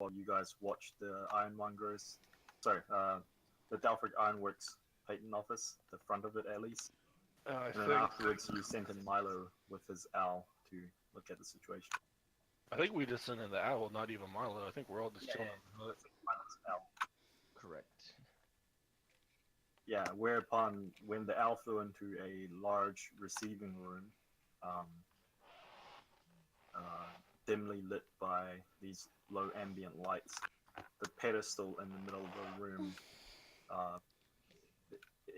while you guys watched the Ironmonger's, sorry, the Dalfric Ironworks patent office, the front of it at least. I And then think afterwards, you sent in Milo with his owl to look at the situation. we just sent in the owl, not even Milo. I think we're all just chilling. With Milo's owl. Correct. Yeah, whereupon when the owl flew into a large receiving room, um, dimly lit by these low ambient lights, the pedestal in the middle of the room,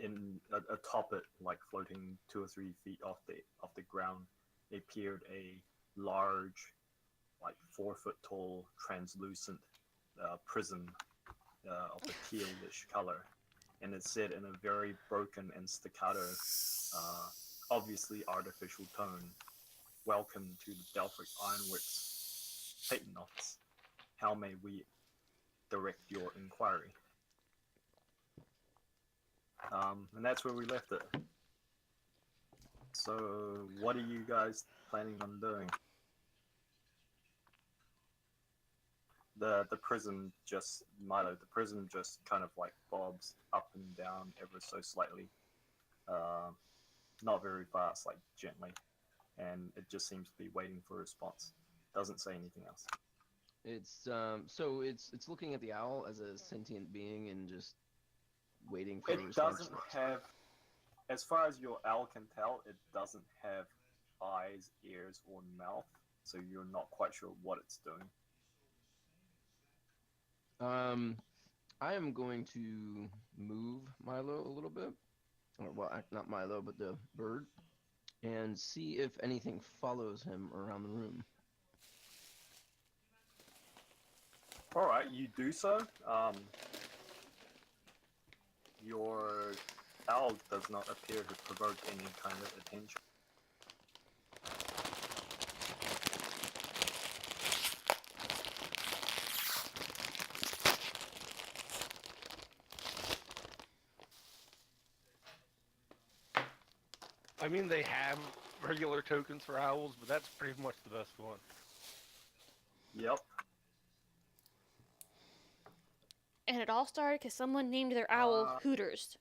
in atop it, like floating 2 or 3 feet off the ground, appeared a large, like 4-foot tall, translucent prism of a tealish color, and it said in a very broken and staccato, obviously artificial tone, "Welcome to the Delphic Ironworks Patent Office. How may we direct your inquiry?" And that's where we left it. So, what are you guys planning on doing? The prism just, Milo, the prism just kind of like bobs up and down ever so slightly. Not very fast, like gently. And it just seems to be waiting for a response. Doesn't say anything else. It's so it's looking at the owl as a sentient being and just waiting for a It response. doesn't have, as far as your owl can tell, it doesn't have eyes, ears, or mouth. So you're not quite sure what it's doing. I am going to move Milo a little bit, or well, not Milo, but the bird, and see if anything follows him around the room. All right, you do so. Your owl does not appear to provoke any kind of attention. I mean, they have regular tokens for owls, but that's pretty much the best one. Yep. And it all started because someone named their owl Hooters.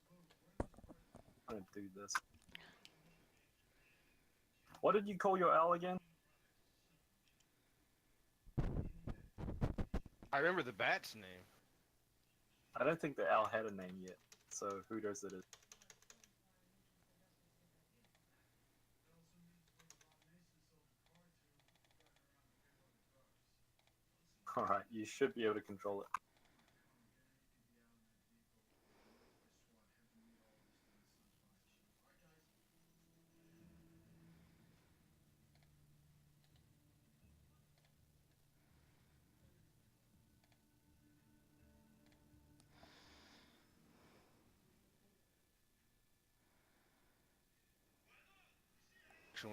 I'm gonna do this. What did you call your owl again? I remember the bat's name. I don't think the owl had a name yet, so Hooters it is. Alright, you should be able to control it.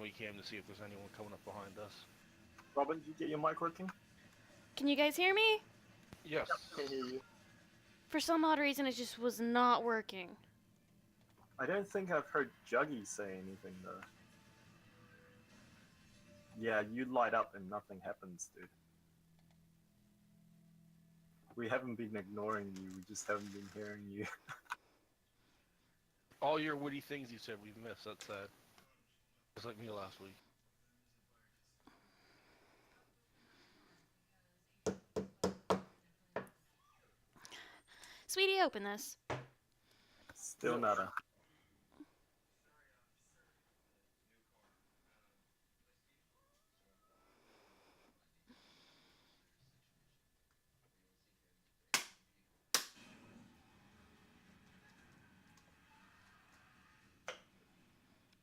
We came to see if there's anyone coming up behind us. Robin, did you get your mic working? Can you guys hear me? Yes. I can hear you. For some odd reason, it just was not working. I don't think I've heard Juggy say anything though. Yeah, you light up and nothing happens, dude. We haven't been ignoring you, we just haven't been hearing you. All your witty things you said we've missed, that's sad. Just like me last week. Sweetie, open this. Still nada.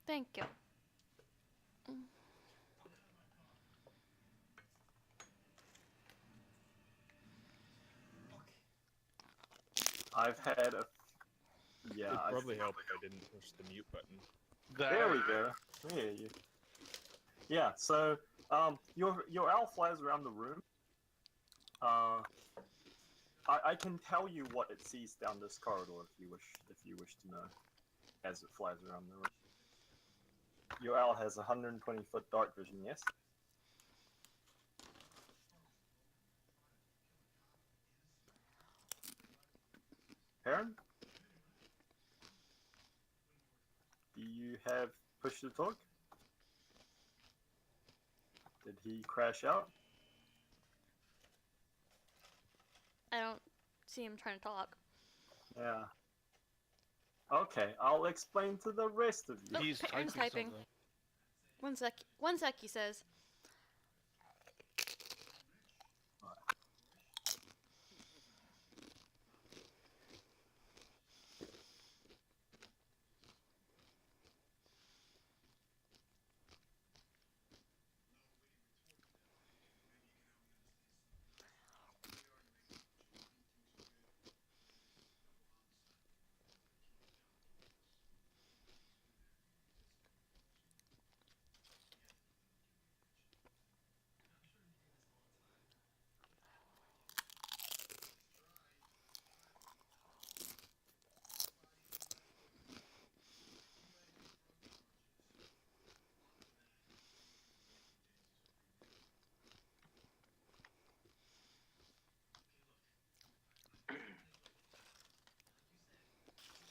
Thank you. I've had a... Yeah, It'd probably help if I didn't push the mute button. There we go. I hear you. Yeah, so your owl flies around the room. I can tell you what it sees down this corridor if you wish to know, as it flies around the room. Your owl has 120-foot dark vision, yes? Heron? Do you have push to talk? Did he crash out? I don't see him trying to talk. Yeah. Okay, I'll explain to the rest of you. Oh, He's Perrin's typing typing. something. One sec, he says.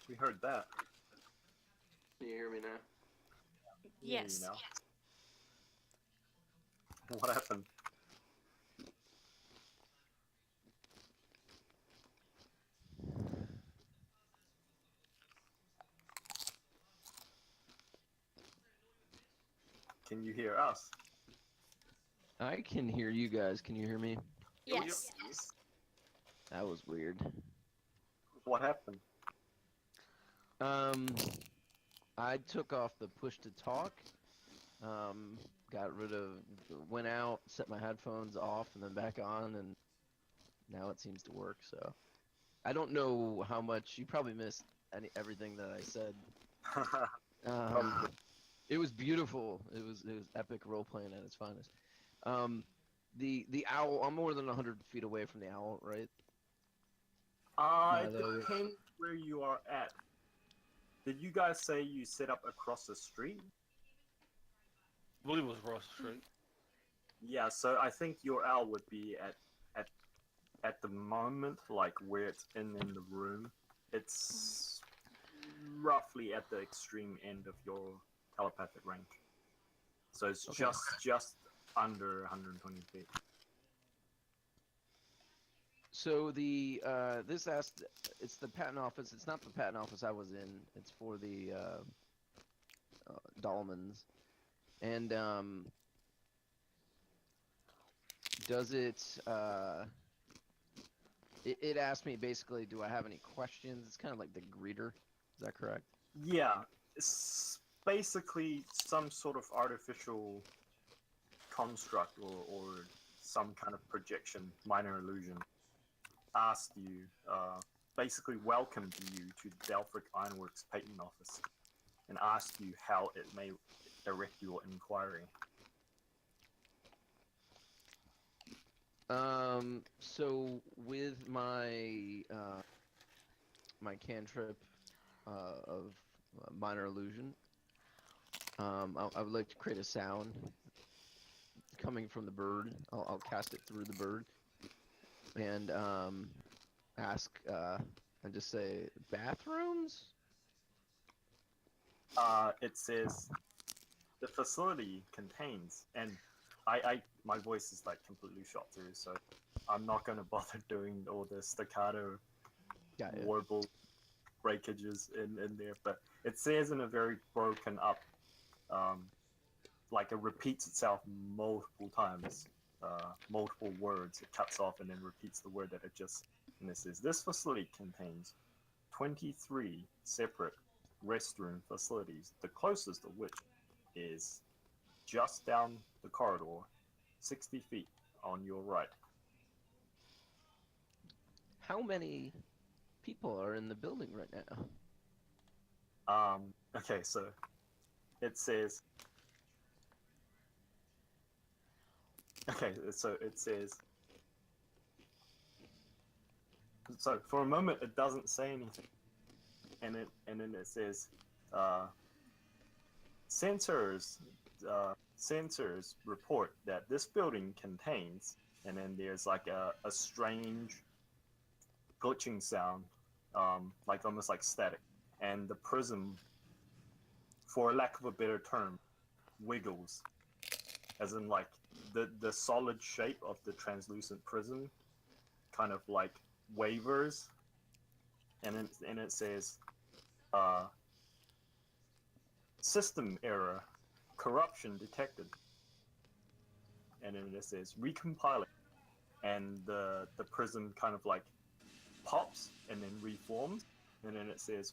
We heard that. Can you hear me now? Yeah, Yes. you know. What happened? Can you hear us? I can hear you guys. Can you hear me? Yes. That was weird. What happened? I took off the push to talk. Went out, set my headphones off, and then back on, and now it seems to work. So I don't know how much you probably missed everything that I said. Probably. It was beautiful. It was epic role playing at its finest. The owl. I'm more than 100 feet away from the owl, right? It depends where you are at. Did you guys say you set up across the street? I believe it was across the street. Yeah, so I think your owl would be at the moment, like where it's in the room. It's roughly at the extreme end of your telepathic range. So it's Okay. just under 120 feet. So it's the patent office. It's not the patent office I was in. It's for the Dolmans. And does it asked me basically, do I have any questions? It's kind of like the greeter. Is that correct? Yeah, it's basically some sort of artificial construct or some kind of projection, minor illusion. Asked you, basically welcomed you to the Delphic Ironworks Patent Office and asked you how it may direct your inquiry. So with my my cantrip of minor illusion, I would like to create a sound coming from the bird. I'll cast it through the bird and ask and just say bathrooms. It says the facility contains, and my voice is like completely shot through, so I'm not gonna bother doing all the staccato Got it. warble breakages in there, but it says in a very broken up, like it repeats itself multiple times, multiple words. It cuts off and then repeats the word that it just. And it says this facility contains 23 separate restroom facilities, the closest of which is just down the corridor, 60 feet on your right. How many people are in the building right now? Okay, so it says. Okay, so it says. So for a moment, it doesn't say anything, and then it says, sensors report that this building contains, and then there's like a strange glitching sound like almost like static, and the prism, for lack of a better term, wiggles, as in like the solid shape of the translucent prism kind of like wavers, and it says, system error, corruption detected, and then it says recompiling, and the prism kind of like pops and then reforms, and then it says,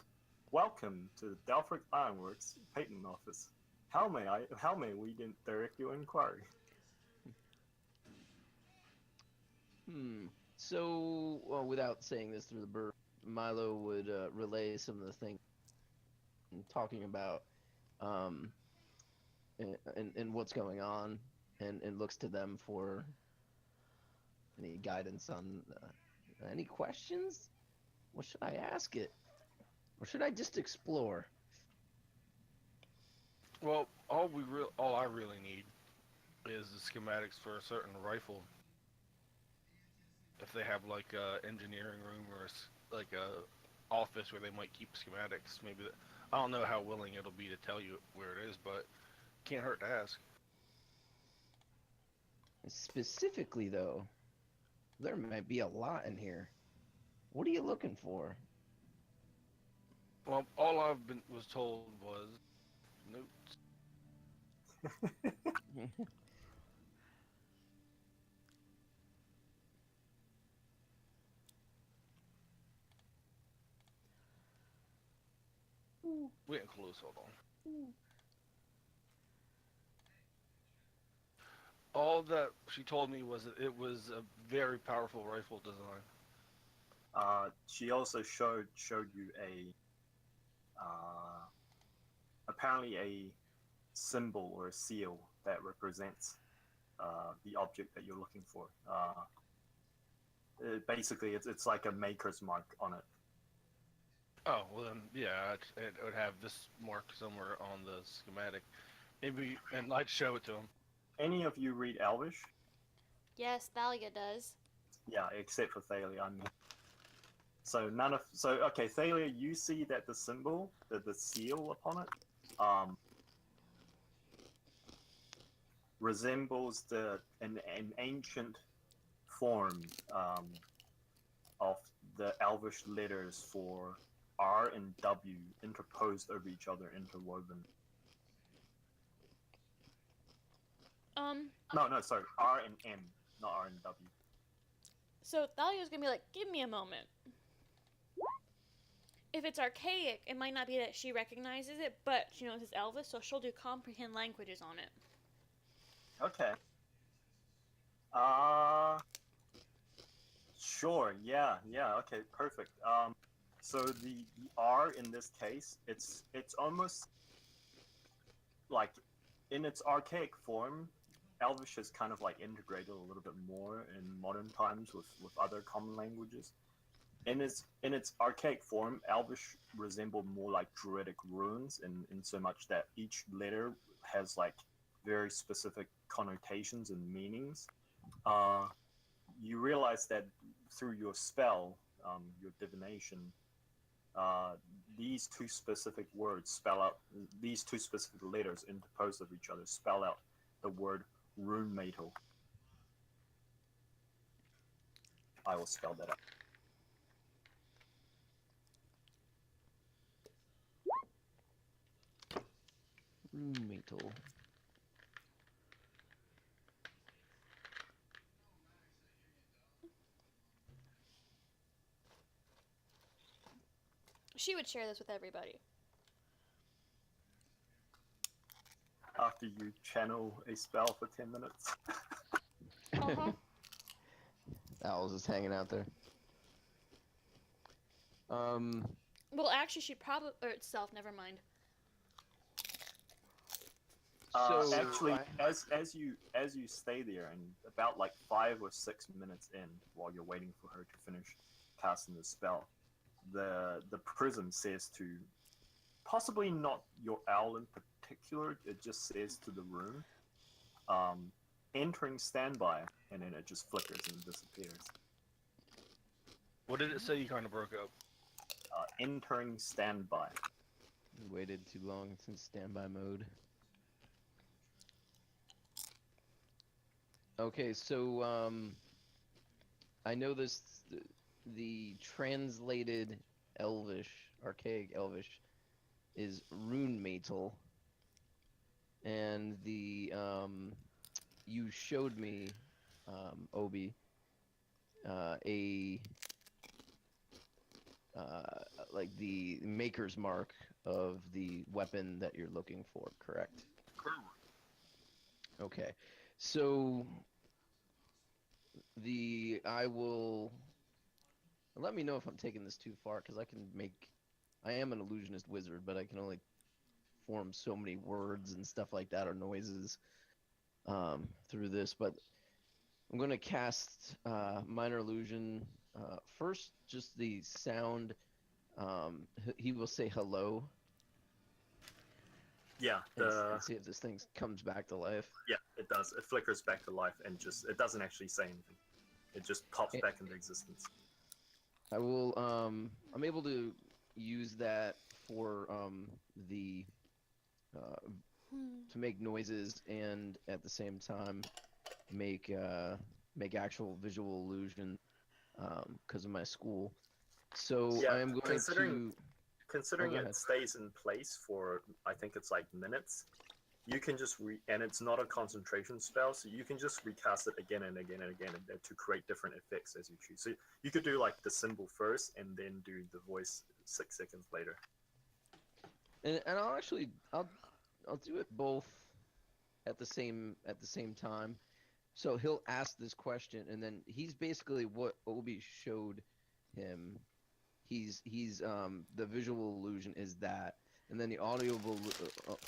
welcome to the Delphic Ironworks patent office. How may we direct your inquiry? So, well, without saying this through the bird, Milo would relay some of the things I'm talking about, and what's going on, and looks to them for any guidance on any questions. What should I ask it, or should I just explore? Well, all I really need is the schematics for a certain rifle. If they have like a engineering room or like a office where they might keep schematics, maybe I don't know how willing it'll be to tell you where it is, but can't hurt to ask. Specifically, though, there might be a lot in here. What are you looking for? Well, all was told was notes. We ain't close. Hold on. All that she told me was that it was a very powerful rifle design. She also showed you apparently a symbol or a seal that represents the object that you're looking for. Basically, it's like a maker's mark on it. Oh, well then, yeah, it would have this mark somewhere on the schematic. Maybe, and I'd show it to him. Any of you read Elvish? Yes, Thalia does. Yeah, except for Thalia, I mean. So okay, Thalia, you see that the symbol, the seal upon it, resembles an ancient form of the Elvish letters for R and W interposed over each other, interwoven. No, sorry, R and M, not R and W. So Thalia's gonna be like, give me a moment. If it's archaic, it might not be that she recognizes it, but she knows it's Elvis, so she'll do comprehend languages on it. Okay. Sure, yeah, okay, perfect. So the R in this case, it's almost like in its archaic form, Elvish has kind of like integrated a little bit more in modern times with other common languages. In its archaic form, Elvish resembled more like Druidic runes in so much that each letter has like very specific connotations and meanings. You realize that through your spell, your divination, these two specific words spell out, these two specific letters interposed of each other spell out the word rune metal. I will spell that out. Rune metal. She would share this with everybody. After you channel a spell for 10 minutes. Uh-huh. Owl's just hanging out there. Well, actually, she'd probably... Or itself, never mind. So Actually, as you stay there, and about like 5 or 6 minutes in, while you're waiting for her to finish casting the spell, the prism says to, possibly not your owl in particular, it just says to the room, entering standby, and then it just flickers and disappears. What did it say? You kind of broke up. entering standby. Waited too long since standby mode. Okay, so I know the translated Elvish, archaic Elvish, is rune metal, and the you showed me, Obi, a like the maker's mark of the weapon that you're looking for, correct? Okay, so I will let me know if I'm taking this too far, because I am an illusionist wizard, but I can only form so many words and stuff like that, or noises, through this. But I'm going to cast minor illusion, first, just the sound. He will say hello. Yeah, And see if this thing comes back to life. yeah, it does. It flickers back to life and it doesn't actually say anything. It just pops back into existence. I will. I'm able to use that for the to make noises, and at the same time make actual visual illusion, because of my school. So Yeah, I am going to. Considering go it ahead. stays in place for, I think it's like minutes, you can just and it's not a concentration spell, so you can just recast it again and again and again to create different effects as you choose. So you could do like the symbol first and then do the voice 6 seconds later. And I'll do it both at the same time. So he'll ask this question, and then he's basically what Obi showed him. He's the visual illusion is that, and then the audio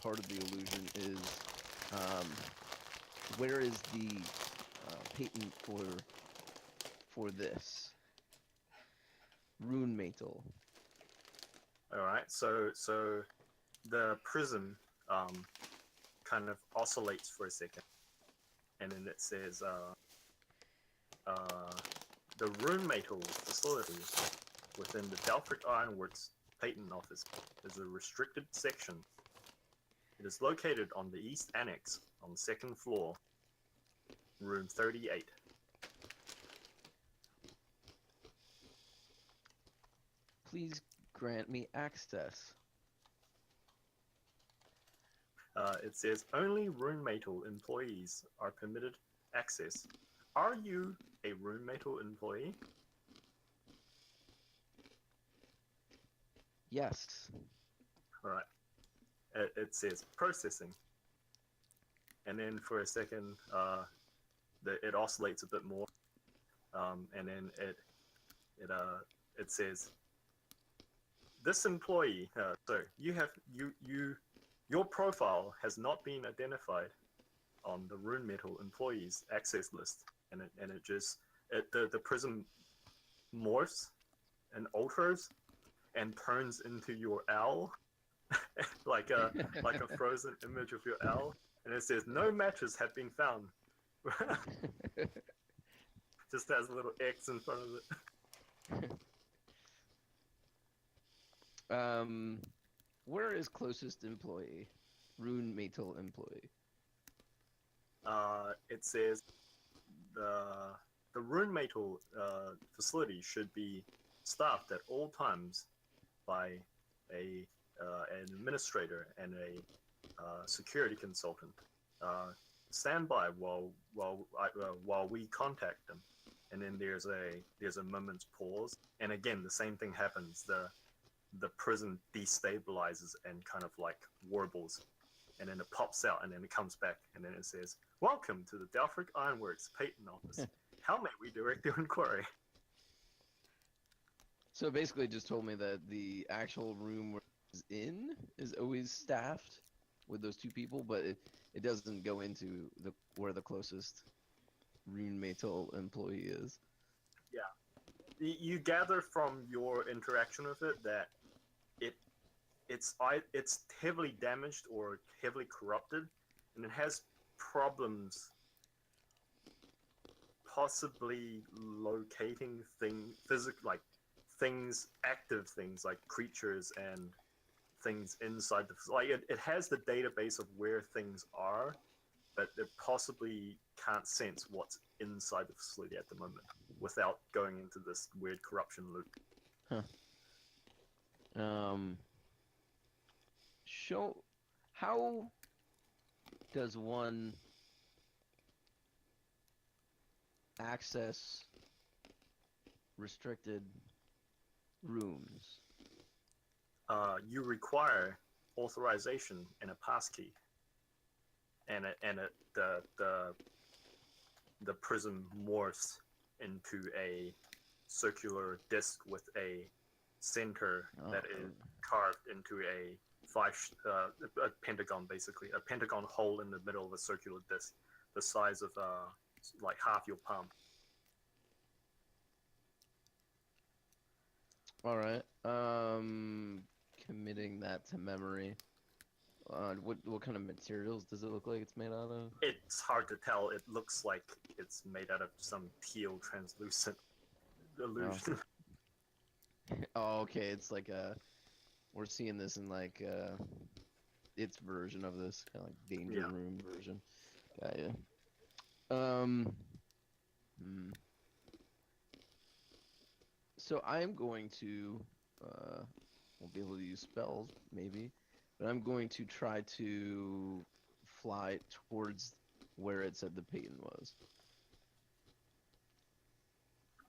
part of the illusion is, where is the patent for this rune metal? All right, so the prism kind of oscillates for a second, and then it says the rune metal facility within the Delphic Ironworks Patent Office is a restricted section. It is located on the East Annex on the 2nd floor, room 38. Please grant me access. It says only rune metal employees are permitted access. Are you a rune metal employee? Yes. All right. It says processing, and then for a second, it oscillates a bit more, and then it says this employee. So your profile has not been identified on the rune metal employees access list, and the prism morphs and alters and turns into your owl, like a frozen image of your owl, and it says no matches have been found. Just has a little X in front of it. Where is closest employee? Rune metal employee. It says the rune metal facility should be staffed at all times by an administrator and a security consultant. Stand by while we contact them. And then there's a moment's pause, and again the same thing happens. The prism destabilizes and kind of like warbles, and then it pops out, and then it comes back, and then it says, "Welcome to the Delphic Ironworks Patent Office. How may we direct your inquiry?" So basically, it just told me that the actual room where it's in is always staffed with those two people, but it doesn't go into where the closest rune metal employee is. Yeah, you gather from your interaction with it that it's heavily damaged or heavily corrupted, and it has problems possibly locating things, active things like creatures and things inside the like it has the database of where things are, but it possibly can't sense what's inside the facility at the moment without going into this weird corruption loop. Show how does one access restricted rooms? You require authorization and a passkey, and the prism morphs into a circular disc with a center that is carved into a pentagon, basically a pentagon hole in the middle of a circular disc, the size of like half your palm. All right. Committing that to memory. What kind of materials does it look like it's made out of? It's hard to tell. It looks like it's made out of some teal translucent illusion. Oh, okay. It's like we're seeing this in like its version of this kind of like danger room version. Got ya. So I'm going to won't be able to use spells maybe, but I'm going to try to fly towards where it said the Peyton was.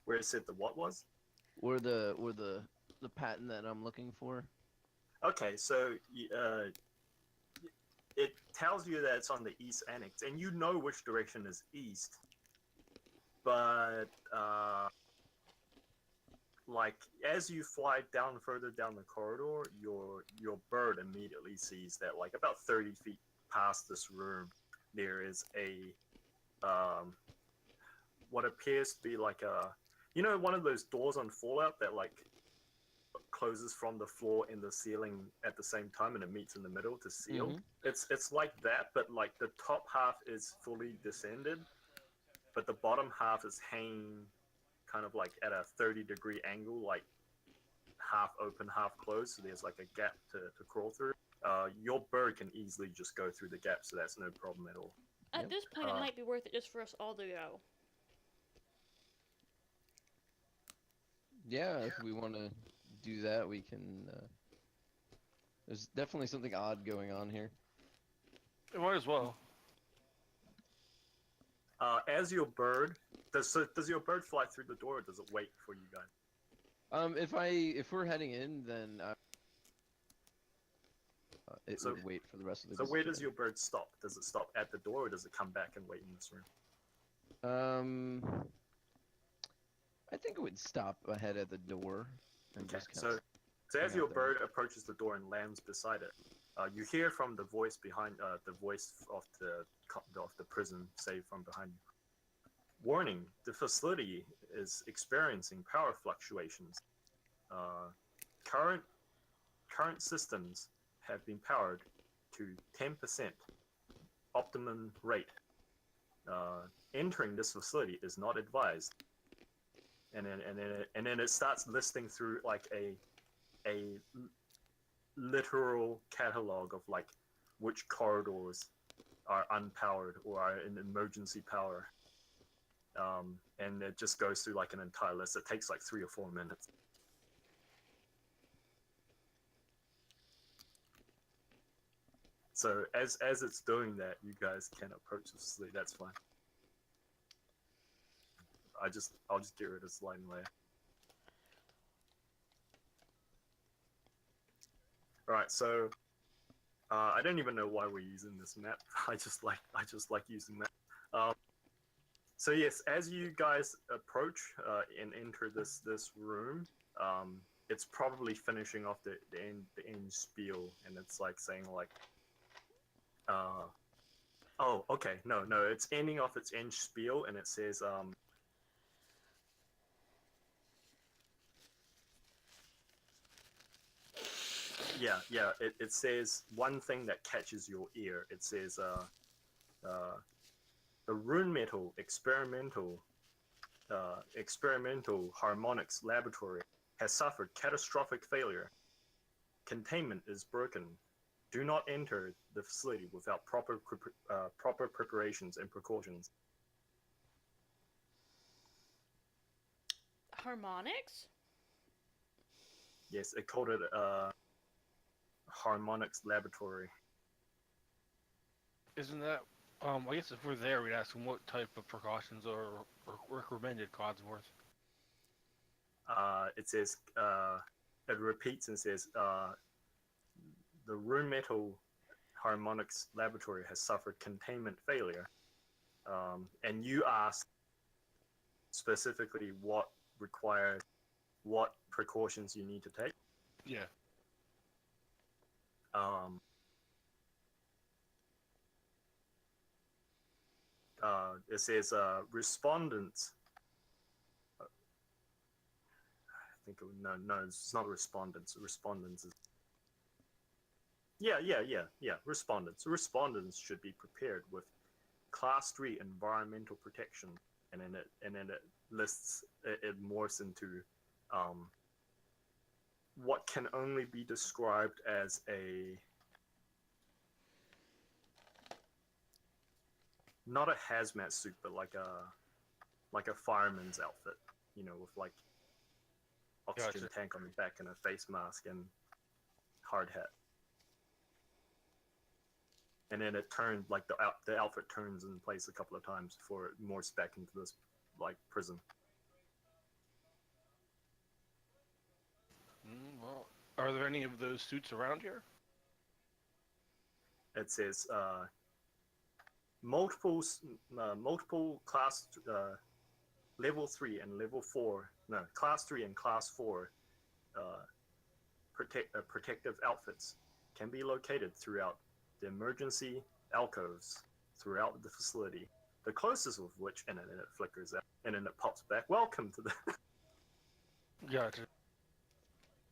Where it said the what was? Where the patent that I'm looking for. Okay, so it tells you that it's on the east annex, and you know which direction is east. But like as you fly down further down the corridor, your bird immediately sees that like about 30 feet past this room, there is a what appears to be like a one of those doors on Fallout that like closes from the floor and the ceiling at the same time, and it meets in the middle to seal. Mm-hmm. It's like that, but like the top half is fully descended, but the bottom half is hanging kind of like at a 30-degree angle, like half open, half closed. So there's like a gap to crawl through. Your bird can easily just go through the gap, so that's no problem at all. At this point, it might be worth it just for us all to go. Yeah, if we want to do that, we can. There's definitely something odd going on here. It might as well. As your bird, does your bird fly through the door, or does it wait for you guys? If we're heading in, then it would wait for the rest of the. So where does your bird stop? Does it stop at the door, or does it come back and wait in this room? I think it would stop ahead at the door. And Okay, just so as your bird approaches the door and lands beside it, you hear from the voice behind the voice of the prison, say from behind you. Warning: the facility is experiencing power fluctuations. Current systems have been powered to 10% optimum rate. Entering this facility is not advised. And then it starts listing through like a literal catalog of like which corridors are unpowered or are in emergency power. And it just goes through like an entire list. It takes like 3 or 4 minutes. So as it's doing that, you guys can approach the facility. That's fine. I'll just get rid of sliding layer. All right, so I don't even know why we're using this map. I just like using that. So yes, as you guys approach and enter this room, it's probably finishing off the end spiel, and it's like saying like, oh, okay, no, it's ending off its end spiel, and it says yeah. It says one thing that catches your ear. It says the rune metal experimental harmonics laboratory has suffered catastrophic failure. Containment is broken. Do not enter the facility without proper preparations and precautions. Harmonics? Yes, it called it Harmonic's laboratory. Isn't that? I guess if we're there, we'd ask them what type of precautions are recommended, Codsworth. It says, it repeats and says, the room metal Harmonic's laboratory has suffered containment failure. And you ask specifically what precautions you need to take. Yeah. It says respondents. I think no, it's not respondents. Respondents is yeah. Respondents. Respondents should be prepared with Class 3 environmental protection, and then it lists it morphs into what can only be described as a not a hazmat suit, but like a fireman's outfit, with like oxygen Gotcha. tank on the back and a face mask and hard hat. And then it turned like the outfit turns in place a couple of times before it morphs back into this like prison. Well, are there any of those suits around here? It says multiple class level 3 and level 4 class 3 and class 4 protective outfits can be located throughout the emergency alcoves throughout the facility, the closest of which, and then it flickers out and then it pops back, welcome to the Gotcha.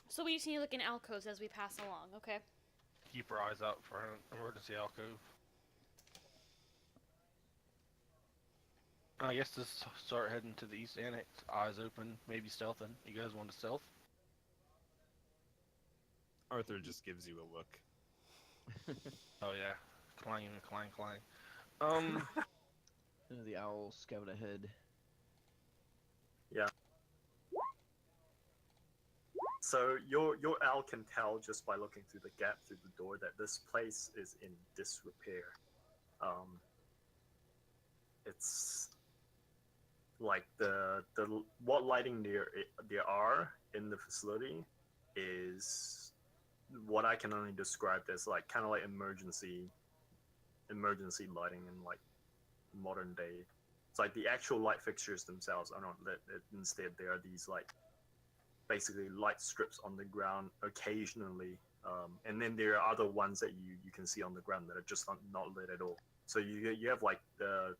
So we just need to look in alcoves as we pass along, okay? Keep our eyes out for an emergency alcove. I guess just start heading to the east annex, eyes open, maybe stealthing. You guys want to stealth? Arthur just gives you a look. Oh yeah, clang. The owl scout ahead. Yeah. So your owl can tell just by looking through the gap through the door that this place is in disrepair. It's like the what lighting there are in the facility is what I can only describe as like kind of like emergency lighting in like modern day. It's like the actual light fixtures themselves are not lit. Instead, there are these like basically light strips on the ground occasionally, and then there are other ones that you can see on the ground that are just not lit at all. So you have like the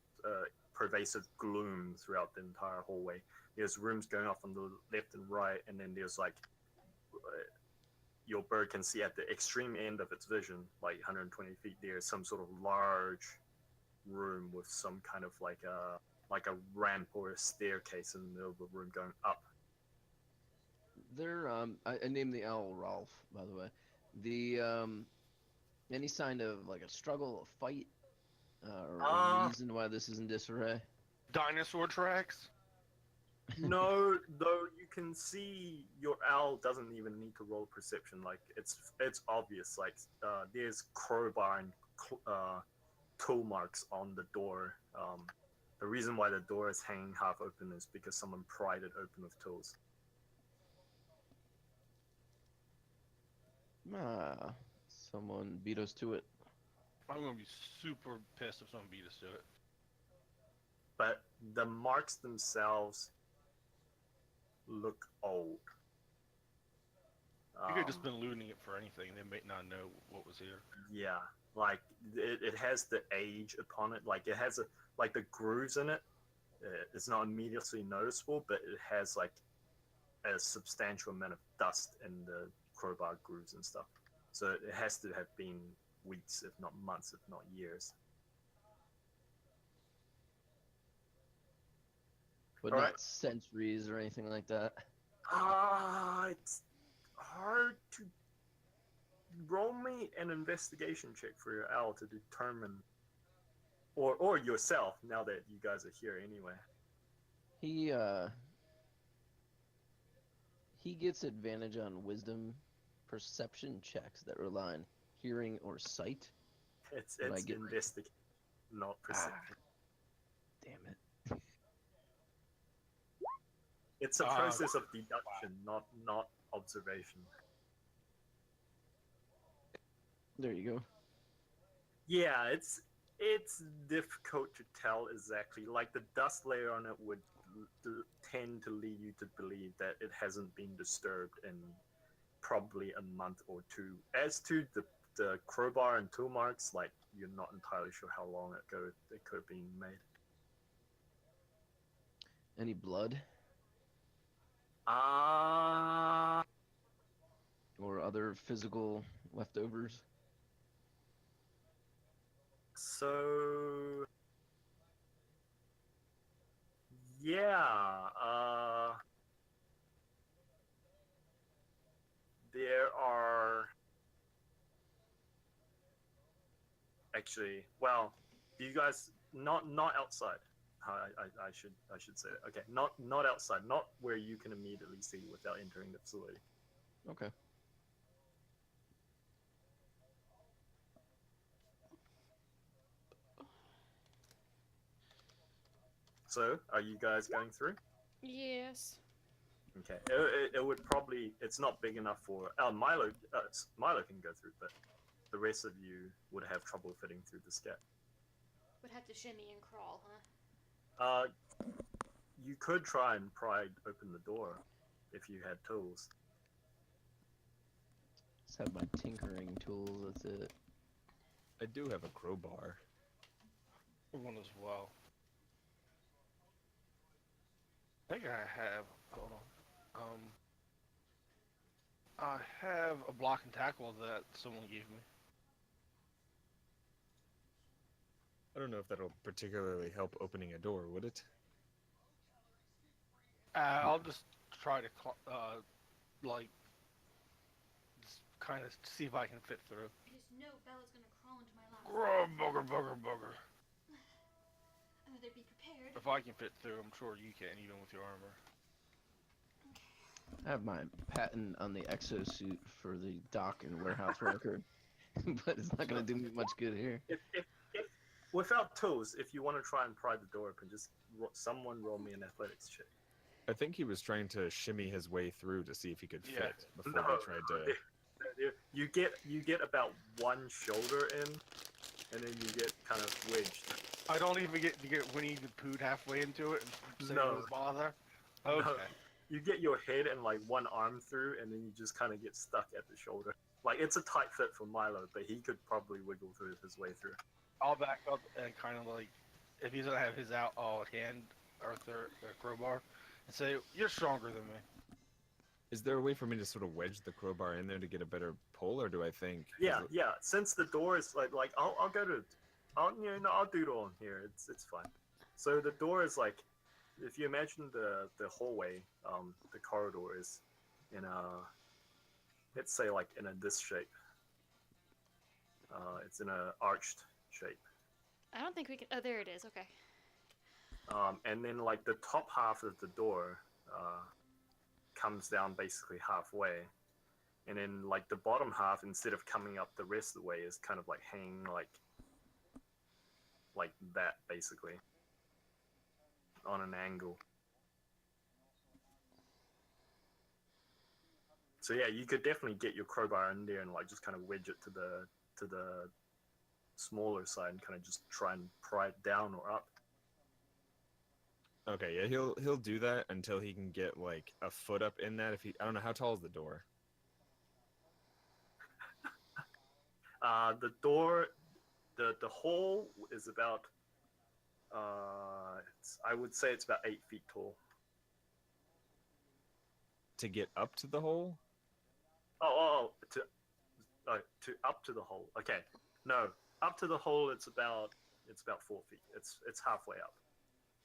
pervasive gloom throughout the entire hallway. There's rooms going off on the left and right, and then there's like your bird can see at the extreme end of its vision, like 120 feet, there's some sort of large room with some kind of like a ramp or a staircase in the middle of the room going up. There, I named the owl Rolf, by the way. The any sign of like a struggle, a fight, or a reason why this is in disarray? Dinosaur tracks? No, though you can see your owl doesn't even need to roll perception. Like it's obvious. Like there's crowbar and tool marks on the door. The reason why the door is hanging half open is because someone pried it open with tools. Ah, someone beat us to it. I'm gonna be super pissed if someone beat us to it. But the marks themselves look old. You could have just been looting it for anything. They might not know what was here. Yeah, like it has the age upon it. Like it has like the grooves in it. It's not immediately noticeable, but it has like a substantial amount of dust in the crowbar grooves and stuff. So it has to have been weeks, if not months, if not years. But All not right. centuries or anything like that. It's hard to roll me an investigation check for your owl to determine, or yourself. Now that you guys are here anyway. He gets advantage on wisdom perception checks that rely on hearing or sight. It's Did I get- investigation, not perception. Damn it. It's a process of deduction, not observation. There you go. Yeah, it's difficult to tell exactly. Like the dust layer on it would tend to lead you to believe that it hasn't been disturbed in probably a month or two. As to the crowbar and tool marks, like you're not entirely sure how long ago it could have been made. Any blood Ah. or other physical leftovers? So yeah, there are actually. Well, you guys not outside. I should say that. Okay, not outside, not where you can immediately see without entering the facility. Okay. So, are you guys going through? Yes. Okay, it would probably. It's not big enough for Milo. Milo can go through, but the rest of you would have trouble fitting through this gap. Would have to shimmy and crawl, huh? You could try and pry open the door if you had tools. Just have my tinkering tools, that's it. I do have a crowbar. One as well. I think I have. Hold on. I have a block and tackle that someone gave me. I don't know if that'll particularly help opening a door, would it? I'll just try to like just kind of see if I can fit through. I just know Bella's gonna crawl into my lap. Booger, booger, booger. I better be prepared. If I can fit through, I'm sure you can, even with your armor. I have my patent on the exosuit for the dock and warehouse worker, but it's not gonna do me much good here. If without tools, if you want to try and pry the door open, just someone roll me an athletics check. I think he was trying to shimmy his way through to see if he could fit Yeah. before No, they tried to. You get about one shoulder in, and then you get kind of wedged. I don't even get to get Winnie the Pooh halfway into it and say No. no bother. Okay. No. You get your head and like one arm through, and then you just kind of get stuck at the shoulder. Like it's a tight fit for Milo, but he could probably wiggle through his way through. I'll back up and kind of like, if he doesn't have his hand or crowbar, and say, "You're stronger than me." Is there a way for me to sort of wedge the crowbar in there to get a better pull, or do I think? Yeah. Since the door is like I'll go to, I'll doodle on here. It's fine. So the door is like, if you imagine the hallway, the corridor is in a, let's say like in a this shape. It's in a arched shape. I don't think we can. Oh, there it is. Okay. And then like the top half of the door comes down basically halfway, and then like the bottom half, instead of coming up the rest of the way, is kind of like hanging like that basically on an angle. So yeah, you could definitely get your crowbar in there and like just kind of wedge it to the smaller side and kind of just try and pry it down or up. Okay, yeah, he'll do that until he can get like a foot up in that. I don't know how tall is the door. The door, the hole is about, I would say it's about 8 feet tall. To get up to the hole? To up to the hole. Okay, no, up to the hole it's about 4 feet. It's halfway up.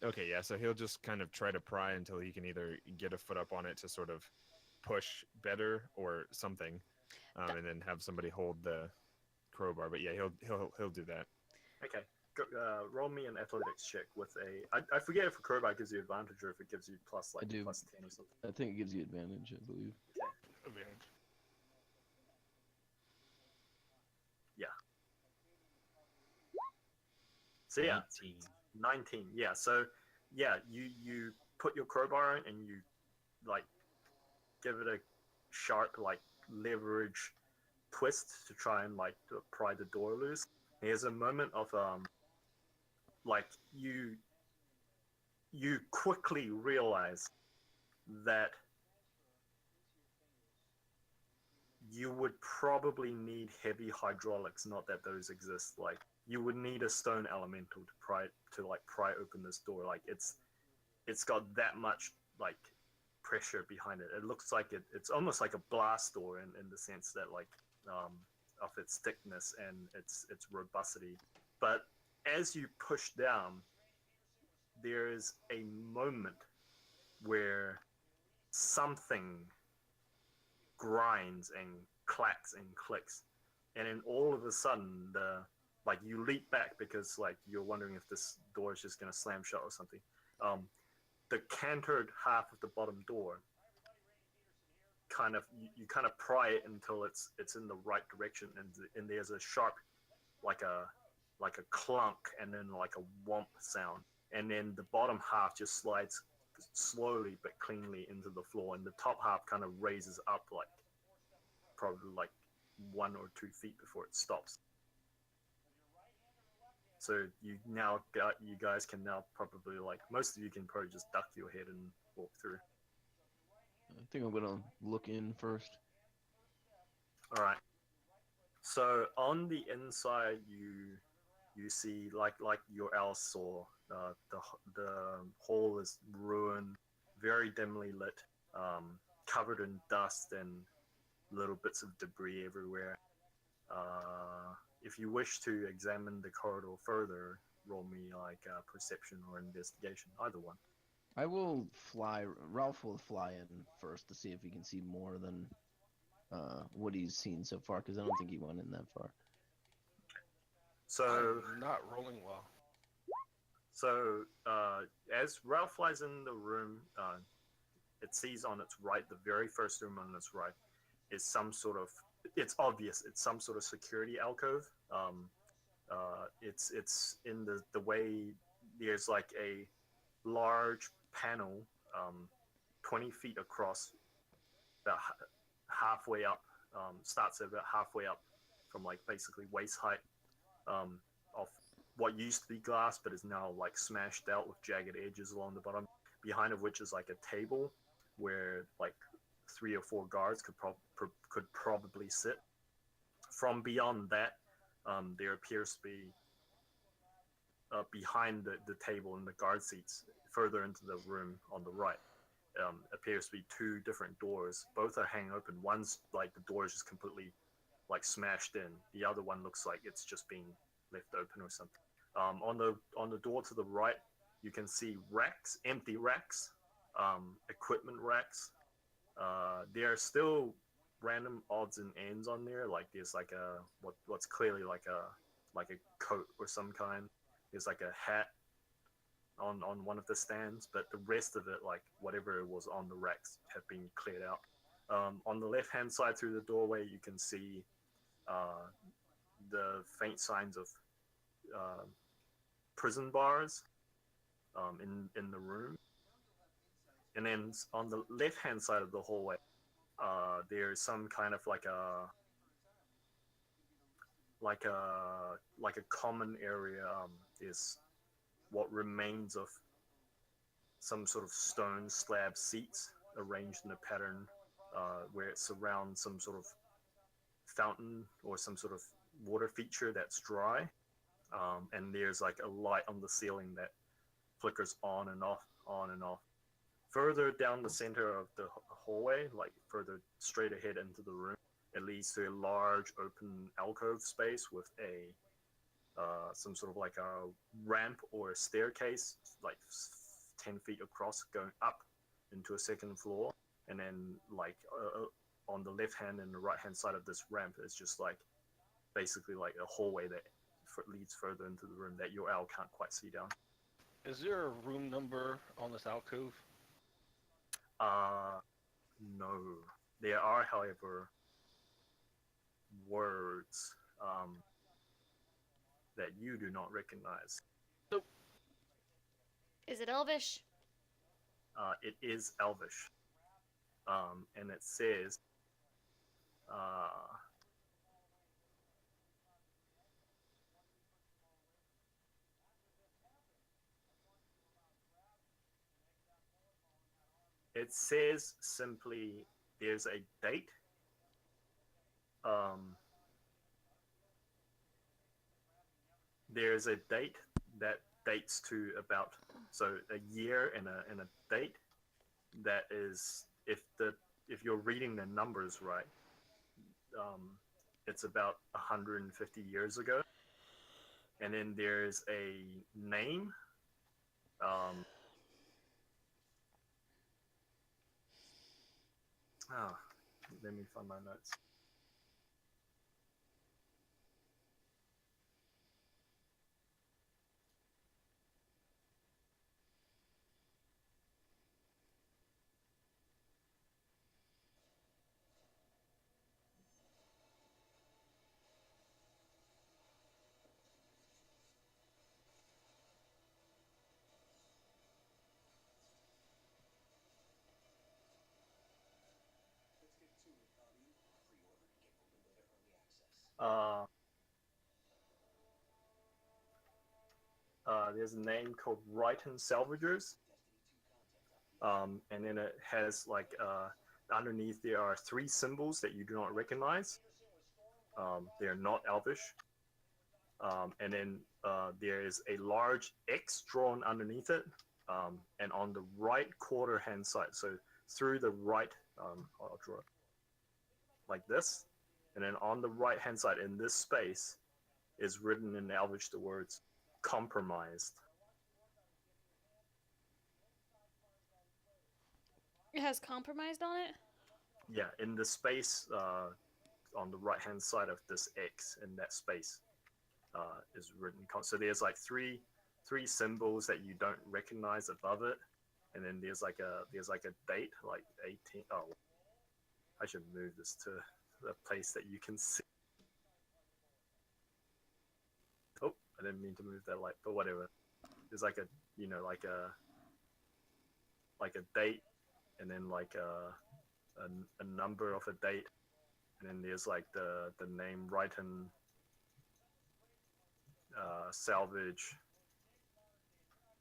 Okay, yeah, so he'll just kind of try to pry until he can either get a foot up on it to sort of push better or something, and then have somebody hold the crowbar. But yeah, he'll do that. Okay. Roll me an athletics check with a. I forget if a crowbar gives you advantage or if it gives you plus I do. plus 10 or something. I think it gives you advantage, I believe. Advantage. So yeah, 19. 19. Yeah. So yeah, you put your crowbar in and you like give it a sharp like leverage twist to try and like to pry the door loose. There's a moment of like you quickly realize that you would probably need heavy hydraulics, not that those exist. Like you would need a stone elemental to pry open this door. Like it's got that much like pressure behind it. It looks like it's almost like a blast door in the sense that like of its thickness and its robustity. But as you push down, there is a moment where something grinds and clacks and clicks, and then all of a sudden like you leap back because like you're wondering if this door is just gonna slam shut or something. The cantered half of the bottom door kind of you kind of pry it until it's in the right direction, and there's a sharp like a clunk and then like a whomp sound, and then the bottom half just slides slowly but cleanly into the floor, and the top half kind of raises up like probably like 1 or 2 feet before it stops. So you guys can now probably like most of you can probably just duck your head and walk through. I think I'm gonna look in first. All right. So on the inside, you see like your else saw, the hall is ruined, very dimly lit, covered in dust and little bits of debris everywhere. If you wish to examine the corridor further, roll me like perception or investigation, either one. I will fly. Ralph will fly in first to see if he can see more than what he's seen so far, because I don't think he went in that far. So I'm not rolling well. So as Ralph flies in the room, it sees on its right, the very first room on its right, is some sort of. It's obvious. It's some sort of security alcove. It's in the way there's like a large panel, 20 feet across, about halfway up. Starts at about halfway up from like basically waist height, of what used to be glass but is now like smashed out with jagged edges along the bottom, behind of which is like a table where like 3 or 4 guards could probably sit. From beyond that, there appears to be behind the table and the guard seats, further into the room on the right, appears to be 2 different doors. Both are hanging open. One's like the door is just completely like smashed in. The other one looks like it's just being left open or something. On the door to the right, you can see racks, empty racks, equipment racks. There are still random odds and ends on there. Like there's like what's clearly like a coat or some kind. There's like a hat on one of the stands, but the rest of it, like whatever was on the racks, have been cleared out. On the left hand side through the doorway, you can see the faint signs of prison bars in the room. And then on the left hand side of the hallway, there's some kind of like a common area. Is what remains of some sort of stone slab seats arranged in a pattern where it surrounds some sort of fountain or some sort of water feature that's dry. And there's like a light on the ceiling that flickers on and off, on and off. Further down the center of the hallway, like further straight ahead into the room, it leads to a large open alcove space with a some sort of like a ramp or a staircase, like 10 feet across, going up into a second floor. and then like on the left hand and the right hand side of this ramp is just like basically like a hallway that leads further into the room that your owl can't quite see down. Is there a room number on this alcove? No. There are, however, words that you do not recognize. Nope. Is it Elvish? It is Elvish. And it says, it says simply, there's a date. There's a date that dates to about, so a year and a date that is, if you're reading the numbers right, it's about 150 years ago. And then there's a name. Let me find my notes. There's a name called Brighton Salvagers, and then it has like underneath there are 3 symbols that you do not recognize. They're not Elvish, and then there is a large X drawn underneath it, and on the right quarter hand side, so through the right, I'll draw it like this, and then on the right hand side in this space is written in Elvish the words compromised. It has compromised on it? Yeah, in the space on the right hand side of this X, in that space is written. So there's like three symbols that you don't recognize above it, and then there's like a date, like 18. Oh, I should move this to the place that you can see. Oh, I didn't mean to move that light, but whatever. There's like a, like a date, and then like a number of a date, and then there's like the name Brighton Salvage,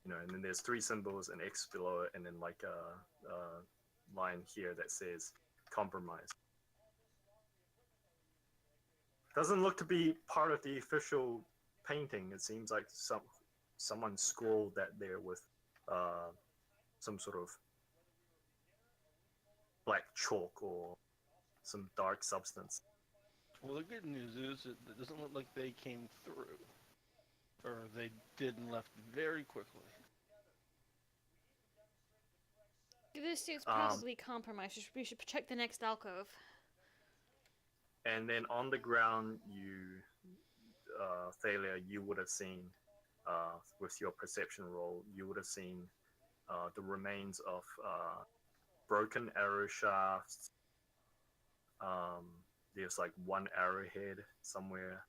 and then there's 3 symbols, an X below it, and then like a line here that says compromise. Doesn't look to be part of the official painting. It seems like someone scrawled that there with some sort of black chalk or some dark substance. Well, the good news is it doesn't look like they came through, or they did and left very quickly. This suit's probably compromised. We should check the next alcove. And then on the ground, Thalia, you would have seen, with your perception roll, you would have seen the remains of broken arrow shafts. There's like 1 arrowhead somewhere.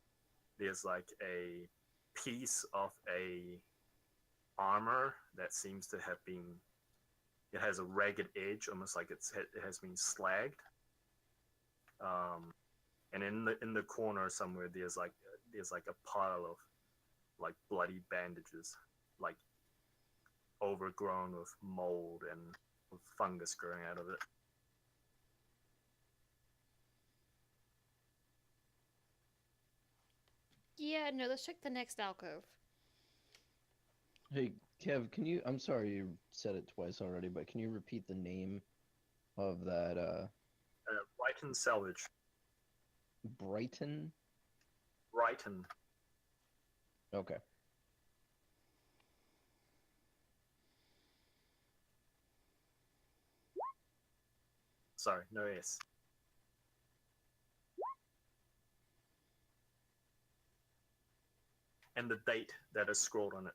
There's like a piece of a armor that seems to have been, it has a ragged edge, almost like it has been slagged. And in the corner somewhere, there's like a pile of like bloody bandages, like overgrown with mold and with fungus growing out of it. Yeah, no, let's check the next alcove. Hey, Kev, can you? I'm sorry you said it twice already, but can you repeat the name of that? Brighton Salvage. Brighton. Brighton. Okay. Sorry, no S. And the date that is scrolled on it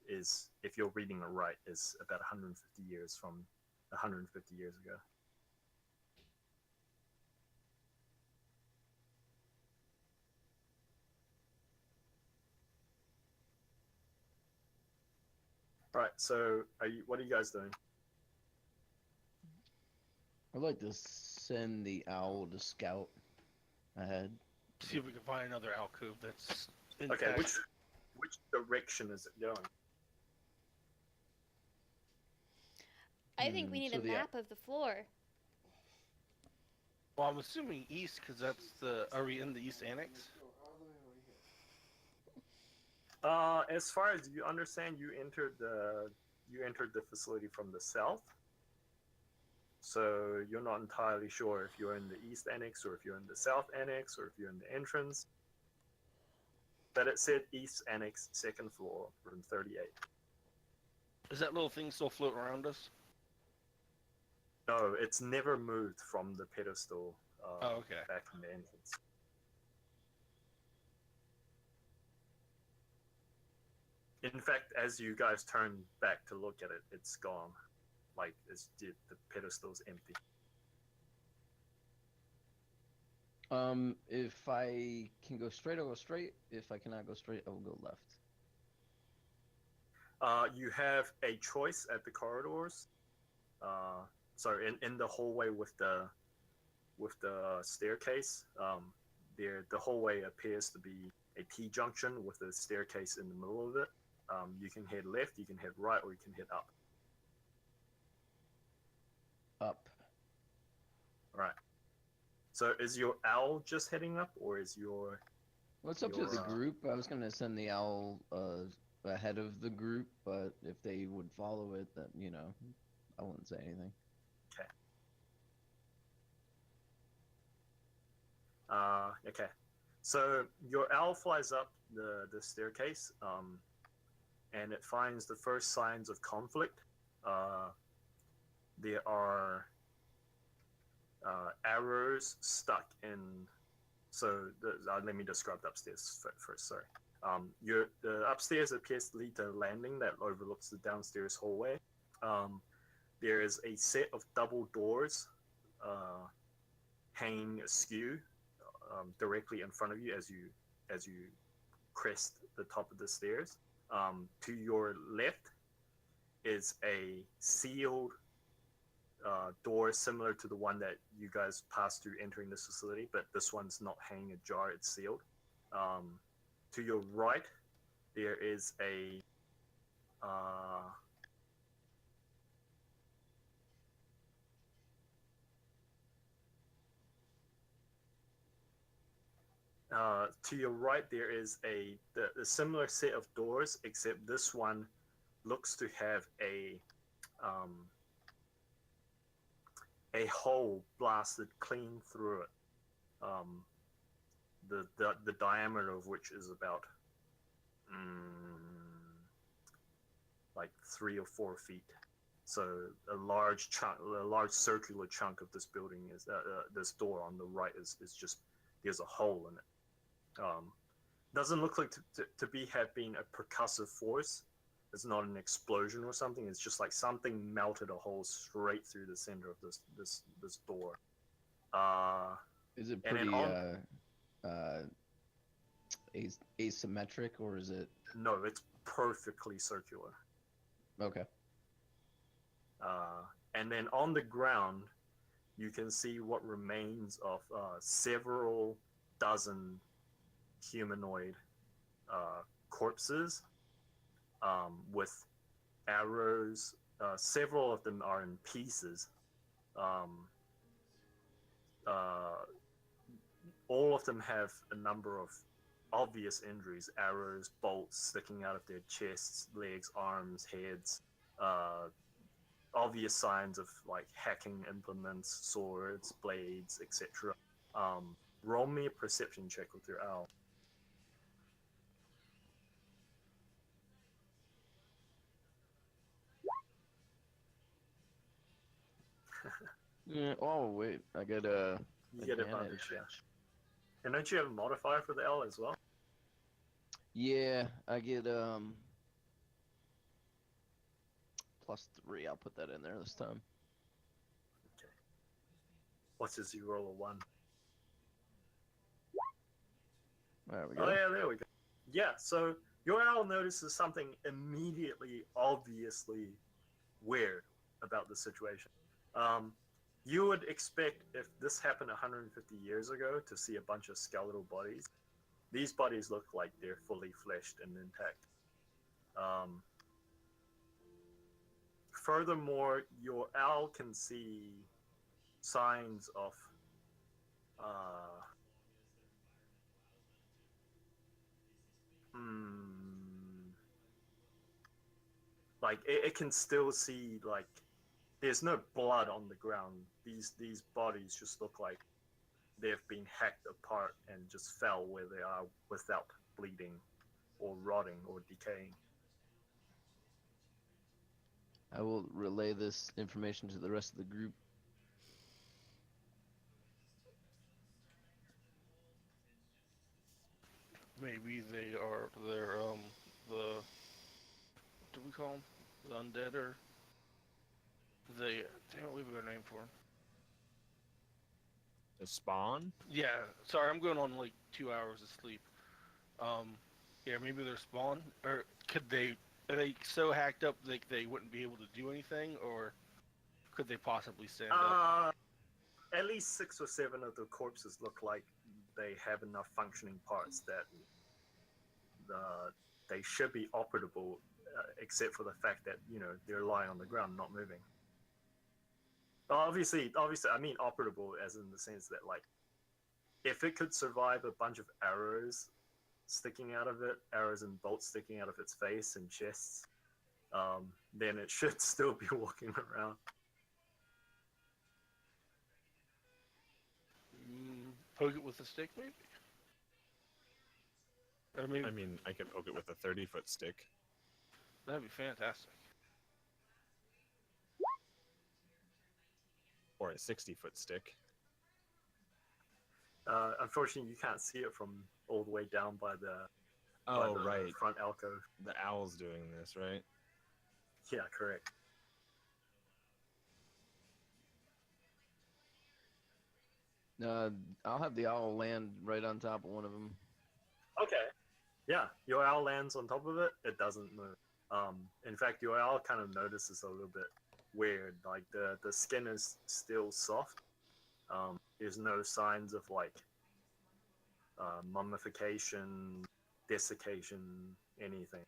is, if you're reading it right, is about 150 years from 150 years ago. Right. So, what are you guys doing? I'd like to send the owl to scout ahead. See if we can find another alcove that's Okay. intact. Which direction is it going? I think we need so a the- map of the floor. Well, I'm assuming east because that's the. Are we in the east annex? As far as you understand, you entered the facility from the south. So you're not entirely sure if you're in the east annex or if you're in the south annex or if you're in the entrance. But it said east annex, second floor, room 38. Is that little thing still floating around us? No, it's never moved from the pedestal Oh, okay. back from the entrance. In fact, as you guys turn back to look at it, it's gone. Like, the pedestal's empty. If I can go straight, I'll go straight. If I cannot go straight, I will go left. You have a choice at the corridors. In the hallway with the staircase. The hallway appears to be a T-junction with a staircase in the middle of it. You can head left, you can head right, or you can head up. Up. Right. So is your owl just heading up, or is your... Well, it's up to the group. I was gonna send the owl ahead of the group, but if they would follow it, then I wouldn't say anything. Okay. So your owl flies up the staircase, and it finds the first signs of conflict. There are arrows stuck in. So let me describe the upstairs first. Sorry. The upstairs appears to lead to a landing that overlooks the downstairs hallway. There is a set of double doors hanging askew directly in front of you as you crest the top of the stairs. To your left is a sealed door similar to the one that you guys passed through entering this facility, but this one's not hanging ajar, it's sealed. To your right, there is a the similar set of doors, except this one looks to have a hole blasted clean through it. The diameter of which is about like 3 or 4 feet. So a large circular chunk of this building is this door on the right is just, there's a hole in it. Doesn't look like to have been a percussive force. It's not an explosion or something. It's just like something melted a hole straight through the center of this door. Is it and pretty asymmetric, or is it? No, it's perfectly circular. Okay. And then on the ground, you can see what remains of several dozen humanoid corpses with arrows. Several of them are in pieces. All of them have a number of obvious injuries: arrows, bolts sticking out of their chests, legs, arms, heads. Obvious signs of like hacking implements, swords, blades, etc. Roll me a perception check with your owl. Yeah. Oh wait, I get You get advantage, advantage. yeah. And don't you have a modifier for the L as well? Yeah, I get +3. I'll put that in there this time. Okay. What's his you roll a 1? There we Oh go. yeah, there we go. Yeah, so your owl notices something immediately, obviously weird about the situation. You would expect if this happened 150 years ago to see a bunch of skeletal bodies. These bodies look like they're fully fleshed and intact. Furthermore, your owl can see signs of uh, like it can still see like there's no blood on the ground. These bodies just look like they've been hacked apart and just fell where they are without bleeding or rotting or decaying. I will relay this information to the rest of the group. Maybe they're the what do we call them? The undead or they damn it, we have a name for them. The spawn? Yeah, sorry, I'm going on like 2 hours of sleep. Yeah, maybe they're spawn, or are they so hacked up they wouldn't be able to do anything, or could they possibly stand up? At least 6 or 7 of the corpses look like they have enough functioning parts that they should be operable, except for the fact that they're lying on the ground, not moving. Obviously, I mean operable as in the sense that like if it could survive a bunch of arrows sticking out of it, arrows and bolts sticking out of its face and chests, then it should still be walking around. Poke it with a stick, maybe. I mean, I could poke it with a 30-foot stick. That'd be fantastic. Or a 60-foot stick. Unfortunately, you can't see it from all the way down by the Right. front alcove. The owl's doing this, right? Yeah, correct. I'll have the owl land right on top of one of them. Okay. Yeah, your owl lands on top of it. It doesn't move. In fact, your owl kind of notices a little bit weird. Like the skin is still soft. There's no signs of like mummification, desiccation, anything.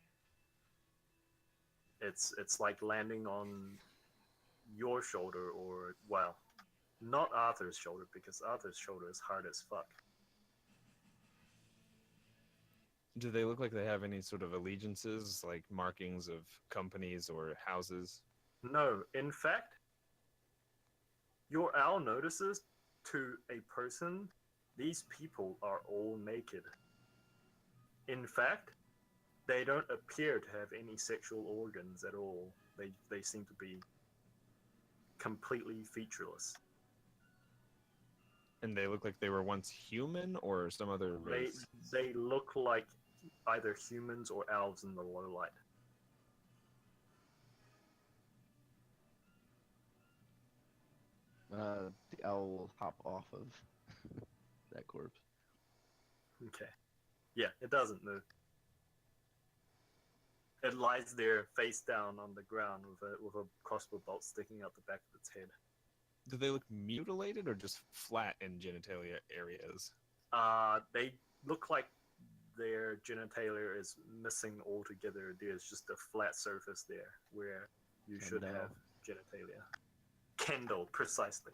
It's like landing on your shoulder, or well, not Arthur's shoulder, because Arthur's shoulder is hard as fuck. Do they look like they have any sort of allegiances, like markings of companies or houses? No, in fact, your owl notices to a person, these people are all naked. In fact, they don't appear to have any sexual organs at all. They seem to be completely featureless. And they look like they were once human or some other race? They look like either humans or elves in the low light. The owl will hop off of that corpse. Okay. Yeah, it doesn't move. It lies there face down on the ground with a crossbow bolt sticking out the back of its head. Do they look mutilated or just flat in genitalia areas? They look like their genitalia is missing altogether. There's just a flat surface there where you should have genitalia. Kendall, precisely.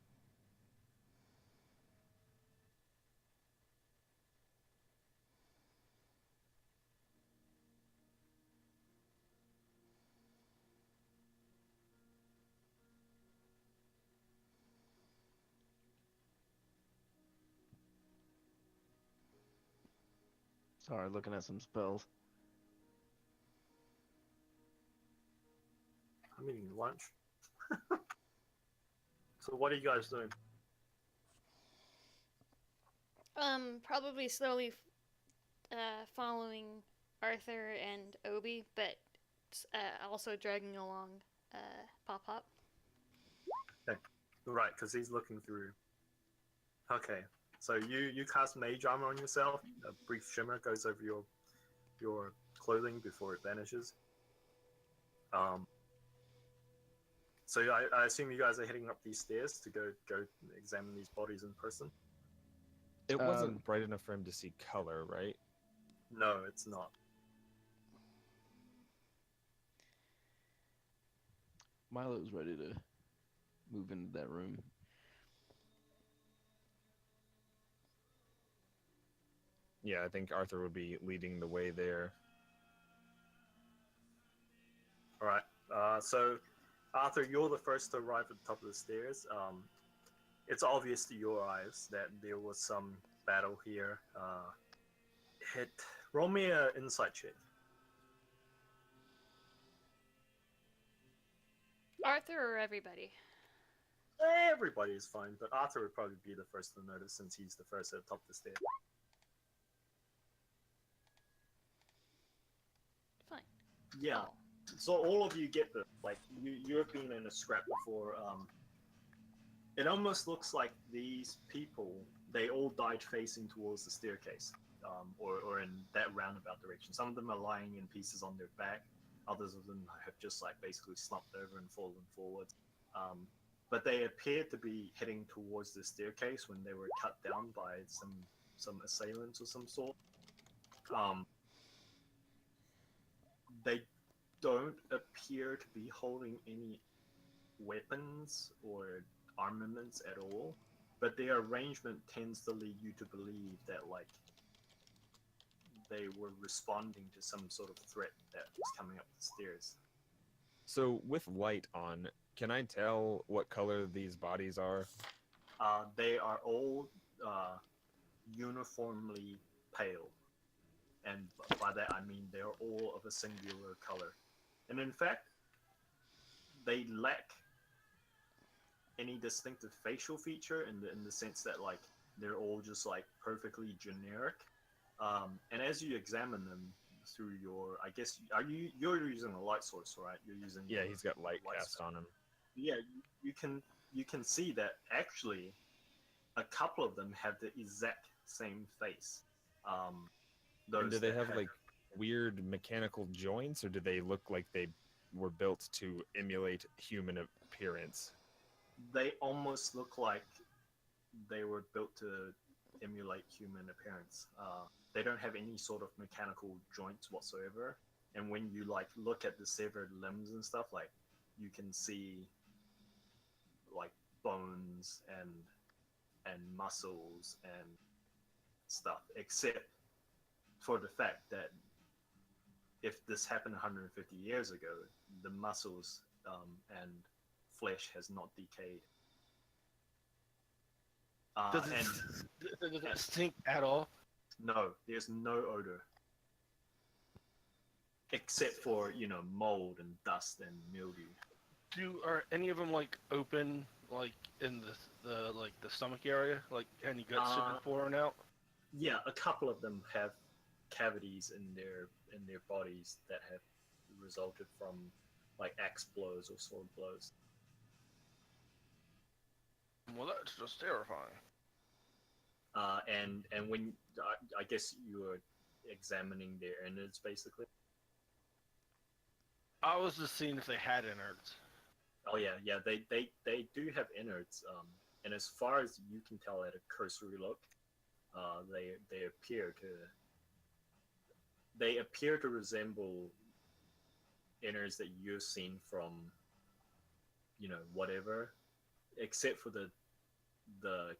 Sorry, looking at some spells. I'm eating lunch. So what are you guys doing? Probably slowly following Arthur and Obi, but also dragging along Pop Pop. Right, because he's looking through. Okay, so you cast Mage Armor on yourself. A brief shimmer goes over your clothing before it vanishes. So I assume you guys are heading up these stairs to go examine these bodies in person. It wasn't bright enough for him to see color, right? No, it's not. Milo's ready to move into that room. Yeah, I think Arthur would be leading the way there. All right. So, Arthur, you're the first to arrive at the top of the stairs. It's obvious to your eyes that there was some battle here. Roll me an insight check. Arthur or everybody? Everybody is fine, but Arthur would probably be the first to notice since he's the first at the top of the stairs. Fine. Yeah. Oh. So all of you get this. Like you've been in a scrap before. It almost looks like these people, they all died facing towards the staircase, or in that roundabout direction. Some of them are lying in pieces on their back. Others of them have just like basically slumped over and fallen forward. But they appear to be heading towards the staircase when they were cut down by some assailants of some sort. They don't appear to be holding any weapons or armaments at all, but their arrangement tends to lead you to believe that like they were responding to some sort of threat that was coming up the stairs. So with light on, can I tell what color these bodies are? They are all uniformly pale, and by that I mean they are all of a singular color. And in fact, they lack any distinctive facial feature in the sense that like they're all just like perfectly generic. And as you examine them through your, I guess, you're using a light source, right? You're using Yeah, he's got light cast source. on him. Yeah, you can see that actually a couple of them have the exact same face. And do they have like weird mechanical joints, or do they look like they were built to emulate human appearance? They almost look like they were built to emulate human appearance. They don't have any sort of mechanical joints whatsoever. And when you like look at the severed limbs and stuff, like you can see like bones and muscles and stuff, except for the fact that if this happened 150 years ago, the muscles and flesh has not decayed. Does it stink at all? No, there's no odor. Except for, mold and dust and mildew. Are any of them like open, like in the stomach area, like any guts have been pouring out? Yeah, a couple of them have cavities in their bodies that have resulted from like axe blows or sword blows. Well, that's just terrifying. And when I guess you were examining their innards, basically. I was just seeing if they had innards. Oh yeah, they do have innards. And as far as you can tell at a cursory look, they appear to resemble innards that you've seen from, whatever, except for the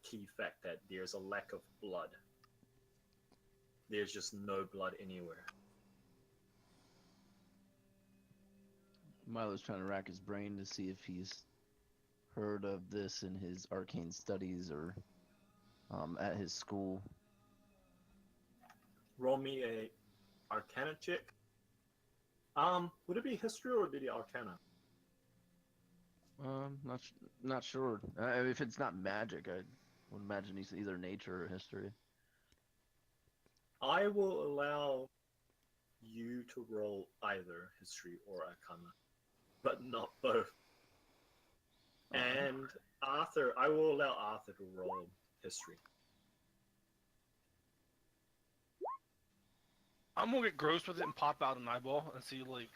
key fact that there's a lack of blood. There's just no blood anywhere. Milo's trying to rack his brain to see if he's heard of this in his arcane studies or at his school. Roll me a Arcana check. Would it be history or would it be Arcana? Not sure. If it's not magic, I would imagine it's either nature or history. I will allow you to roll either history or arcana, but not both. Okay. And Arthur, I will allow Arthur to roll history. I'm gonna get gross with it and pop out an eyeball and see like,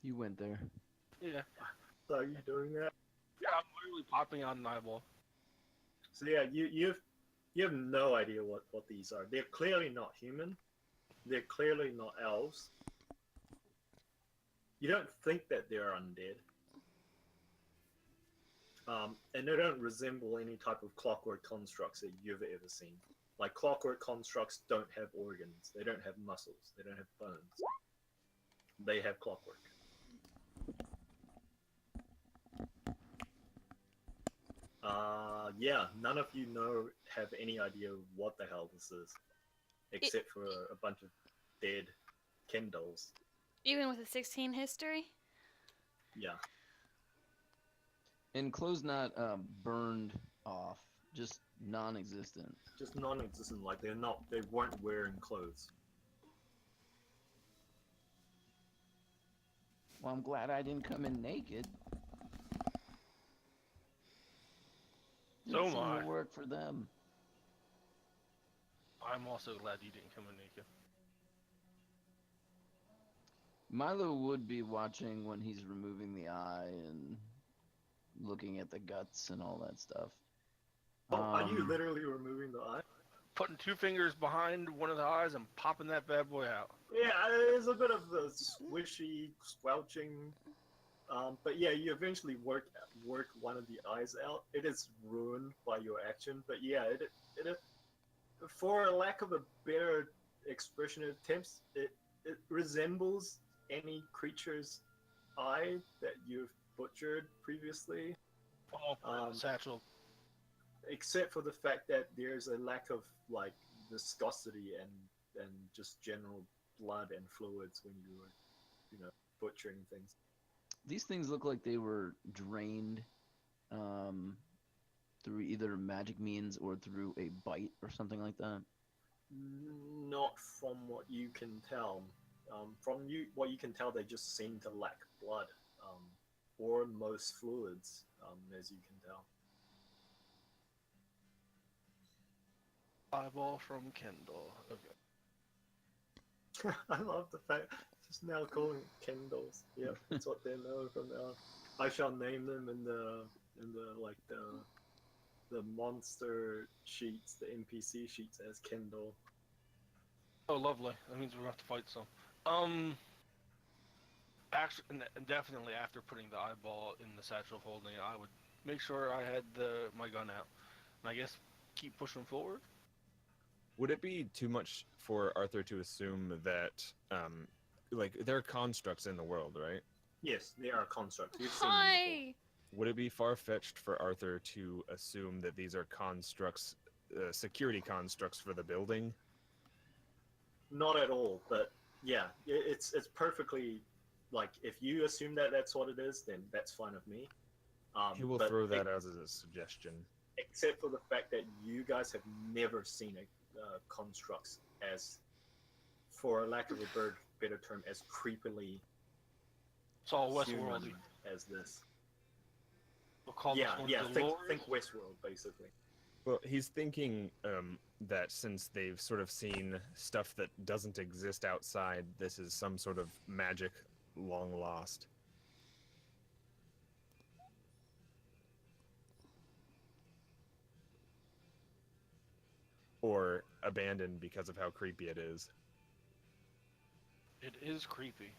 You went there. yeah, So are you doing that? yeah, I'm literally popping out an eyeball. So yeah, you have no idea what these are. They're clearly not human. They're clearly not elves. You don't think that they're undead. And they don't resemble any type of clockwork constructs that you've ever seen. Like clockwork constructs don't have organs. They don't have muscles. They don't have bones. They have clockwork. Yeah, none of you have any idea what the hell this is, except for a bunch of dead Ken dolls. Even with a 16 history? Yeah. And clothes not burned off, just non-existent. Just non-existent, like they weren't wearing clothes. Well, I'm glad I didn't come in naked. So Didn't seem am I. to work for them. I'm also glad you didn't come in naked. Milo would be watching when he's removing the eye and looking at the guts and all that stuff. Oh, are you literally removing the eye? Putting 2 fingers behind one of the eyes and popping that bad boy out. Yeah, there's a bit of the squishy, squelching. But yeah, you eventually work one of the eyes out. It is ruined by your action, but yeah, it for a lack of a better expression, it resembles any creature's eye that you've butchered previously. Oh, satchel. Except for the fact that there's a lack of like viscosity and just general blood and fluids when you were, butchering things. These things look like they were drained through either magic means or through a bite or something like that. Not from what you can tell. What you can tell, they just seem to lack blood, or most fluids, as you can tell. Eyeball from Kendall. Okay. I love the fact just now calling it Kendalls. Yep, that's what they're known from now. I shall name them in the monster sheets, the NPC sheets as Kendall. Oh, lovely. That means we're gonna have to fight some. Actually, and definitely after putting the eyeball in the satchel of holding it, I would make sure I had my gun out. And I guess keep pushing forward. Would it be too much for Arthur to assume that, there are constructs in the world, right? Yes, they are constructs. You've seen them Hi! Would it be far-fetched for Arthur to assume that these are constructs, security constructs for the building? Not at all, but yeah, it's perfectly, like, if you assume that that's what it is, then that's fine with me. He will but throw that as a suggestion. except for the fact that you guys have never seen constructs as, for lack of a better term, as creepily It's all human Westworldy. as this. We'll call Yeah, this one yeah. Dolores. Think Westworld, basically. Well, he's thinking that since they've sort of seen stuff that doesn't exist outside, this is some sort of magic long lost. Or abandoned because of how creepy it is. It is creepy.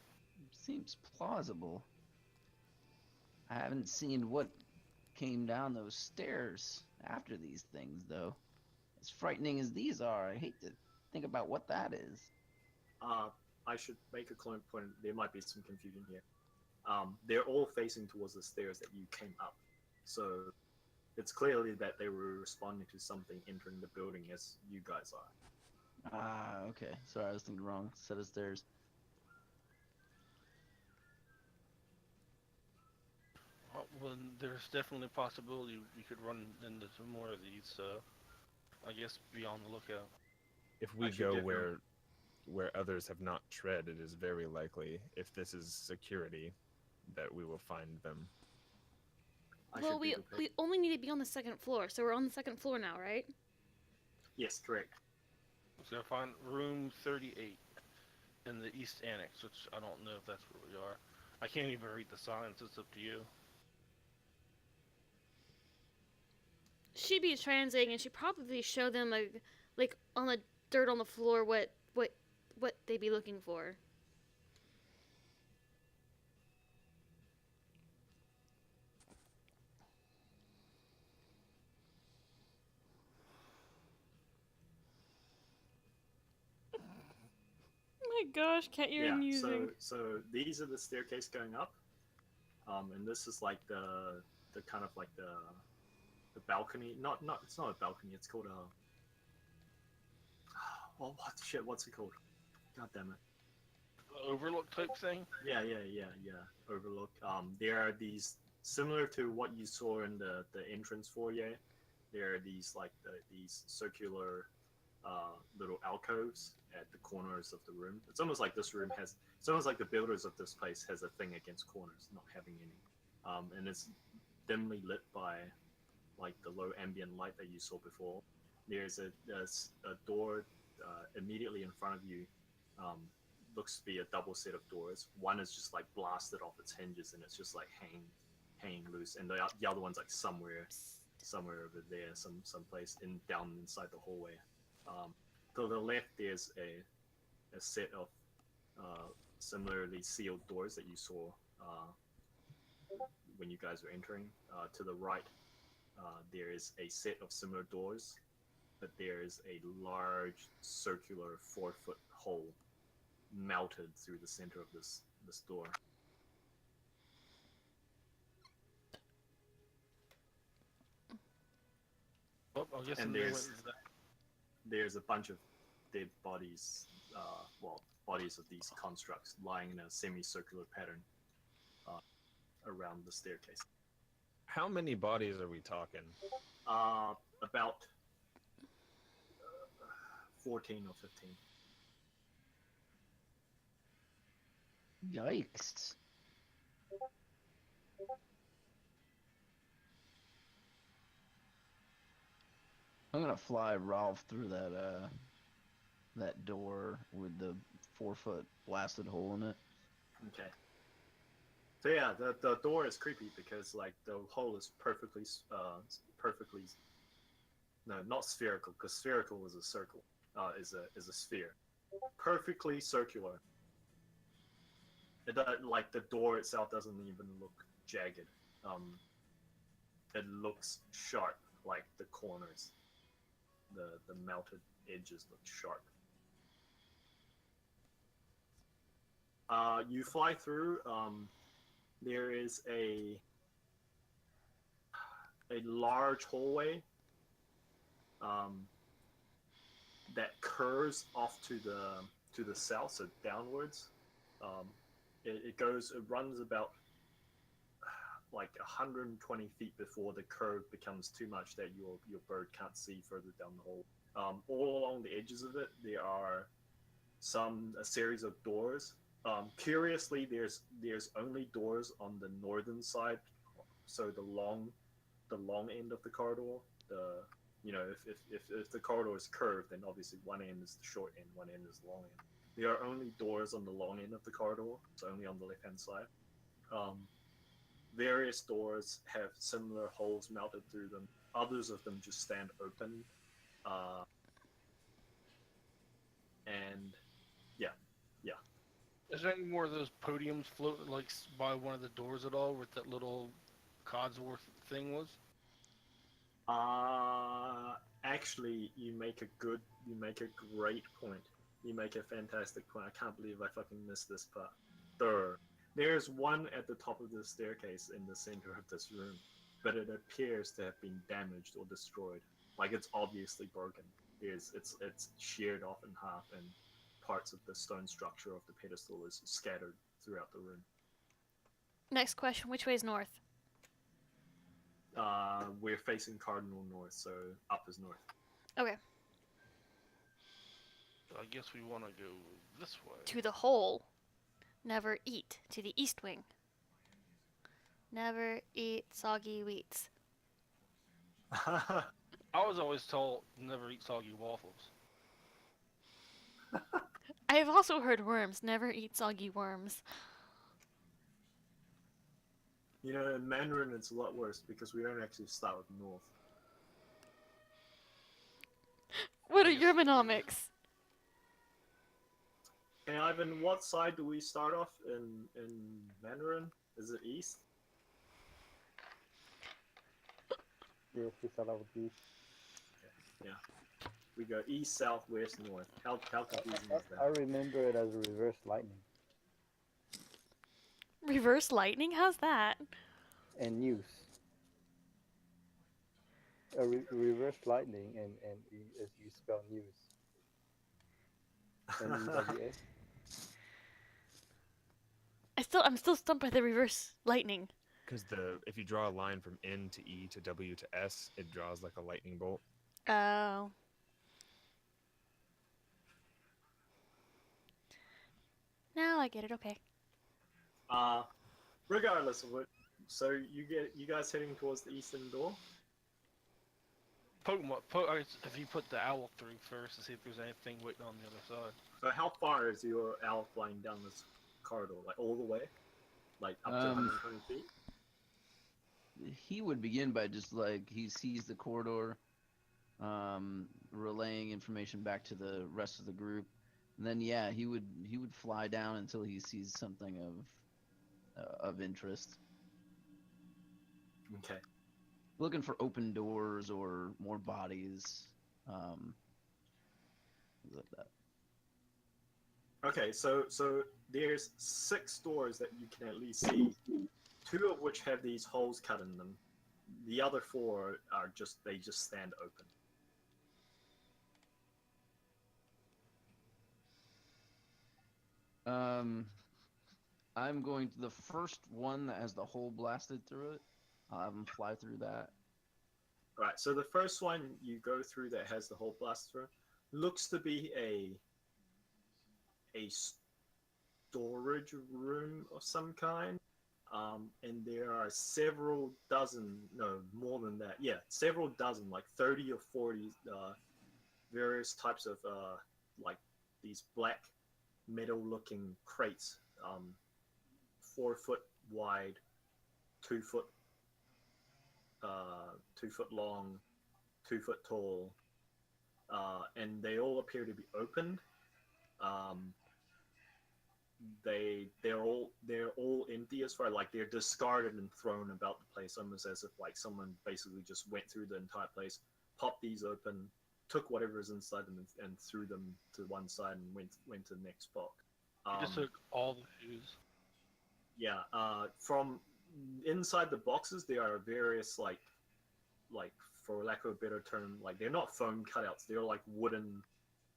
Seems plausible. I haven't seen what came down those stairs after these things, though. As frightening as these are, I hate to think about what that is. I should make a point. There might be some confusion here. They're all facing towards the stairs that you came up, so it's clearly that they were responding to something entering the building as you guys are. Ah, okay. Sorry, I was thinking wrong set of stairs. Well, there's definitely a possibility we could run into some more of these. So I guess be on the lookout. If we I should go give him- where others have not tread, it is very likely, if this is security, that we will find them. I Well, should be we prepared. we only need to be on the second floor, so we're on the second floor now, right? Yes, correct. So find room 38 in the East Annex, which I don't know if that's where we are. I can't even read the signs. It's up to you. She'd be translating, and she'd probably show them like on the dirt on the floor what they'd be looking for. Oh my gosh, Cat, you're amusing. So these are the staircase going up, and this is like the kind of like the balcony. Not it's not a balcony. It's called a. Oh, what's it called? God damn it. Overlook type thing. Yeah. Overlook. There are these similar to what you saw in the entrance foyer. There are these like these circular little alcoves at the corners of the room. It's almost like this room has. It's almost like the builders of this place has a thing against corners, not having any. And it's dimly lit by like the low ambient light that you saw before. There's a door immediately in front of you. Looks to be a double set of doors. One is just like blasted off its hinges and it's just like hanging loose, and the other one's like somewhere over there, some place down inside the hallway. To the left, there's a set of similarly sealed doors that you saw when you guys were entering. To the right, there is a set of similar doors, but there is a large circular 4-foot hole melted through the center of this door. Oh, I guess And they went there's- into that. There's a bunch of dead bodies, bodies of these constructs lying in a semicircular pattern around the staircase. How many bodies are we talking? About 14 or 15. Yikes. I'm gonna fly Ralph through that door with the 4-foot blasted hole in it. Okay. So yeah, the door is creepy because like the hole is perfectly no, not spherical, because spherical is a circle, is a sphere, perfectly circular. It like the door itself doesn't even look jagged. It looks sharp, like the corners, the melted edges look sharp. You fly through. There is a large hallway that curves off to the south, so downwards. It runs about like 120 feet before the curve becomes too much that your bird can't see further down the hole. All along the edges of it, there are a series of doors. Curiously, there's only doors on the northern side, so the long end of the corridor. If the corridor is curved, then obviously one end is the short end, one end is the long end. There are only doors on the long end of the corridor, so only on the left-hand side. Various doors have similar holes melted through them. Others of them just stand open. And yeah. Is there any more of those podiums floating like by one of the doors at all, where that little Codsworth thing was? Actually, you make a great point. You make a fantastic point. I can't believe I fucking missed this part. There's one at the top of the staircase in the center of this room, but it appears to have been damaged or destroyed. Like it's obviously broken. It's sheared off in half, and parts of the stone structure of the pedestal is scattered throughout the room. Next question: which way is north? We're facing cardinal north, so up is north. Okay. So I guess we want to go this way. To the hole. Never eat. To the east wing. Never eat soggy wheats. I was always told never eat soggy waffles. I have also heard worms. Never eat soggy worms. You know, in Mandarin it's a lot worse because we don't actually start with north. What are Yes. your mnemonics? Hey Ivan, what side do we start off in Mandarin? Is it east? Yes, we start out with east. We go east, south, west, north. How confusing is I that? remember it as reverse lightning Reverse lightning? How's that? and news. Reverse lightning and as you spell news. NEWA. I'm still stumped by the reverse lightning. Because if you draw a line from N to E to W to S, it draws like a lightning bolt. Oh. Now I get it. Okay. Regardless of what, so you guys heading towards the eastern door? If you put the owl through first to see if there's anything waiting on the other side. So how far is your owl flying down this corridor? Like all the way? Like up to 120 feet? He would begin by just like he sees the corridor, relaying information back to the rest of the group. And then yeah, he would fly down until he sees something of interest, Okay. looking for open doors or more bodies, things like that. Okay, so there's 6 doors that you can at least see, 2 of which have these holes cut in them. The other 4 are just stand open. I'm going to the first one that has the hole blasted through it. I'll have him fly through that. Right, so the first one you go through that has the hole blasted through looks to be a storage room of some kind. And there are several dozen, no, more than that. Yeah, several dozen, like 30 or 40 various types of like these black metal-looking crates, 4 foot wide, 2 foot, 2 foot long, 2 foot tall, and they all appear to be opened. They're all empty as far like they're discarded and thrown about the place, almost as if like someone basically just went through the entire place, popped these open, took whatever's inside them and threw them to one side and went to the next box. You just took all the shoes. Yeah. From inside the boxes, there are various like for lack of a better term, like they're not foam cutouts. They're like wooden.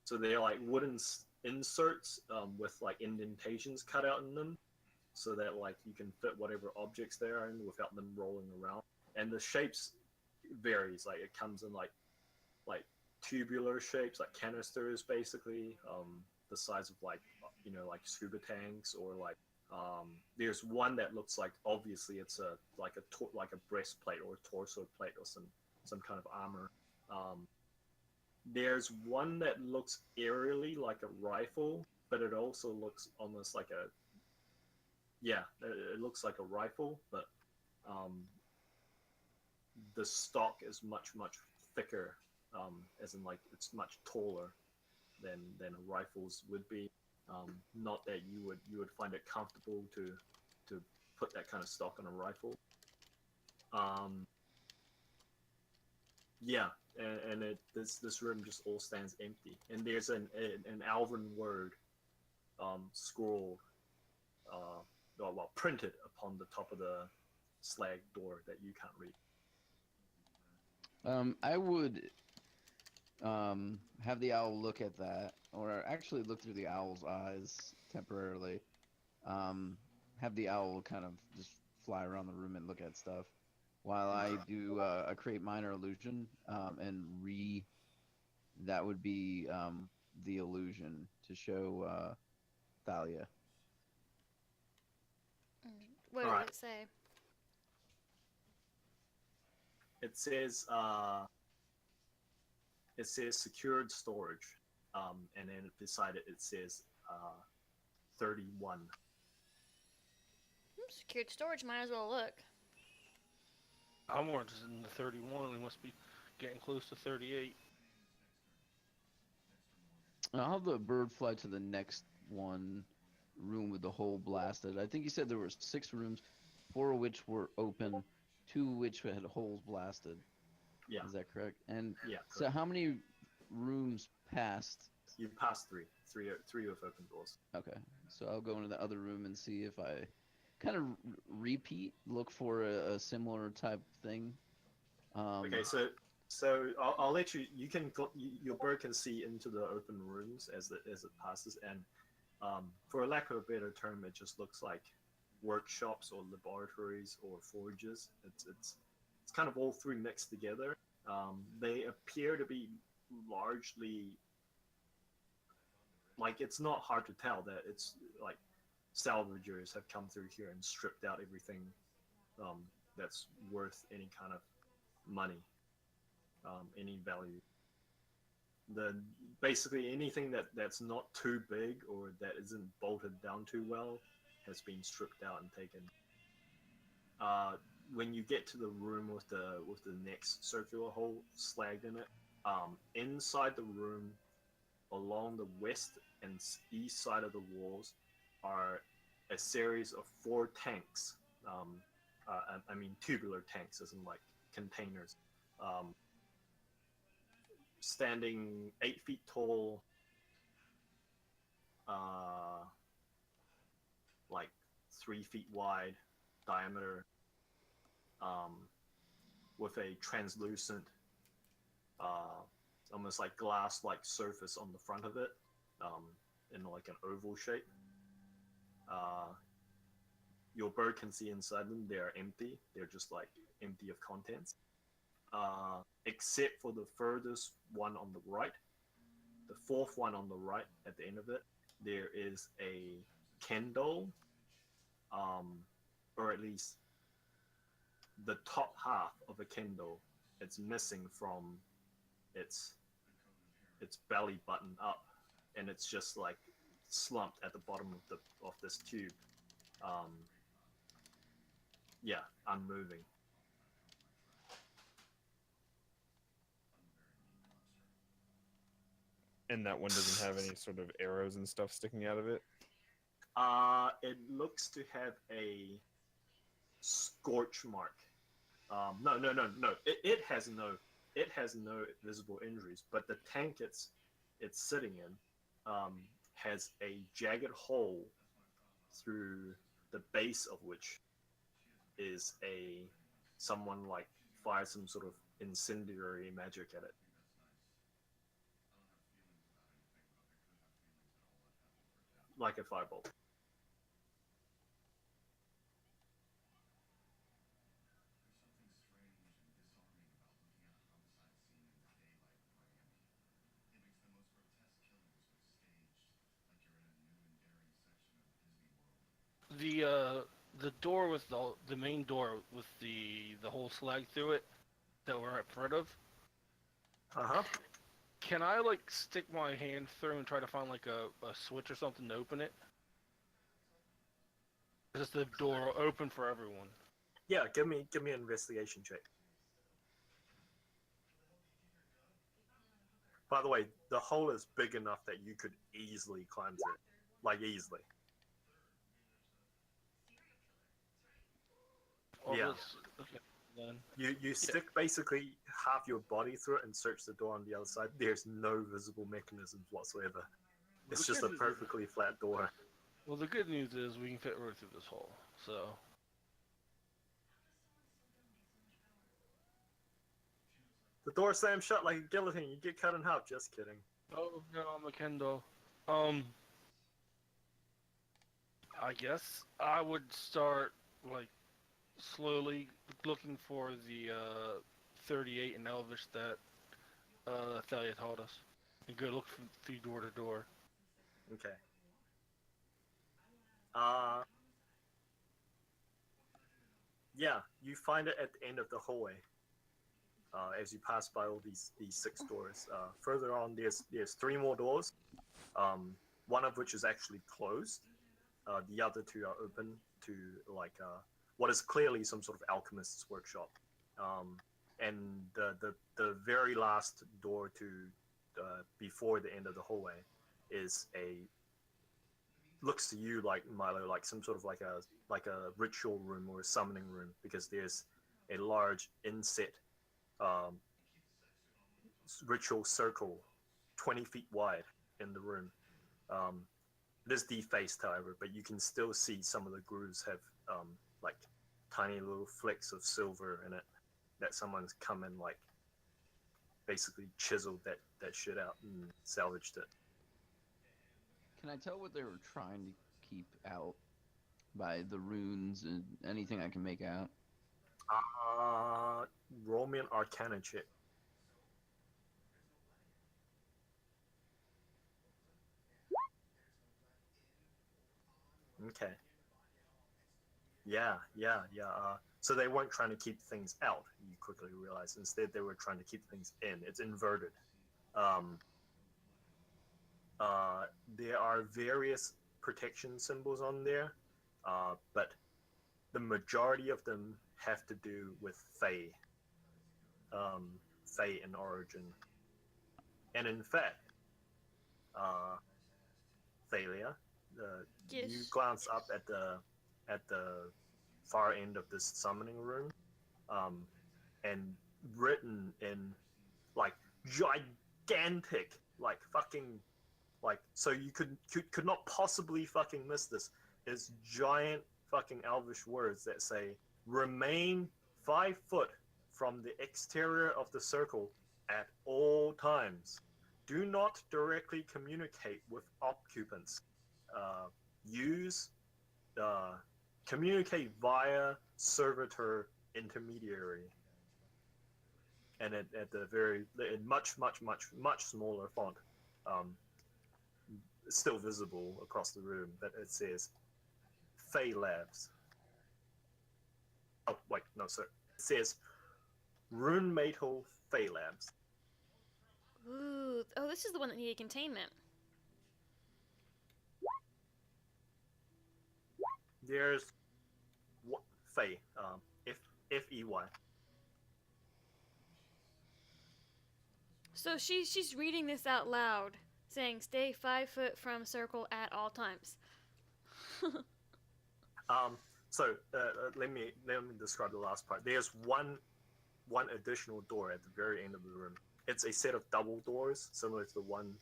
So they're like wooden inserts with like indentations cut out in them, so that like you can fit whatever objects they are in without them rolling around. And the shapes varies. Like it comes in like tubular shapes, like canisters, basically, the size of like like scuba tanks, or like there's one that looks like obviously it's like a breastplate or a torso plate or some kind of armor. There's one that looks eerily like a rifle, but it also looks almost like it looks like a rifle, but the stock is much thicker, as in like it's much taller than a rifle's would be. Not that you would find it comfortable to put that kind of stock on a rifle. Yeah, and this room just all stands empty, and there's an Alvin word scrolled, printed upon the top of the slag door that you can't read. I would have the owl look at that, or actually look through the owl's eyes temporarily. Have the owl kind of just fly around the room and look at stuff while I do a create minor illusion and that would be the illusion to show Thalia. What does Alright. it say? It says secured storage, and then beside it says 31. Secured storage. Might as well look. I'm more interested in the 31. We must be getting close to 38. I'll have the bird fly to the next room with the hole blasted. I think he said there were 6 rooms, 4 of which were open, 2 of which had holes blasted. Yeah. Is that correct? And Yeah. so how many rooms passed? You passed three with open doors. Okay, so I'll go into the other room and see if I kind of look for a similar type thing. Okay, so I'll let you. Your bird can see into the open rooms as it passes, and for lack of a better term, it just looks like workshops or laboratories or forges. It's kind of all 3 mixed together. They appear to be largely like, it's not hard to tell that it's like salvagers have come through here and stripped out everything that's worth any kind of money, any value. Basically anything that's not too big or that isn't bolted down too well has been stripped out and taken. When you get to the room with the next circular hole slagged in it, inside the room, along the west and east side of the walls, are a series of 4 tanks. I mean tubular tanks, as in like containers, standing 8 feet tall, like 3 feet wide diameter, with a translucent, almost like glass-like surface on the front of it, in like an oval shape. Your bird can see inside them. They are empty. They're just like empty of contents, except for the furthest one on the right, the 4th one on the right. At the end of it, there is a candle, or at least the top half of a candle. It's missing from its belly button up, and it's just like slumped at the bottom of this tube. Yeah, unmoving. And that one doesn't have any sort of arrows and stuff sticking out of it? It looks to have a scorch mark. No. It has no visible injuries, but the tank it's sitting in has a jagged hole through the base of which is someone like fired some sort of incendiary magic at it. Like a firebolt. The door with the main door with the whole slag through it that we're at front of. Uh-huh. Can I like stick my hand through and try to find like a switch or something to open it? Is the door open for everyone? Yeah, give me an investigation check. By the way, the hole is big enough that you could easily climb through it. Like, easily. Oh, Yeah. Okay, then. You stick basically half your body through it and search the door on the other side. There's no visible mechanisms whatsoever. It's just a perfectly flat door. Well, the good news is we can fit right through this hole, so... The door slams shut like a guillotine. You get cut in half. Just kidding. Oh, no, I'm a kendo. I guess I would start, like, slowly looking for the 38 in Elvish that Thalia taught us, and go look through door to door. Okay. Uh, yeah, you find it at the end of the hallway. As you pass by all these 6 doors. Further on, there's 3 more doors. One of which is actually closed. The other 2 are open to like what is clearly some sort of alchemist's workshop. And the very last door to before the end of the hallway is looks to you like Milo like some sort of like a ritual room or a summoning room, because there's a large inset um, ritual circle 20 feet wide in the room. It is defaced, however, but you can still see some of the grooves have like tiny little flecks of silver in it that someone's come and like basically chiseled that shit out and salvaged it. Can I tell what they were trying to keep out by the runes and anything I can make out? Roll me an Arcana check. Okay. Yeah. So they weren't trying to keep things out, you quickly realize. Instead, they were trying to keep things in. It's inverted. Um, there are various protection symbols on there, but the majority of them have to do with Fae. Fae in origin. And in fact, Thalia, Yes. you glance up at the far end of this summoning room, and written in like gigantic, like fucking, like so you could not possibly fucking miss this. Is giant fucking Elvish words that say, "Remain 5 foot from the exterior of the circle at all times. Do not directly communicate with occupants. Use communicate via servitor intermediary." And at the very in much smaller font, um, still visible across the room, but it says Fey Labs. Oh wait, no sir. It says Rune Metal Fey Labs. Ooh. Oh, this is the one that needed containment. There's Fey, F-E-Y. So she's reading this out loud, saying, "Stay 5 foot from circle at all times." So let me describe the last part. There's one additional door at the very end of the room. It's a set of double doors, similar to the one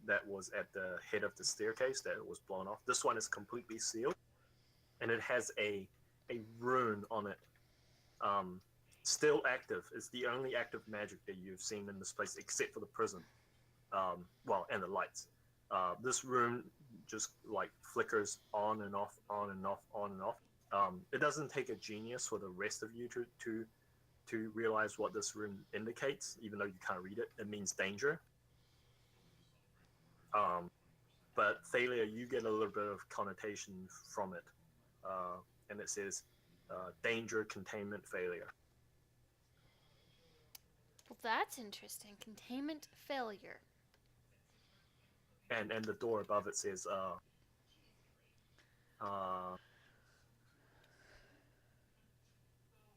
that was at the head of the staircase that was blown off. This one is completely sealed, and it has a rune on it. Still active. It's the only active magic that you've seen in this place, except for the prison. Well, and the lights. This rune just like flickers on and off, on and off, on and off. It doesn't take a genius for the rest of you to realize what this rune indicates, even though you can't read it. It means danger. But Thalia, you get a little bit of connotation from it, and it says danger, containment, failure. Well, that's interesting. Containment failure. And the door above it says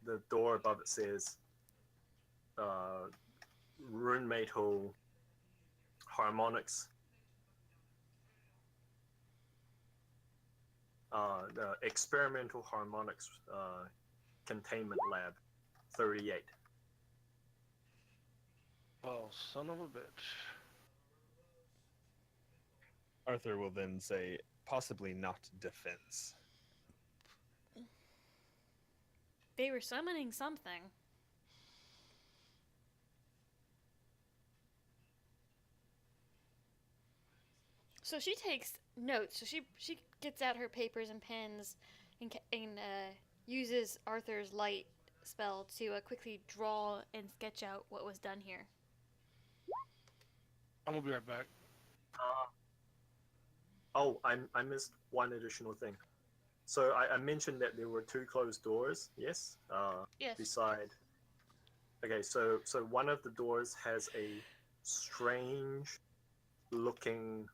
the door above it says Rune Metal Harmonics, the Experimental Harmonics Containment Lab 38. Oh, son of a bitch. Arthur will then say, possibly not defense. They were summoning something. So she takes notes. So she gets out her papers and pens, and uses Arthur's light spell to quickly draw and sketch out what was done here. I'm gonna be right back. Uh, oh, I missed one additional thing. So I mentioned that there were 2 closed doors. Yes. Yes. Beside. Okay, so one of the doors has a strange looking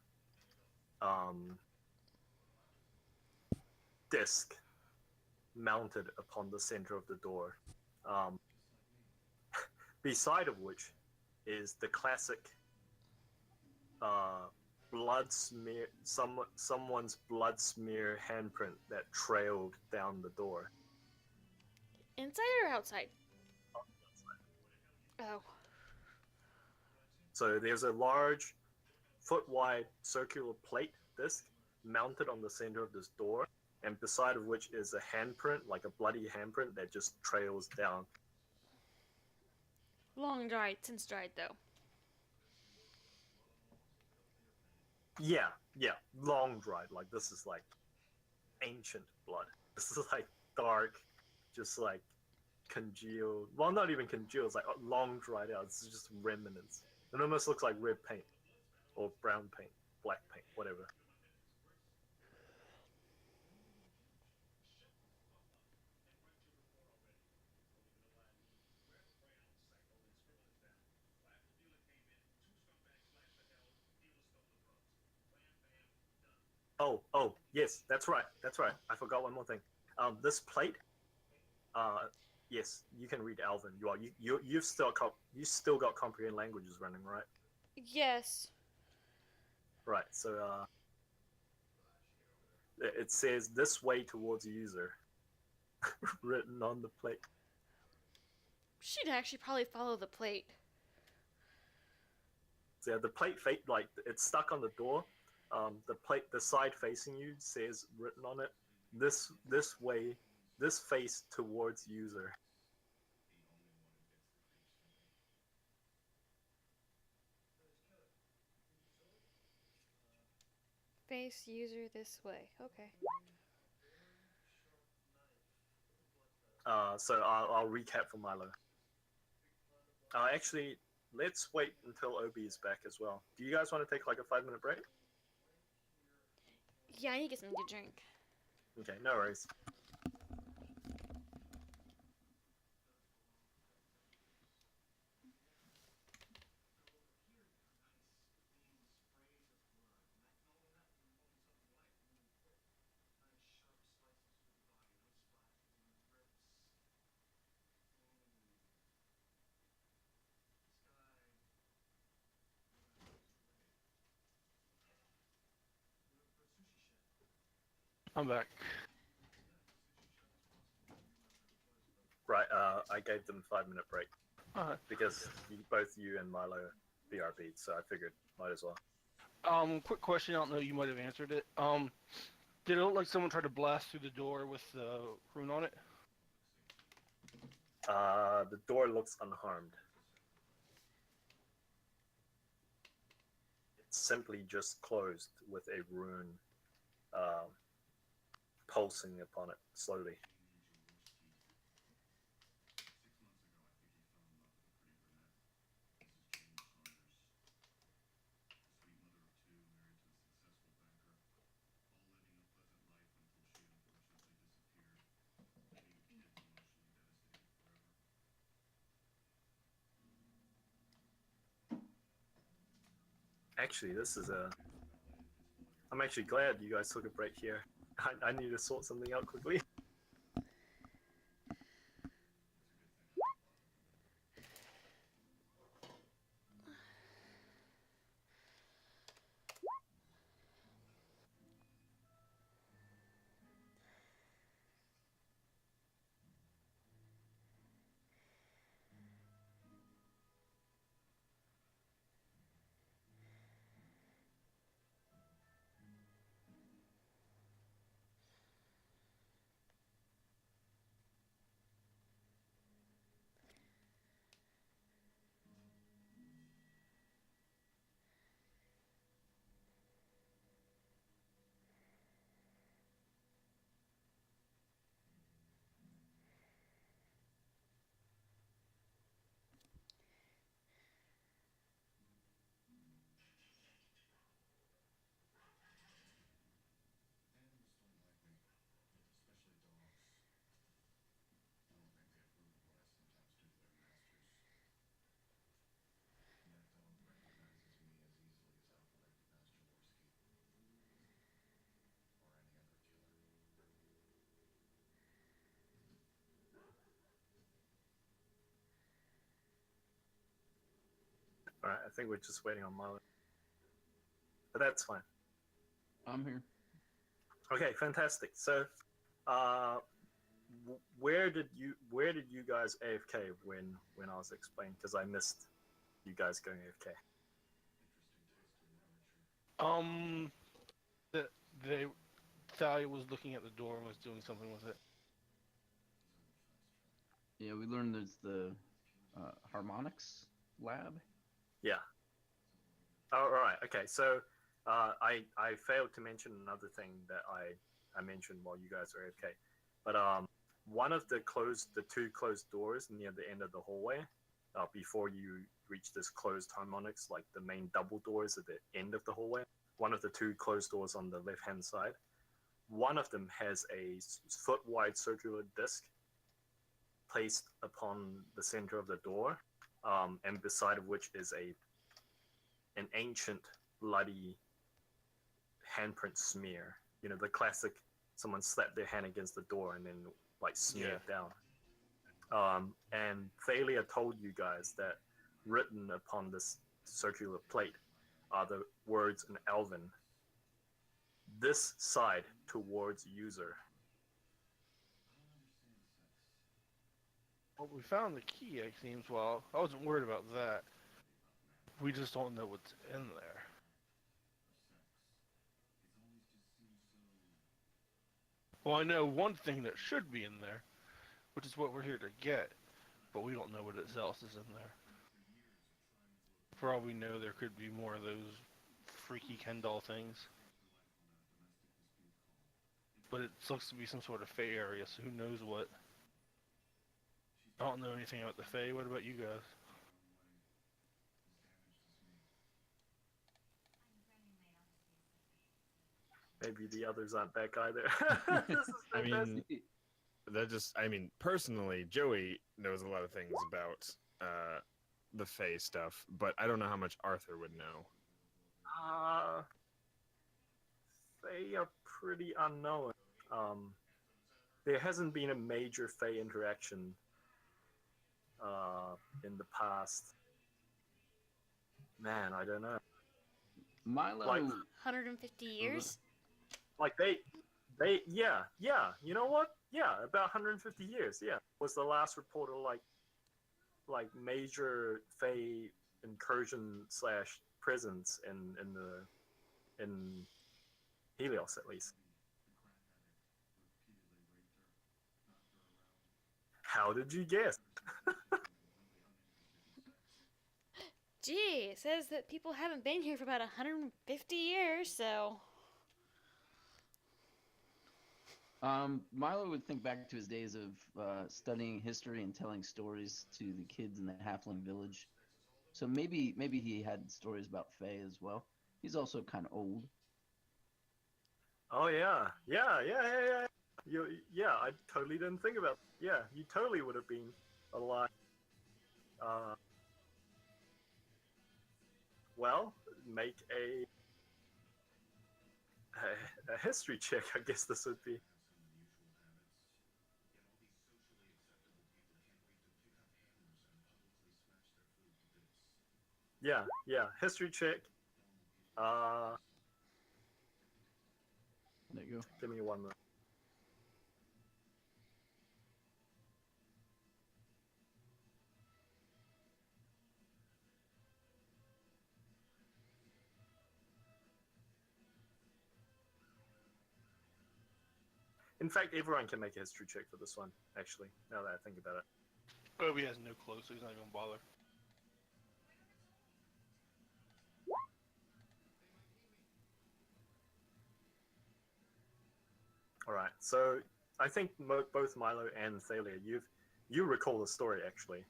disc mounted upon the center of the door. Um, beside of which is the classic blood smear, someone's blood smear handprint that trailed down the door. Inside or outside? Oh. So there's a large, foot-wide circular plate disc mounted on the center of this door, and beside of which is a handprint, like a bloody handprint that just trails down. Long dried, since dried though. Yeah, long dried. Like this is like ancient blood. This is like dark, just like congealed. Well, not even congealed. It's like long dried out. It's just remnants. It almost looks like red paint or brown paint, black paint, whatever. Oh, yes, that's right. I forgot one more thing. This plate. Yes, you can read Alvin. You've still got comprehend languages running, right? Yes. Right. So it says this way towards user written on the plate. She'd actually probably follow the plate. So yeah, the plate like it's stuck on the door. The side facing you says written on it, this way, this face towards user. Face user this way. Okay. So I'll recap for Milo. Actually, let's wait until Obi is back as well. Do you guys want to take like a 5-minute break? Yeah, I need to get something to drink. Okay, no worries. I'm back. Right, I gave them a 5-minute break Alright. because both you and Milo BRB'd, so I figured might as well. Quick question. I don't know. You might have answered it. Did it look like someone tried to blast through the door with the rune on it? The door looks unharmed. It's simply just closed with a rune pulsing upon it slowly. Actually, I'm actually glad you guys took a break here. I need to sort something out quickly. All right, I think we're just waiting on Milo, but that's fine. I'm here. Okay, fantastic. So, where did you guys AFK when I was explaining? Because I missed you guys going AFK. The they Thalia was looking at the door and was doing something with it. Yeah, we learned there's the Harmonics lab. Yeah. Oh, all right. Okay. So, I failed to mention another thing that I mentioned while you guys were AFK, but one of the two closed doors near the end of the hallway, before you reach this closed harmonics, like the main double doors at the end of the hallway. One of the two closed doors on the left hand side. One of them has a foot wide circular disc placed upon the center of the door, and beside of which is an ancient bloody handprint smear. You know, the classic someone slapped their hand against the door and then like smeared down. And Thalia told you guys that written upon this circular plate are the words in Elven, "This side towards user." Well, we found the key, it seems. Well, I wasn't worried about that. We just don't know what's in there. Well, I know one thing that should be in there, which is what we're here to get, but we don't know what else is in there. For all we know, there could be more of those freaky Ken doll things. But it looks to be some sort of Fey area, so who knows what. I don't know anything about the Fey. What about you guys? Maybe the others aren't back either. This is I fantastic. mean, personally, Joey knows a lot of things about the Fae stuff, but I don't know how much Arthur would know. They are pretty unknown. There hasn't been a major Fey interaction in the past. Man, I don't know. Milo. Like- 150 years? Like yeah. You know what? Yeah, about 150 years. Yeah, was the last report of like major Fey incursion / presence in Helios at least. How did you guess? Gee, it says that people haven't been here for about 150 years, so. Milo would think back to his days of studying history and telling stories to the kids in the Halfling village. So maybe he had stories about Fae as well. He's also kind of old. Oh yeah. I totally didn't think about. Yeah, you totally would have been alive. Well, make a history check. I guess this would be. Yeah, history check. There you go. Give me one minute. In fact, everyone can make a history check for this one, actually, now that I think about it. Obi has no clue, so he's not even gonna bother. All right, so I think both Milo and Thalia, you recall the story, actually,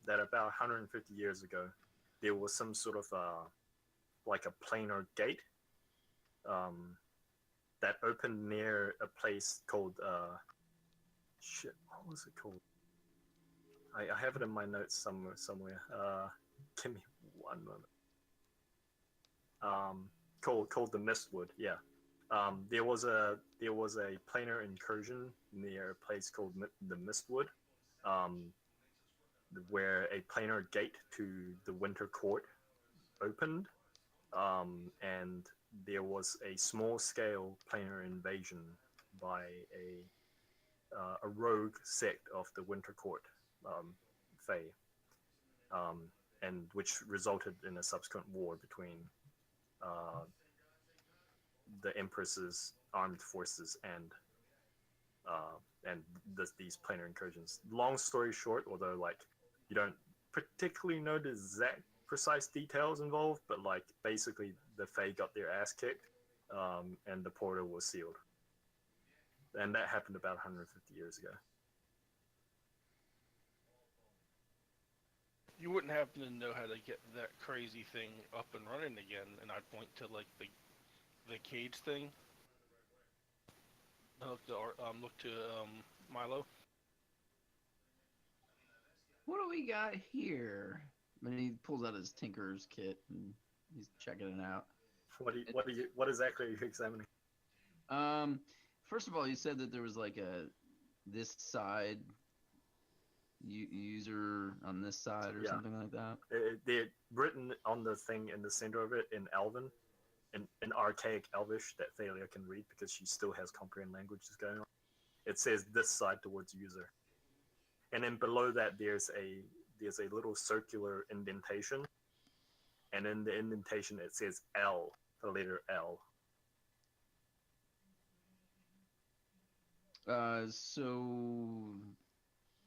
that about 150 years ago, there was some sort of like a planar gate that opened near a place called shit. What was it called? I have it in my notes somewhere. Give me one moment. Called the Mistwood. Yeah. There was a planar incursion near a place called the Mistwood. where a planar gate to the Winter Court opened, and there was a small-scale planar invasion by a rogue sect of the Winter Court, Fae, and which resulted in a subsequent war between uh, the Empress's armed forces and these planar incursions. Long story short, although like you don't particularly know the exact precise details involved, but like basically the Fae got their ass kicked, and the portal was sealed, and that happened about 150 years ago. You wouldn't happen to know how to get that crazy thing up and running again, and I'd point to like the cage thing. I look to Milo. What do we got here? And he pulls out his tinker's kit and he's checking it out. What exactly are you examining? First of all, you said that there was like this side user on this side or something like that. They're written on the thing in the center of it in Elven, in archaic Elvish that Thalia can read because she still has comprehend languages going on. It says this side towards user, and then below that there's a little circular indentation, and in the indentation it says L, the letter L.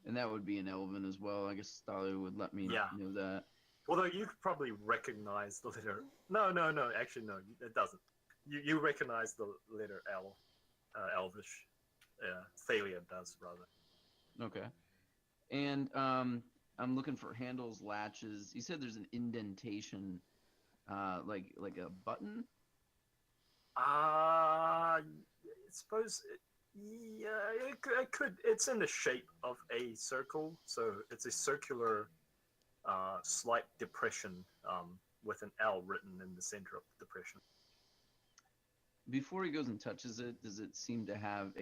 And that would be an Elven as well. I guess Thalia would let me know that. Although you could probably recognize the letter. No, actually no, it doesn't. You recognize the letter L, Elvish. Thalia does, rather. Okay. And I'm looking for handles, latches. You said there's an indentation, like a button? I suppose, it could. It's in the shape of a circle, so it's a circular, slight depression, with an L written in the center of the depression. Before he goes and touches it, does it seem to have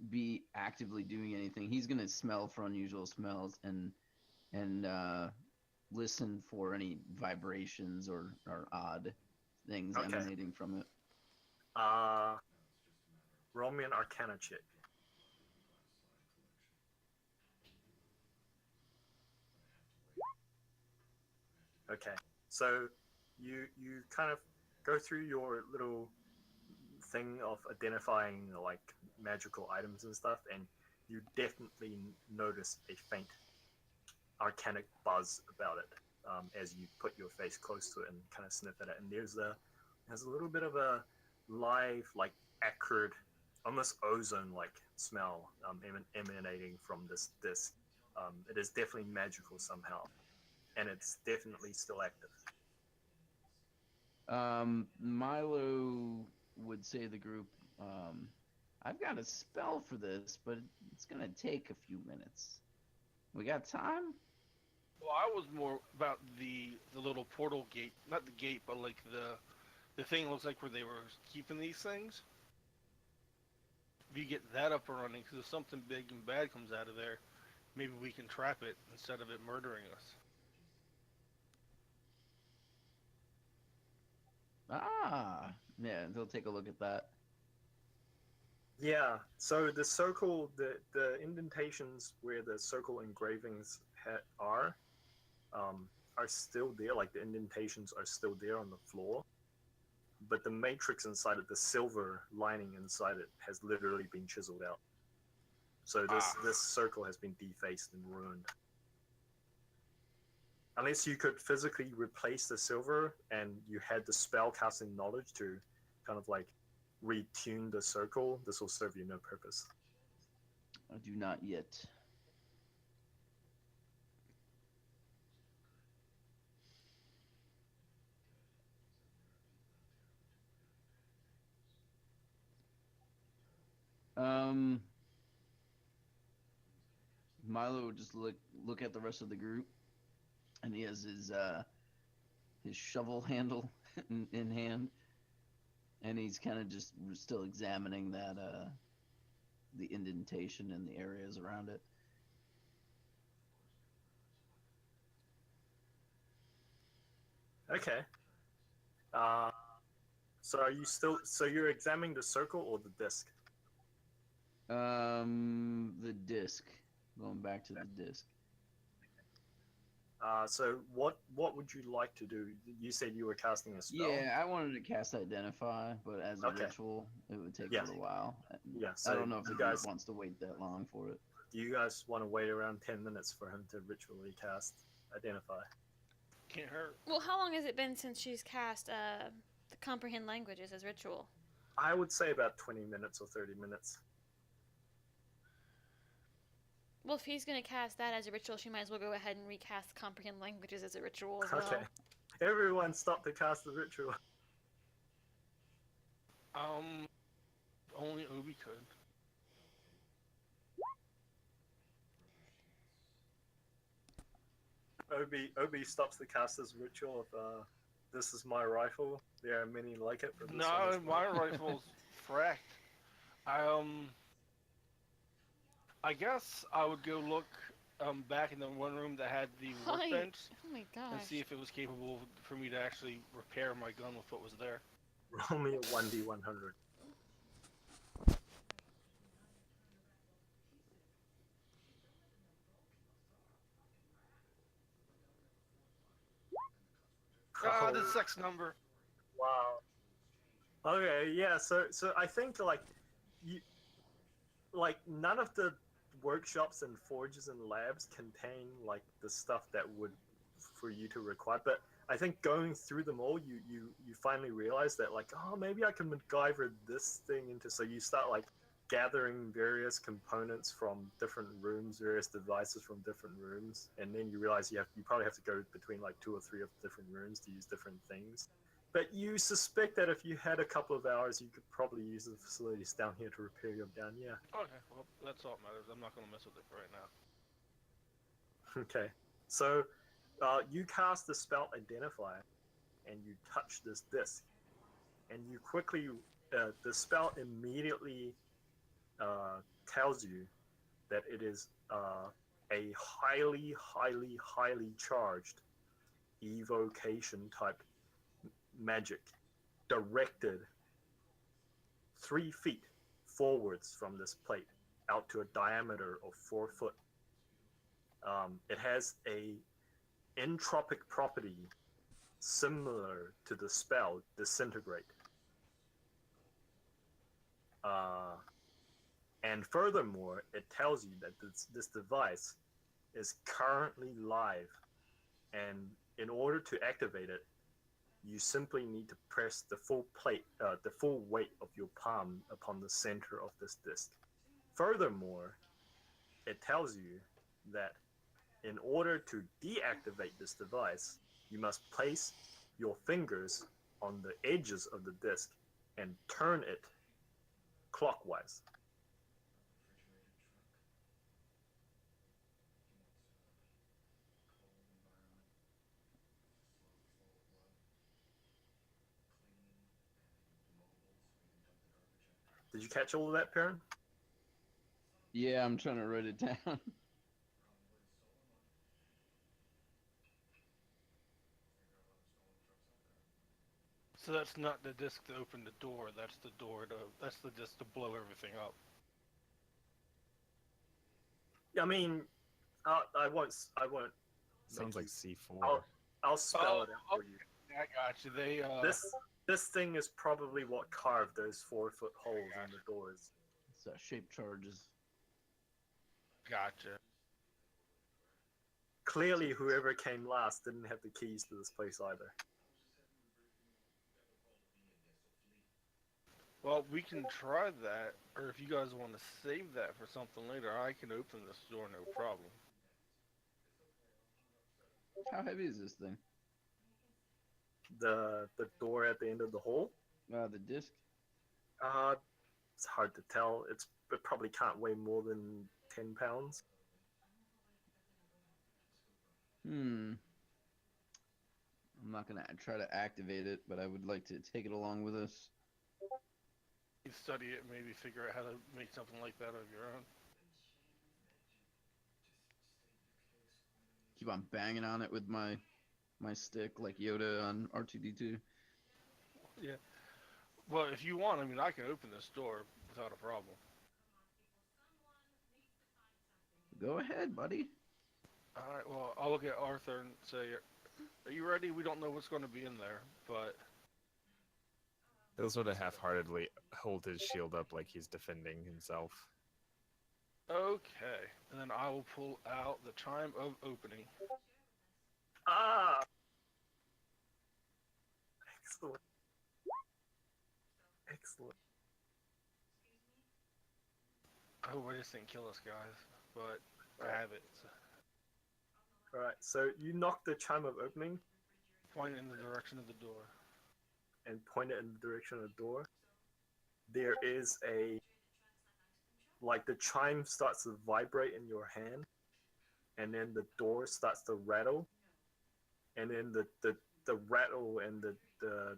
be actively doing anything? He's gonna smell for unusual smells and listen for any vibrations or odd things emanating from it. Roll me an Arcana check. Okay, so you kind of go through your little thing of identifying like magical items and stuff, and you definitely notice a faint arcanic buzz about it, as you put your face close to it and kind of sniff at it. And there's a little bit of a live, like acrid, almost ozone-like smell emanating from this disc. It is definitely magical somehow, and it's definitely still active. Milo would say to the group, I've got a spell for this, but it's gonna take a few minutes. We got time? Well, I was more about the little portal gate, not the gate, but like the thing looks like where they were keeping these things. If you get that up and running, because if something big and bad comes out of there, maybe we can trap it instead of it murdering us. Ah, yeah, they'll take a look at that. Yeah, so the circle, the indentations where the circle engravings are still there, like the indentations are still there on the floor, but the matrix inside it, the silver lining inside it, has literally been chiseled out. So this circle has been defaced and ruined. Unless you could physically replace the silver and you had the spellcasting knowledge to kind of like retune the circle, this will serve you no purpose. I do not yet. Milo would just look at the rest of the group, and he has his shovel handle in hand, and he's kind of just still examining that the indentation and the areas around it. Okay. Uh, so are you still? So you're examining the circle or the disc? The disc. Going back to the disc. So what would you like to do? You said you were casting a spell. Yeah, I wanted to cast Identify, but as a Okay. ritual, it would take Yeah. a little while. Yeah. I So don't know if the you group guys, wants to wait that long for it. do you guys want to wait around 10 minutes for him to ritually cast identify? Can't hurt. Well, how long has it been since she's cast the comprehend languages as ritual? I would say about 20 minutes or 30 minutes. Well, if he's gonna cast that as a ritual, she might as well go ahead and recast comprehend languages as a ritual as well. Okay. Everyone, stop to cast the ritual. Only Obi could. Obi stops to cast his ritual of this is my rifle. There are many like it, but this one No, is my mine. rifle's fracked. I guess I would go look back in the one room that had the Hi. workbench Oh my gosh. and see if it was capable for me to actually repair my gun with what was there. Roll me a 1d100. Ah, the sex number. Wow. Okay, yeah. So I think you like none of the workshops and forges and labs contain like the stuff that would for you to require. But I think going through them all, you finally realize that like, oh, maybe I can MacGyver this thing into. So you start like gathering various components from different rooms, various devices from different rooms, and then you realize you probably have to go between like 2 or 3 of different rooms to use different things. But you suspect that if you had a couple of hours, you could probably use the facilities down here to repair your gun. Yeah. Okay, well, that's all that matters. I'm not going to mess with it for right now. Okay. So you cast the spell Identify, and you touch this disc, and you quickly the spell immediately tells you that it is a highly, highly, highly charged evocation type magic directed 3 feet forwards from this plate out to a diameter of 4 foot. It has a entropic property similar to the spell Disintegrate. And furthermore, it tells you that this device is currently live, and in order to activate it, you simply need to press the full weight of your palm upon the center of this disc. Furthermore, it tells you that in order to deactivate this device, you must place your fingers on the edges of the disc and turn it clockwise. Did you catch all of that, Perrin? Yeah, I'm trying to write it down. So that's not the disc to open the door. That's the disc to blow everything up. I mean, I won't. Sounds like you- C4. I'll spell it out for okay. you. I got you. They This thing is probably what carved those 4-foot holes in the doors. It's shape charges. gotcha. Clearly, whoever came last didn't have the keys to this place either. Well, we can try that, or if you guys want to save that for something later, I can open this door, no problem. How heavy is this thing? The door at the end of the hole. The disc. It's hard to tell. It probably can't weigh more than 10 pounds. I'm not gonna try to activate it, but I would like to take it along with us. You study it, maybe figure out how to make something like that of your own. Keep on banging on it with my my stick like Yoda on R2D2. Yeah. Well, if you want, I mean, I can open this door without a problem. Go ahead, buddy. All right. Well, I'll look at Arthur and say, "Are you ready? We don't know what's going to be in there, but He'll sort of half-heartedly hold his shield up like he's defending himself. okay." And then I will pull out the chime of opening. Ah! Excellent. Excellent. I hope I just didn't kill us, guys, but I have it. So Alright, so you knock the chime of opening point in the direction of the door. and point it in the direction of the door. There is a... Like, the chime starts to vibrate in your hand, and then the door starts to rattle, and then the rattle and the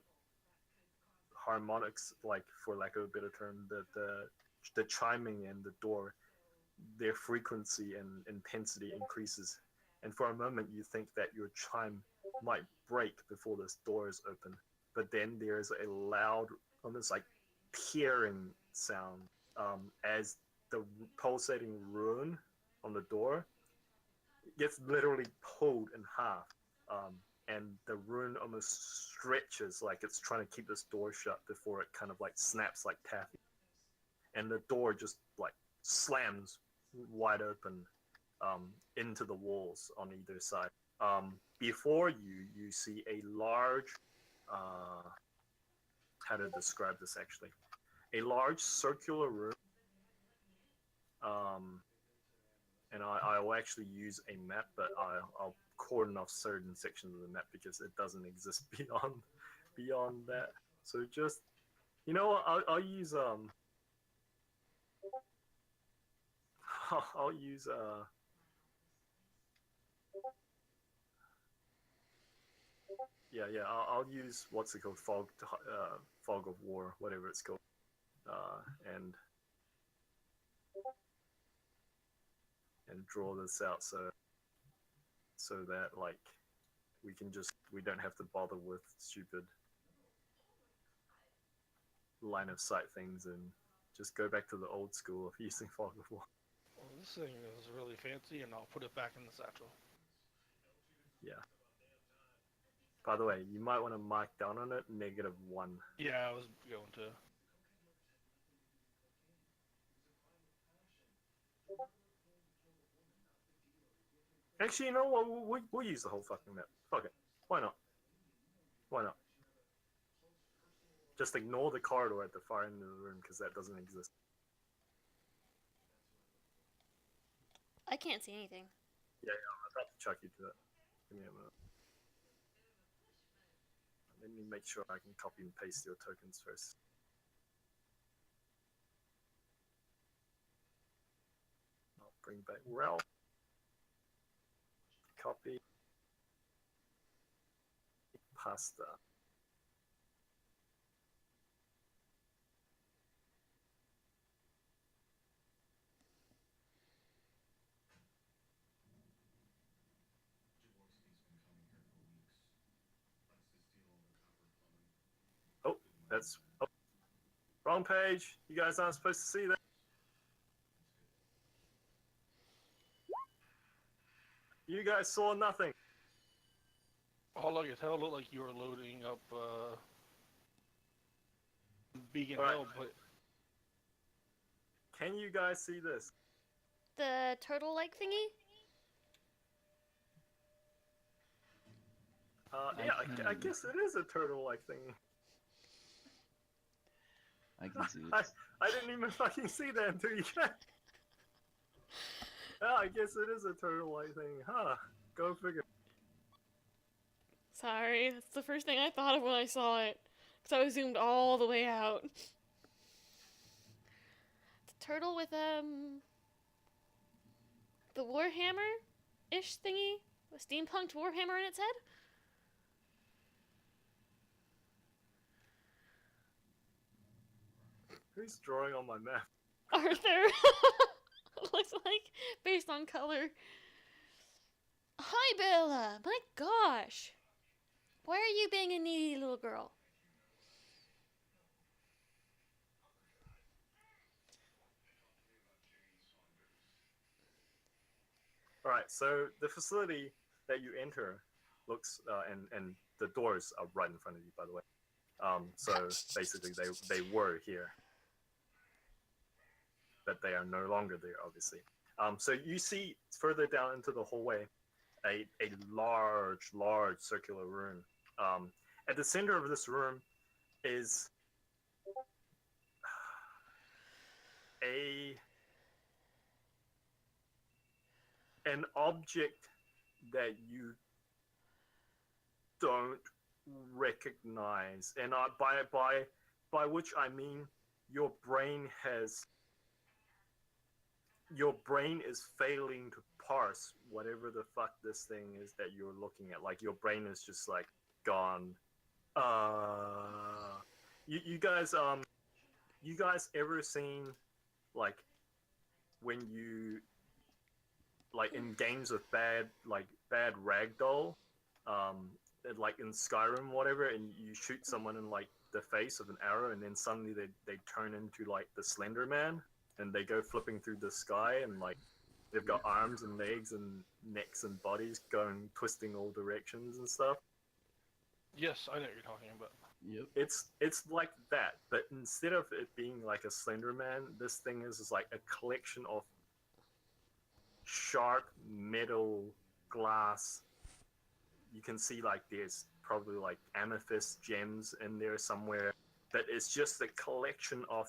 harmonics, like, for lack of a better term, the chiming and the door, their frequency and intensity increases. And for a moment, you think that your chime might break before this door is open. But then there's a loud, almost like tearing sound as the pulsating rune on the door gets literally pulled in half. And the rune almost stretches like it's trying to keep this door shut before it kind of like snaps like taffy. And the door just like slams wide open into the walls on either side. Before you, you see a large, how to describe this actually? A large circular room. And I will actually use a map, but I'll cordon off certain sections of the map because it doesn't exist beyond that. So just, you know what, I'll use I'll use I'll use what's it called, fog of war, whatever it's called, and draw this out so that like we don't have to bother with stupid line of sight things and just go back to the old school of using fog of war. Well, this thing is really fancy, and I'll put it back in the satchel. Yeah. By the way, you might want to mark down on it -1. Yeah, I was going to. Actually, you know what? We'll use the whole fucking map. Fuck it. Why not? Why not? Just ignore the corridor at the far end of the room because that doesn't exist. I can't see anything. Yeah, I'm about to chuck you to it. Give me a minute. Let me make sure I can copy and paste your tokens first. I'll bring back Ralph. Copy. Pasta. Oh, that's wrong page. You guys aren't supposed to see that. You guys saw nothing. All I could tell looked like you were loading up Beacon All right. Hill, but Can you guys see this? The turtle-like thingy? Yeah, I guess it is a turtle-like thing. I can see it. I didn't even fucking see that until you got... Yeah, I guess it is a turtle-like thing. Huh. Go figure. Sorry, that's the first thing I thought of when I saw it. Because I was zoomed all the way out. It's a turtle with, the Warhammer-ish thingy? A steampunked Warhammer in its head? Who's drawing on my map? Arthur! Looks like, based on color. Hi, Bella! My gosh! Why are you being a needy little girl? All right, so the facility that you enter looks, and the doors are right in front of you, by the way. So basically, they were here, but they are no longer there, obviously. So you see further down into the hallway a large circular room. At the center of this room is a an object that you don't recognize, and by which I mean your brain is failing to parse whatever the fuck this thing is that you're looking at. Like your brain is just like gone. You guys you guys ever seen like when you like in games with bad ragdoll, like in Skyrim, whatever, and you shoot someone in like the face with an arrow, and then suddenly they turn into like the Slender Man, and they go flipping through the sky, and like they've got arms and legs and necks and bodies going twisting all directions and stuff. Yes, I know what you're talking about. Yep. It's like that, but instead of it being like a Slender Man, this thing is like a collection of sharp metal glass. You can see like there's probably like amethyst gems in there somewhere, but it's just a collection of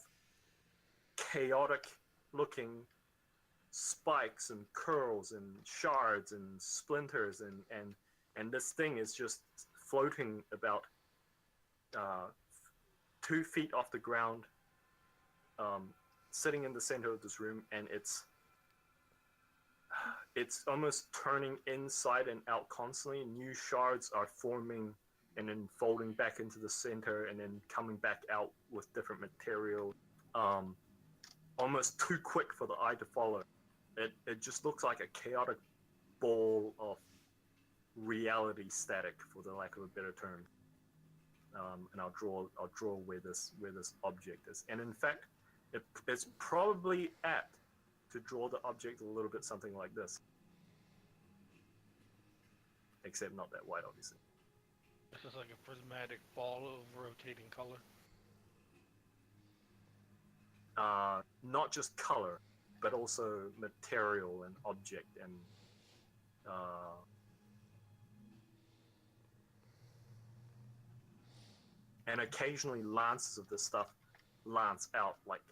chaotic looking spikes and curls and shards and splinters, and this thing is just floating about 2 feet off the ground, sitting in the center of this room, and it's almost turning inside and out constantly. New shards are forming and then folding back into the center and then coming back out with different material. Almost too quick for the eye to follow. It just looks like a chaotic ball of reality static, for the lack of a better term. And I'll draw where this object is. And in fact, it's probably apt to draw the object a little bit something like this. Except not that white, obviously. This is like a prismatic ball of rotating color. Not just color, but also material and object and occasionally lances of this stuff lance out like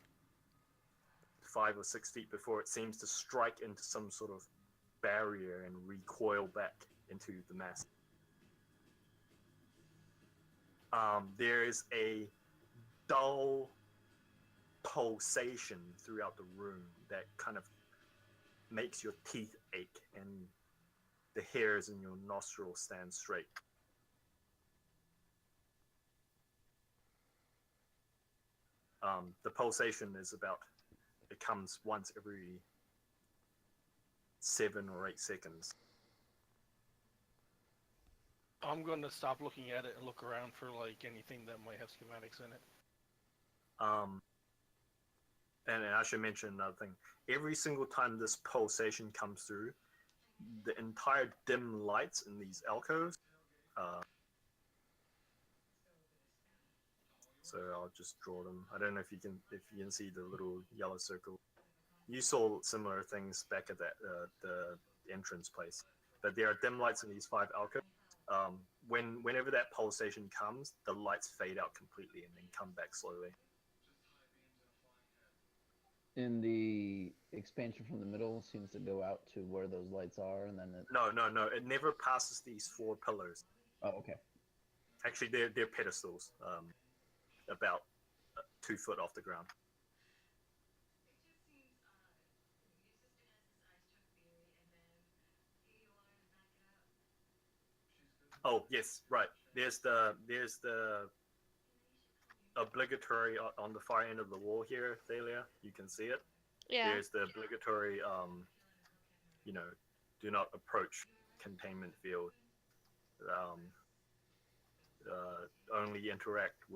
5 or 6 feet before it seems to strike into some sort of barrier and recoil back into the mass. There is a dull pulsation throughout the room that kind of makes your teeth ache and the hairs in your nostrils stand straight. The pulsation is it comes once every 7 or 8 seconds. I'm going to stop looking at it and look around for like anything that might have schematics in it. And I should mention another thing. Every single time this pulsation comes through, the entire dim lights in these alcoves, so I'll just draw them. I don't know if you can see the little yellow circle. You saw similar things back at that the entrance place, but there are dim lights in these 5 alcoves. Whenever that pulsation comes, the lights fade out completely and then come back slowly. In the expansion from the middle seems to go out to where those lights are, and then No. It never passes these 4 pillars. Oh, okay. Actually, they're pedestals, about 2 foot off the ground. Oh yes, right. There's the obligatory on the far end of the wall here, Thalia. You can see it. Yeah. There's the obligatory, do not approach containment field. only interact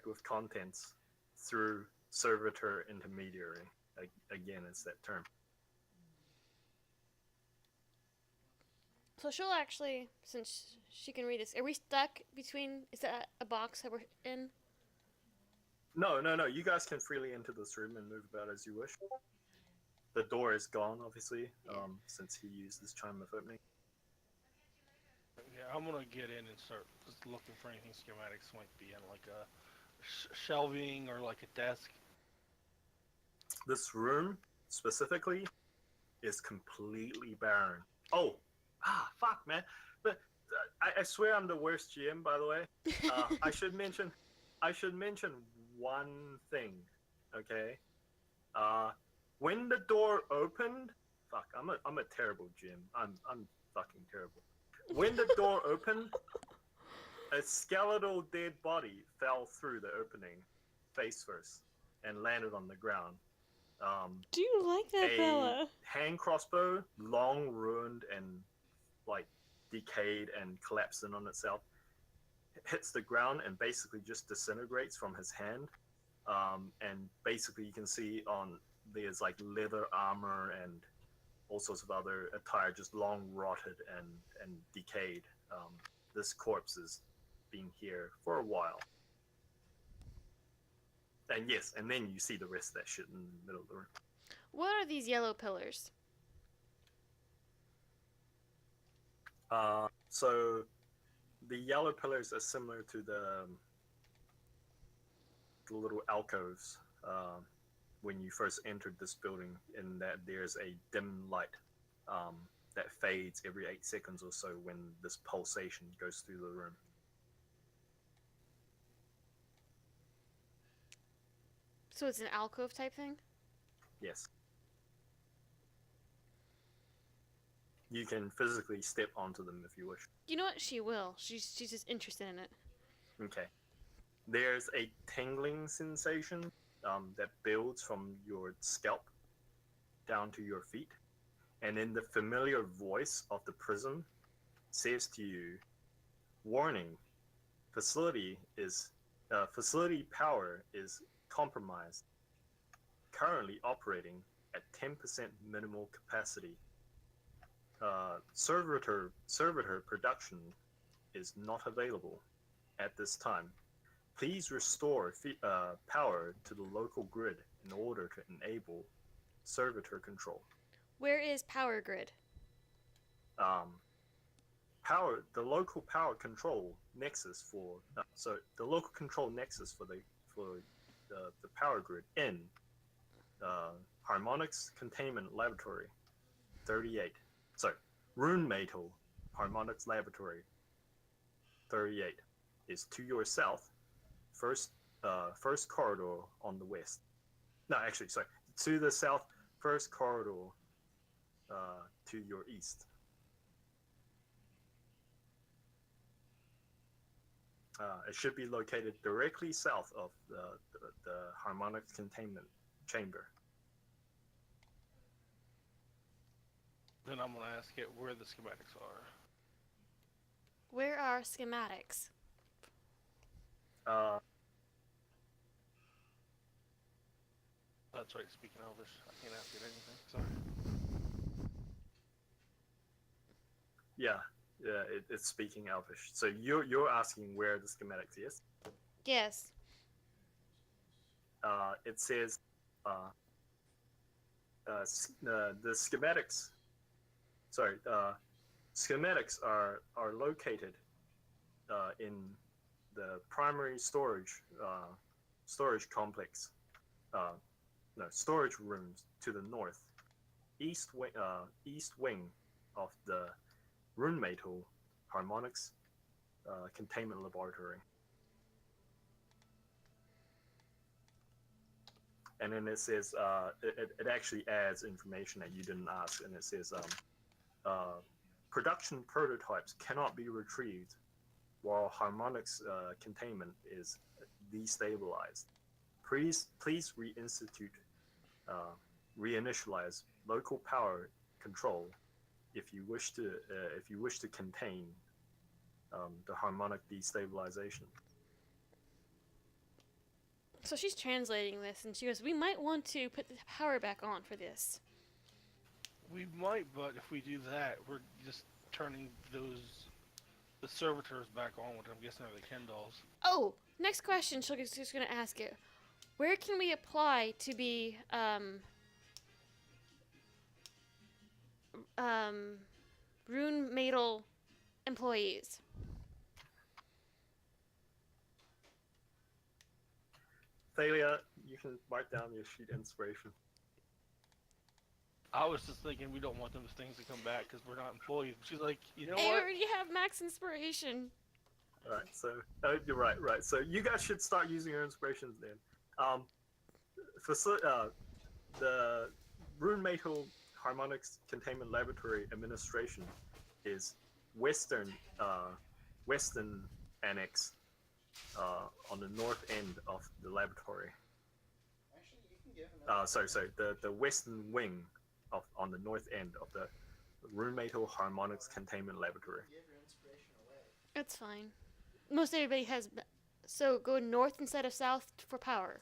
with contents through servitor intermediary. Again, it's that term. So she'll actually, since she can read this, are we stuck between? Is that a box that we're in? No. You guys can freely enter this room and move about as you wish. The door is gone, obviously, since he used this chime of opening. Yeah, I'm gonna get in and start just looking for anything schematics might be in, like a shelving or like a desk. This room specifically is completely barren. Oh, fuck, man! But I swear I'm the worst GM, by the way. I should mention one thing, okay? When the door opened, fuck, I'm a terrible GM. I'm fucking terrible. When the door opened, a skeletal dead body fell through the opening, face first, and landed on the ground. Do you like that, A Bella? hand crossbow, long ruined and like decayed and collapsed in on itself, hits the ground and basically just disintegrates from his hand. And basically you can see on there's like leather armor and all sorts of other attire just long rotted and decayed. This corpse has been here for a while. And yes, and then you see the rest of that shit in the middle of the room. What are these yellow pillars? So the yellow pillars are similar to the little alcoves when you first entered this building, in that there's a dim light that fades every 8 seconds or so when this pulsation goes through the room. So it's an alcove type thing? Yes. You can physically step onto them if you wish. You know what? She will. She's just interested in it. Okay. There's a tingling sensation that builds from your scalp down to your feet. And in the familiar voice of the prison says to you, warning, facility power is compromised. Currently operating at 10% minimal capacity. Servitor production is not available at this time. Please restore power to the local grid in order to enable servitor control. Where is power grid? The local power control nexus for the local control nexus for the power grid in Harmonic's containment laboratory 38. Sorry, Rune Metal Harmonic's laboratory 38 is to your south, first corridor on the west. No, actually, sorry, to the south, first corridor to your east. It should be located directly south of the Harmonic containment chamber. Then I'm gonna ask it where the schematics are. Where are schematics? That's right, speaking Elvish. I can't ask it anything, sorry. Yeah, it's speaking Elvish. So you're asking where the schematics is? Yes. It says the schematics. Sorry, schematics are located in the primary storage complex. Storage rooms to the north, east wing of the Rune Metal Harmonics containment laboratory. And then it says it actually adds information that you didn't ask, and it says production prototypes cannot be retrieved while Harmonic's containment is destabilized. Please reinitialize local power control if you wish to contain the harmonic destabilization. So she's translating this, and she goes, "We might want to put the power back on for this." We might, but if we do that, we're just turning the servitors back on, which I'm guessing are the Ken dolls. Oh, next question. She's going to ask it. Where can we apply to be Rune Madel employees? Thalia, you can mark down your sheet inspiration. I was just thinking we don't want those things to come back because we're not employees. She's like, you know I what? already have max inspiration. All right, so you're right. So you guys should start using your inspirations then. The Rune Metal Harmonics Containment Laboratory Administration is Western Annex on the north end of the laboratory. Sorry, the Western wing on the north end of the Rune Metal Harmonics Containment Laboratory. That's fine. Most everybody has. So go north instead of south for power.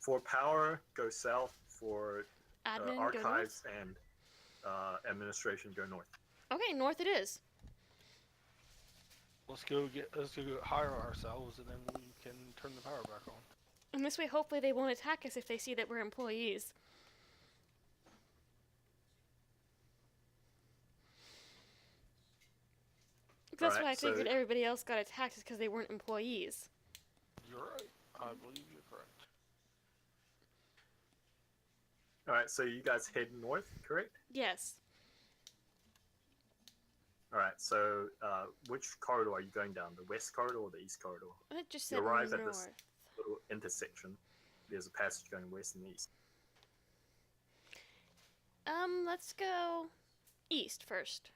For power, go south. For Admin, go north. archives and administration, go north. Okay, north it is. Let's go hire ourselves, and then we can turn the power back on. And this way, hopefully, they won't attack us if they see that we're employees. That's why I figured everybody else got attacked is because they weren't employees. You're right. I believe you're correct. All right, so you guys head north, correct? Yes. All right, so which corridor are you going down? The west corridor or the east corridor? It just You said arrive north. at this little intersection. There's a passage going west and east. Let's go east first.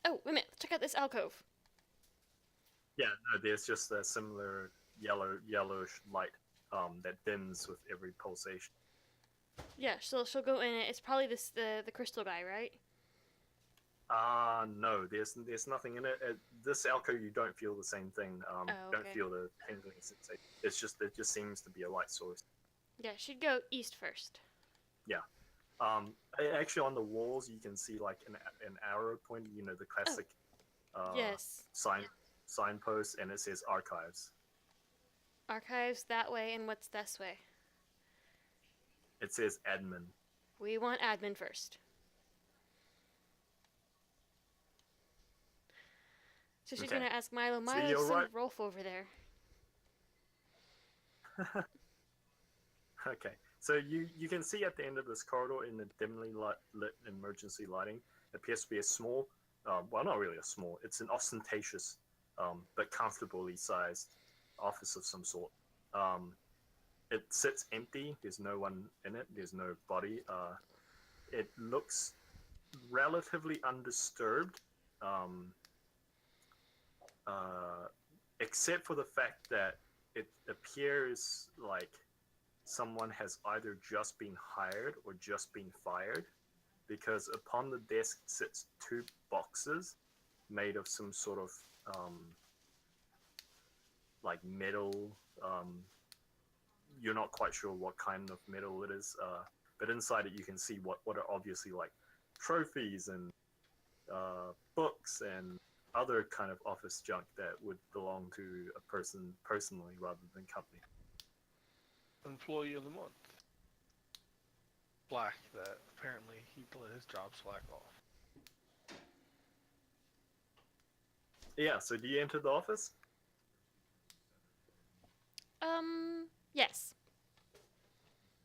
Oh, wait a minute. Check out this alcove. Yeah, no, there's just a similar yellowish light that dims with every pulsation. Yeah, she'll go in it. It's probably the crystal guy, right? No, there's nothing in it. This alcove, you don't feel the same thing. okay. Don't feel the tingling sensation. It just seems to be a light source. Yeah, she'd go east first. Yeah. Actually, on the walls, you can see like an arrow pointing. You know, the classic Yes. signpost, and it says archives. Archives that way, and what's this way? It says admin. We want admin first. So she's Okay. gonna ask Milo. So Milo, you're send right. Rolf over there. Okay, so you can see at the end of this corridor in the dimly lit emergency lighting appears to be a small, well, not really a small, it's an ostentatious but comfortably sized office of some sort. It sits empty, there's no one in it, there's no body. It looks relatively undisturbed, except for the fact that it appears like someone has either just been hired or just been fired, because upon the desk sits two boxes made of some sort of like metal. You're not quite sure what kind of metal it is, but inside it you can see what are obviously like trophies and books and other kind of office junk that would belong to a person personally rather than company. Employee of the month. Black, that apparently he let his job slack off. Yeah, so do you enter the office? Yes.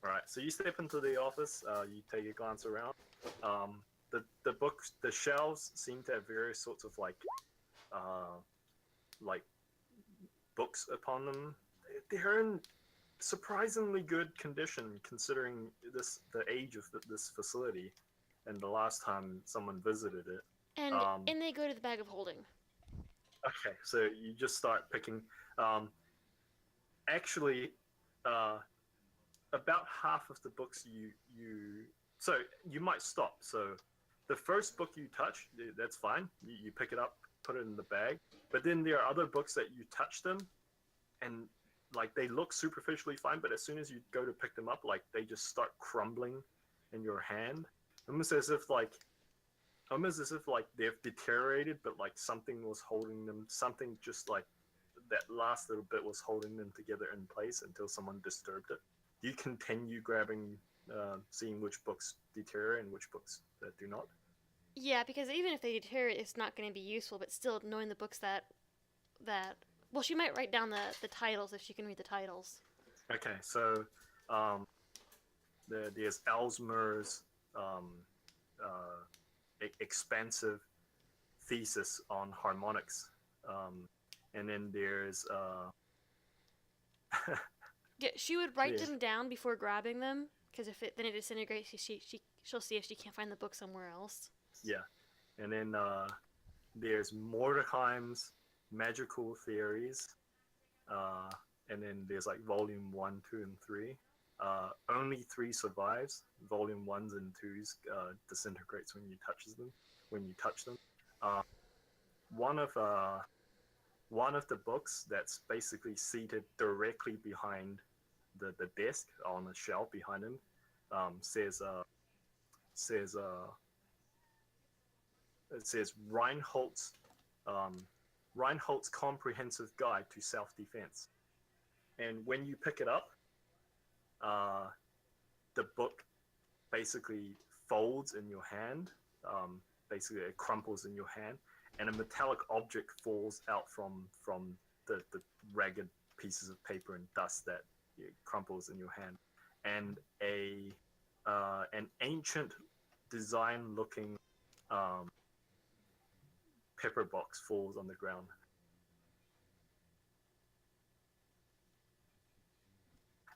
Alright, so you step into the office, you take a glance around. The books, the shelves seem to have various sorts of like books upon them. They're in surprisingly good condition considering the age of this facility and the last time someone visited it. And they go to the bag of holding. Okay, so you just start picking. Actually, about half of the books you So you might stop. So the first book you touch, that's fine. You pick it up, put it in the bag. But then there are other books that you touch them, and like they look superficially fine, but as soon as you go to pick them up, like they just start crumbling in your hand, almost as if like they've deteriorated, but like something was holding them, something just like that last little bit was holding them together in place until someone disturbed it. You continue grabbing, seeing which books deteriorate and which books that do not. Yeah, because even if they deteriorate, it's not going to be useful. But still, knowing the books that well, she might write down the titles if she can read the titles. Okay, so there's Ellesmer's expansive thesis on harmonics, and then there's Yeah, she would write Yeah. them down before grabbing them, because if it then it disintegrates, she'll see if she can't find the book somewhere else. yeah, and then there's Mordecai's magical theories, and then there's like volume 1, 2, and 3. Only 3 survives. Volume 1s and 2s disintegrates when you touch them. One of the books that's basically seated directly behind the desk on the shelf behind him says it says Reinhold's Comprehensive Guide to Self-Defense. And when you pick it up, the book basically folds in your hand. Basically, it crumples in your hand, and a metallic object falls out from the ragged pieces of paper and dust that crumples in your hand. And an ancient design-looking pepper box falls on the ground.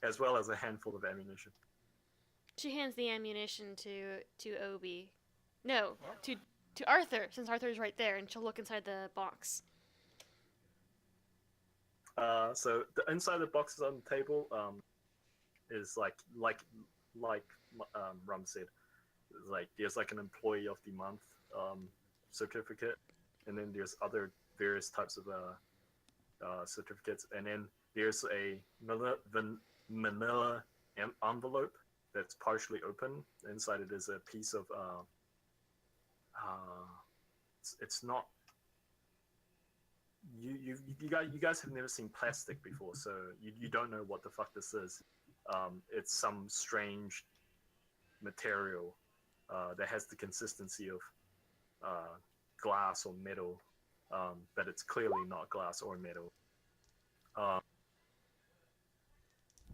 As well as a handful of ammunition. She hands the ammunition to Obi. No, to Arthur, since Arthur's right there, and she'll look inside the box. So the inside of the box is on the table. Is like Rum said, like there's like an employee of the month certificate, and then there's other various types of certificates, and then there's a manila envelope that's partially open. Inside it is a piece of it's not you guys have never seen plastic before, so you don't know what the fuck this is. It's some strange material that has the consistency of glass or metal, but it's clearly not glass or metal.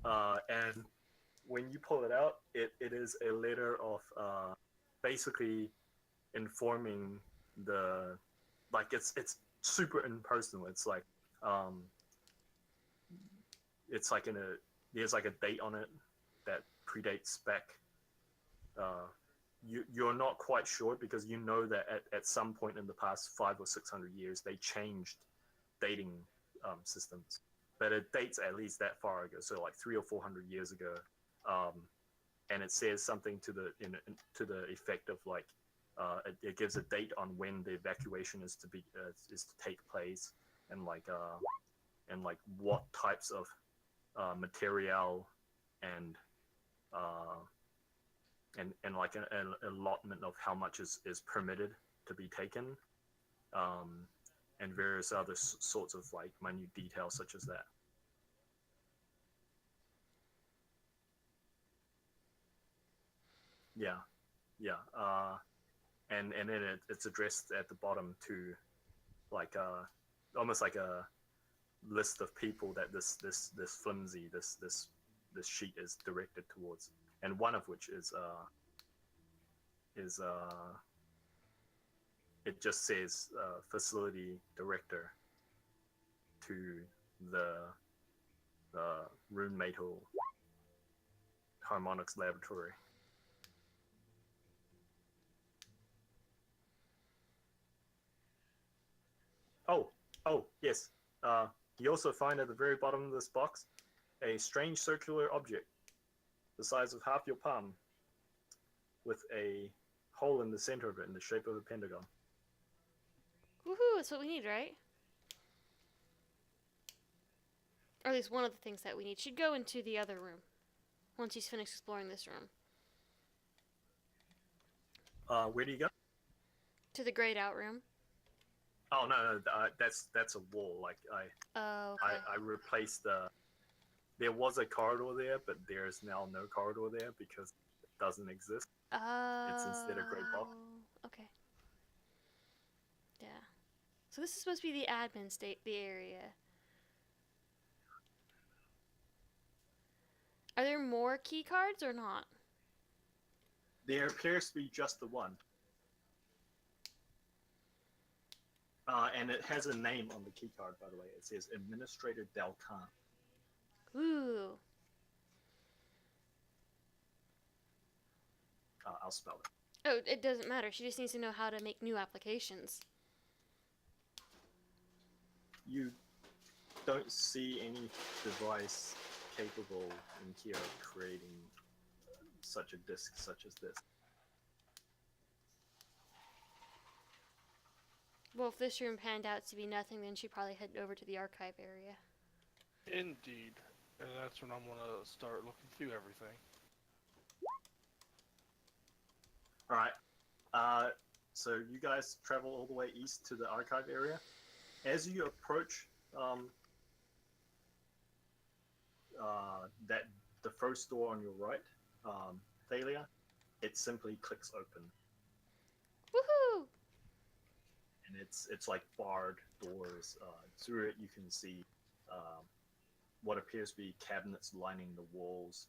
And when you pull it out, it is a letter of basically informing the, like it's super impersonal. It's like there's like a date on it that predates spec. You're not quite sure because you know that at some point in the past 500 or 600 years they changed dating systems, but it dates at least that far ago, so like 300 or 400 years ago. And it says something to the effect of like it gives a date on when the evacuation is to take place, and like what types of material and like an allotment of how much is permitted to be taken, and various other sorts of like minute details such as that. Yeah. And then it's addressed at the bottom to like almost like a list of people that this flimsy this sheet is directed towards, and one of which is it just says facility director to the Rune Metal Harmonics Laboratory. Oh, yes. You also find at the very bottom of this box a strange circular object the size of half your palm with a hole in the center of it in the shape of a pentagon. Woohoo! That's what we need, right? Or at least one of the things that we need. Should go into the other room once he's finished exploring this room. Where do you go? To the grayed out room. Oh no, that's a wall. Like Oh, okay. I replaced the. There was a corridor there, but there's now no corridor there because it doesn't exist. It's instead a great box. Okay. Yeah. So this is supposed to be the admin the area. Are there more key cards or not? There appears to be just the one. And it has a name on the key card, by the way. It says Administrator Delcan. Ooh. I'll spell it. Oh, it doesn't matter. She just needs to know how to make new applications. You don't see any device capable in here of creating such a disk such as this. Well, if this room panned out to be nothing, then she'd probably head over to the archive area. Indeed. And that's when I'm gonna start looking through everything. Alright. So you guys travel all the way east to the archive area. As you approach the first door on your right, Thalia, it simply clicks open. Woohoo! And it's like barred doors. Through it you can see what appears to be cabinets lining the walls,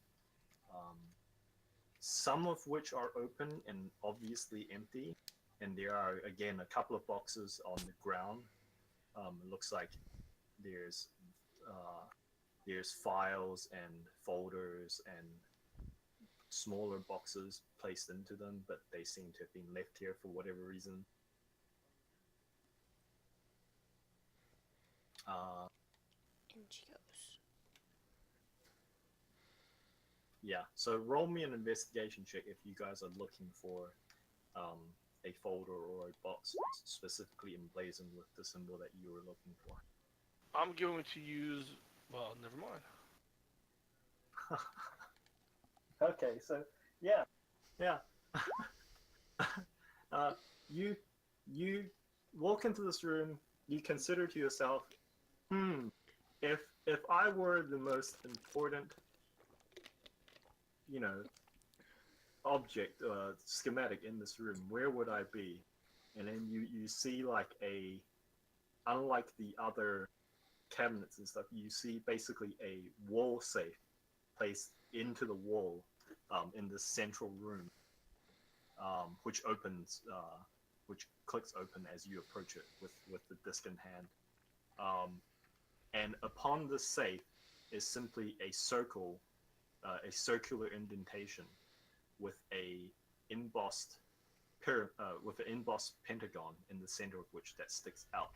some of which are open and obviously empty, and there are again a couple of boxes on the ground. It looks like there's files and folders and smaller boxes placed into them, but they seem to have been left here for whatever reason. And she goes. Yeah, so roll me an investigation check if you guys are looking for a folder or a box specifically emblazoned with the symbol that you were looking for. I'm going to use... Well, never mind. Okay, so yeah. You walk into this room. You consider to yourself, if I were the most important, object, schematic in this room, where would I be? And then you see like unlike the other cabinets and stuff, you see basically a wall safe placed into the wall in the central room, which clicks open as you approach it with the disc in hand. And upon the safe is simply a circle, a circular indentation with an embossed pentagon in the center of which that sticks out.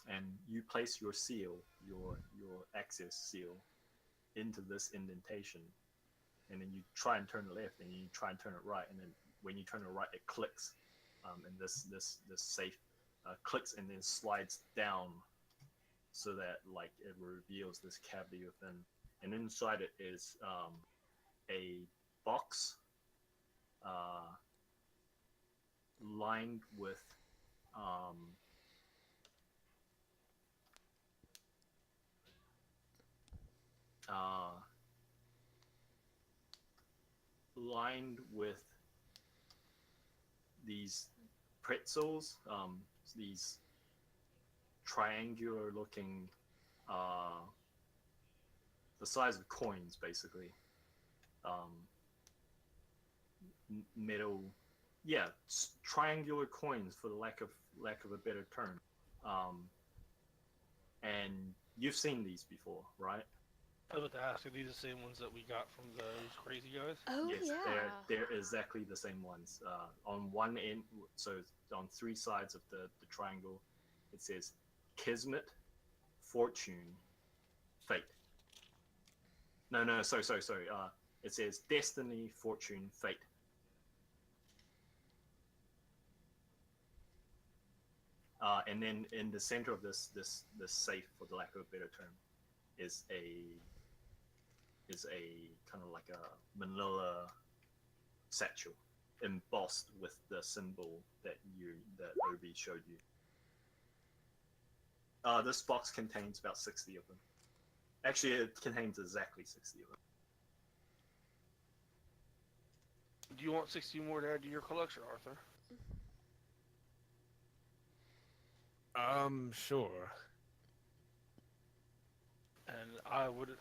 And you place your seal, your access seal, into this indentation, and then you try and turn it left, and you try and turn it right, and then when you turn it right, it clicks, and this safe clicks and then slides down, so that like it reveals this cavity within, and inside it is a box lined with these pretzels, these triangular looking, the size of coins basically, metal, triangular coins for the lack of a better term. And you've seen these before, right? I was about to ask, are these the same ones that we got from those crazy guys? Oh, Yes, yeah. they're exactly the same ones. On one end, so on three sides of the triangle, it says Kismet, Fortune, Fate. No, sorry. It says Destiny, Fortune, Fate. And then in the center of this safe, for the lack of a better term, is a kind of like a manila satchel embossed with the symbol that Obi showed you. This box contains about 60 of them. Actually, it contains exactly 60 of them. Do you want 60 more to add to your collection, Arthur? Sure. And I would,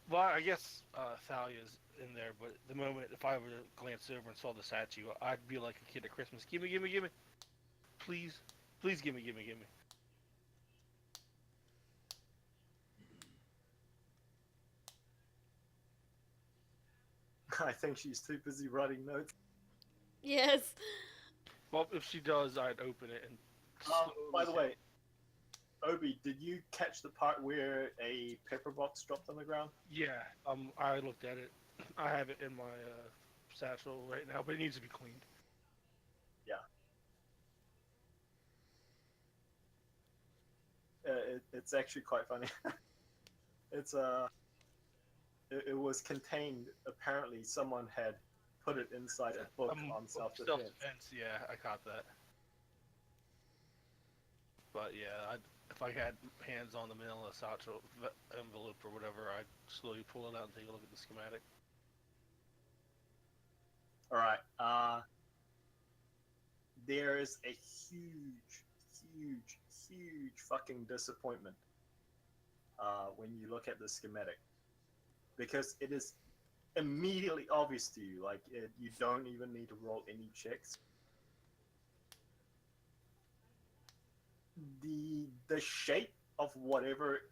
well, I guess Thalia's in there, but at the moment, if I were to glance over and saw the statue, I'd be like a kid at Christmas. Gimme, gimme, gimme. Please, please gimme, gimme, gimme. I think she's too busy writing notes. Yes. Well, if she does, I'd open it and. By the way, Obi, did you catch the part where a pepper box dropped on the ground? Yeah, I looked at it. I have it in my satchel right now, but it needs to be cleaned. Yeah. It's actually quite funny. It's it was contained. Apparently, someone had put it inside a book on self-defense. Self-defense, yeah, I caught that. But yeah, if I had hands on the manila satchel envelope or whatever, I'd slowly pull it out and take a look at the schematic. All right. There is a huge fucking disappointment when you look at the schematic, because it is immediately obvious to you. Like you don't even need to roll any checks. The shape of whatever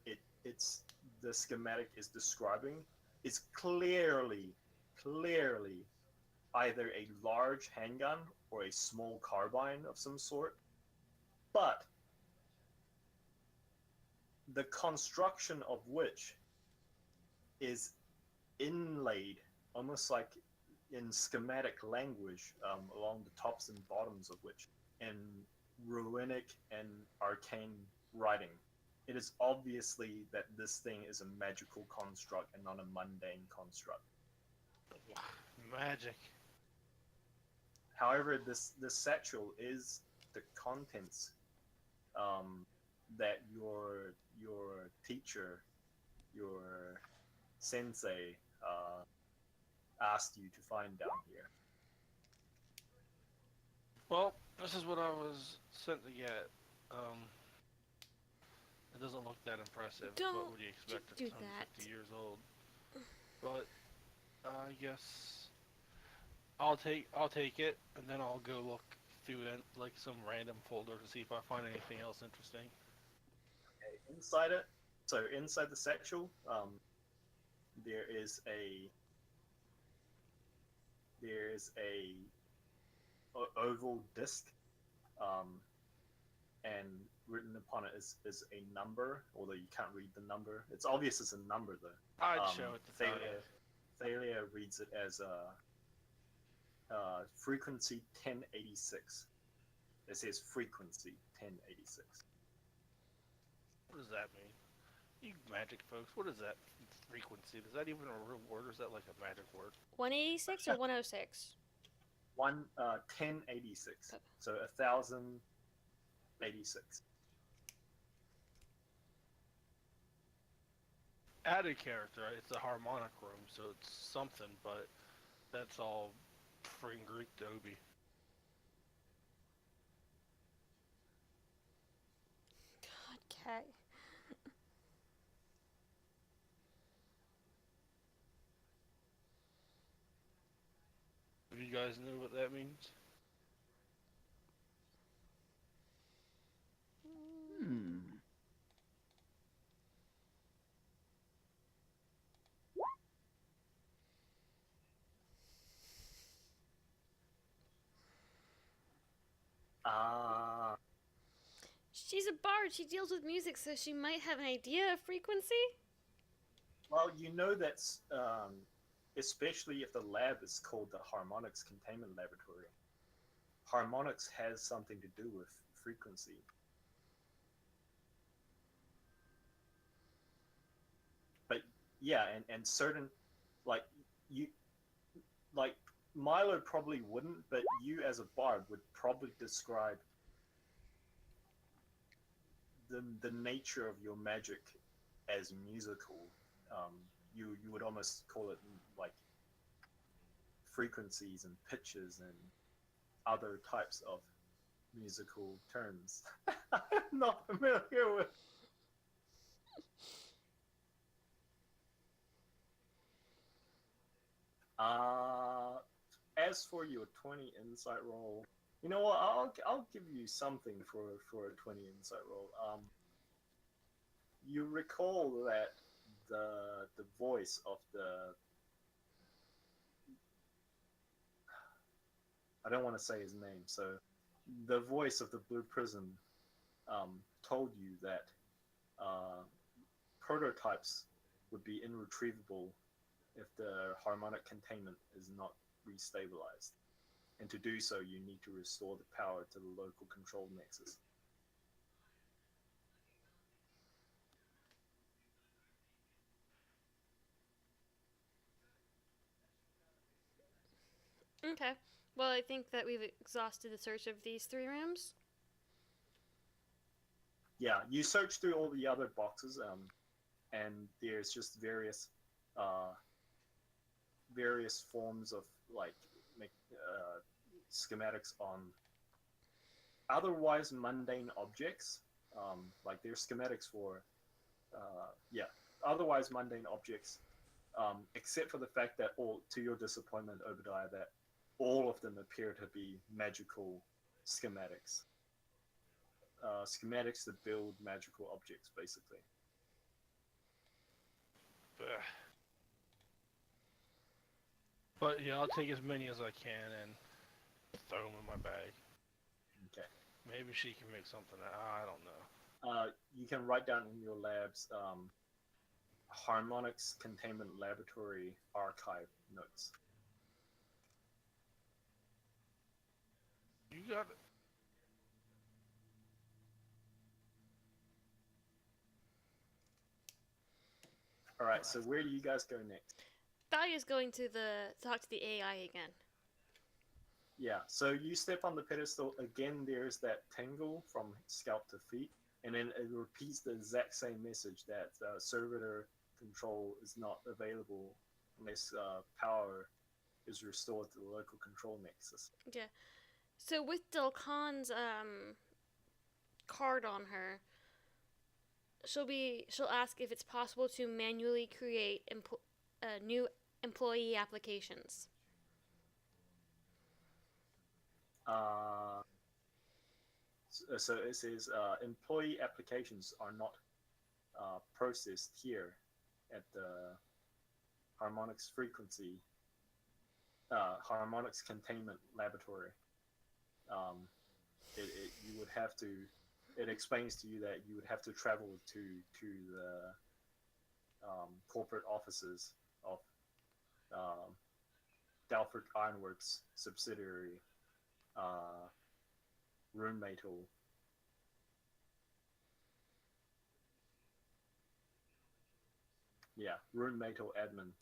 it's the schematic is describing is clearly either a large handgun or a small carbine of some sort, but the construction of which is inlaid almost like in schematic language along the tops and bottoms of which in runic and arcane writing. It is obviously that this thing is a magical construct and not a mundane construct. Magic. However, this satchel is the contents that your teacher, your sensei, asked you to find down here. Well, this is what I was sent to get. It doesn't look that impressive. Don't what would you expect? do It's that. 150 years old. But I guess I'll take it, and then I'll go look through like some random folder to see if I find anything else interesting. Okay, inside it, so inside the satchel, there is a oval disc, and written upon it is a number, although you can't read the number. It's obvious it's a number though. I'd show it to Thalia. Thalia reads it as frequency 1086. It says frequency 1086. What does that mean? You magic folks, what is that frequency? Is that even a real word, or is that like a magic word? 186 or 106? 1086. So 1086. Added character, it's a harmonic room, so it's something, but that's all friggin' Greek to Obi. God, Kay. Do you guys know what that means? Hmm. She's a bard. She deals with music, so she might have an idea of frequency. Well, you know that's especially if the lab is called the Harmonics Containment Laboratory. Harmonics has something to do with frequency. yeah, and certain like you like Milo probably wouldn't, but you as a bard would probably describe the nature of your magic as musical. You would almost call it like frequencies and pitches and other types of musical terms. I'm not familiar with. Uh, as for your 20 insight roll, you know what? I'll give you something for a 20 insight roll. You recall that the voice of the I don't want to say his name, so the voice of the Blue Prism told you that prototypes would be irretrievable if the harmonic containment is not restabilized. And to do so, you need to restore the power to the local control nexus. Okay. Well, I think that we've exhausted the search of these 3 rooms. Yeah, you search through all the other boxes, and there's just various forms of like schematics on otherwise mundane objects. Like there's schematics for otherwise mundane objects, except for the fact that to your disappointment, Obadiah, that all of them appear to be magical schematics. Schematics that build magical objects, basically. But yeah, I'll take as many as I can and throw them in my bag. Okay. Maybe she can make something out. I don't know. You can write down in your labs Harmonic's Containment Laboratory Archive notes. You got it. All right, so where do you guys go next? Thalia's going to talk to the AI again. Yeah, so you step on the pedestal again. There's that tingle from scalp to feet, and then it repeats the exact same message that servitor control is not available unless power is restored to the local control nexus. Yeah. So with Delcon's card on her, she'll ask if it's possible to manually create new employee applications. So it says employee applications are not processed here at the Harmonic's Harmonic's Containment Laboratory. You would have to. It explains to you that you would have to travel to the corporate offices of Dalford Ironworks subsidiary, Runemetal. Yeah, Runemetal admin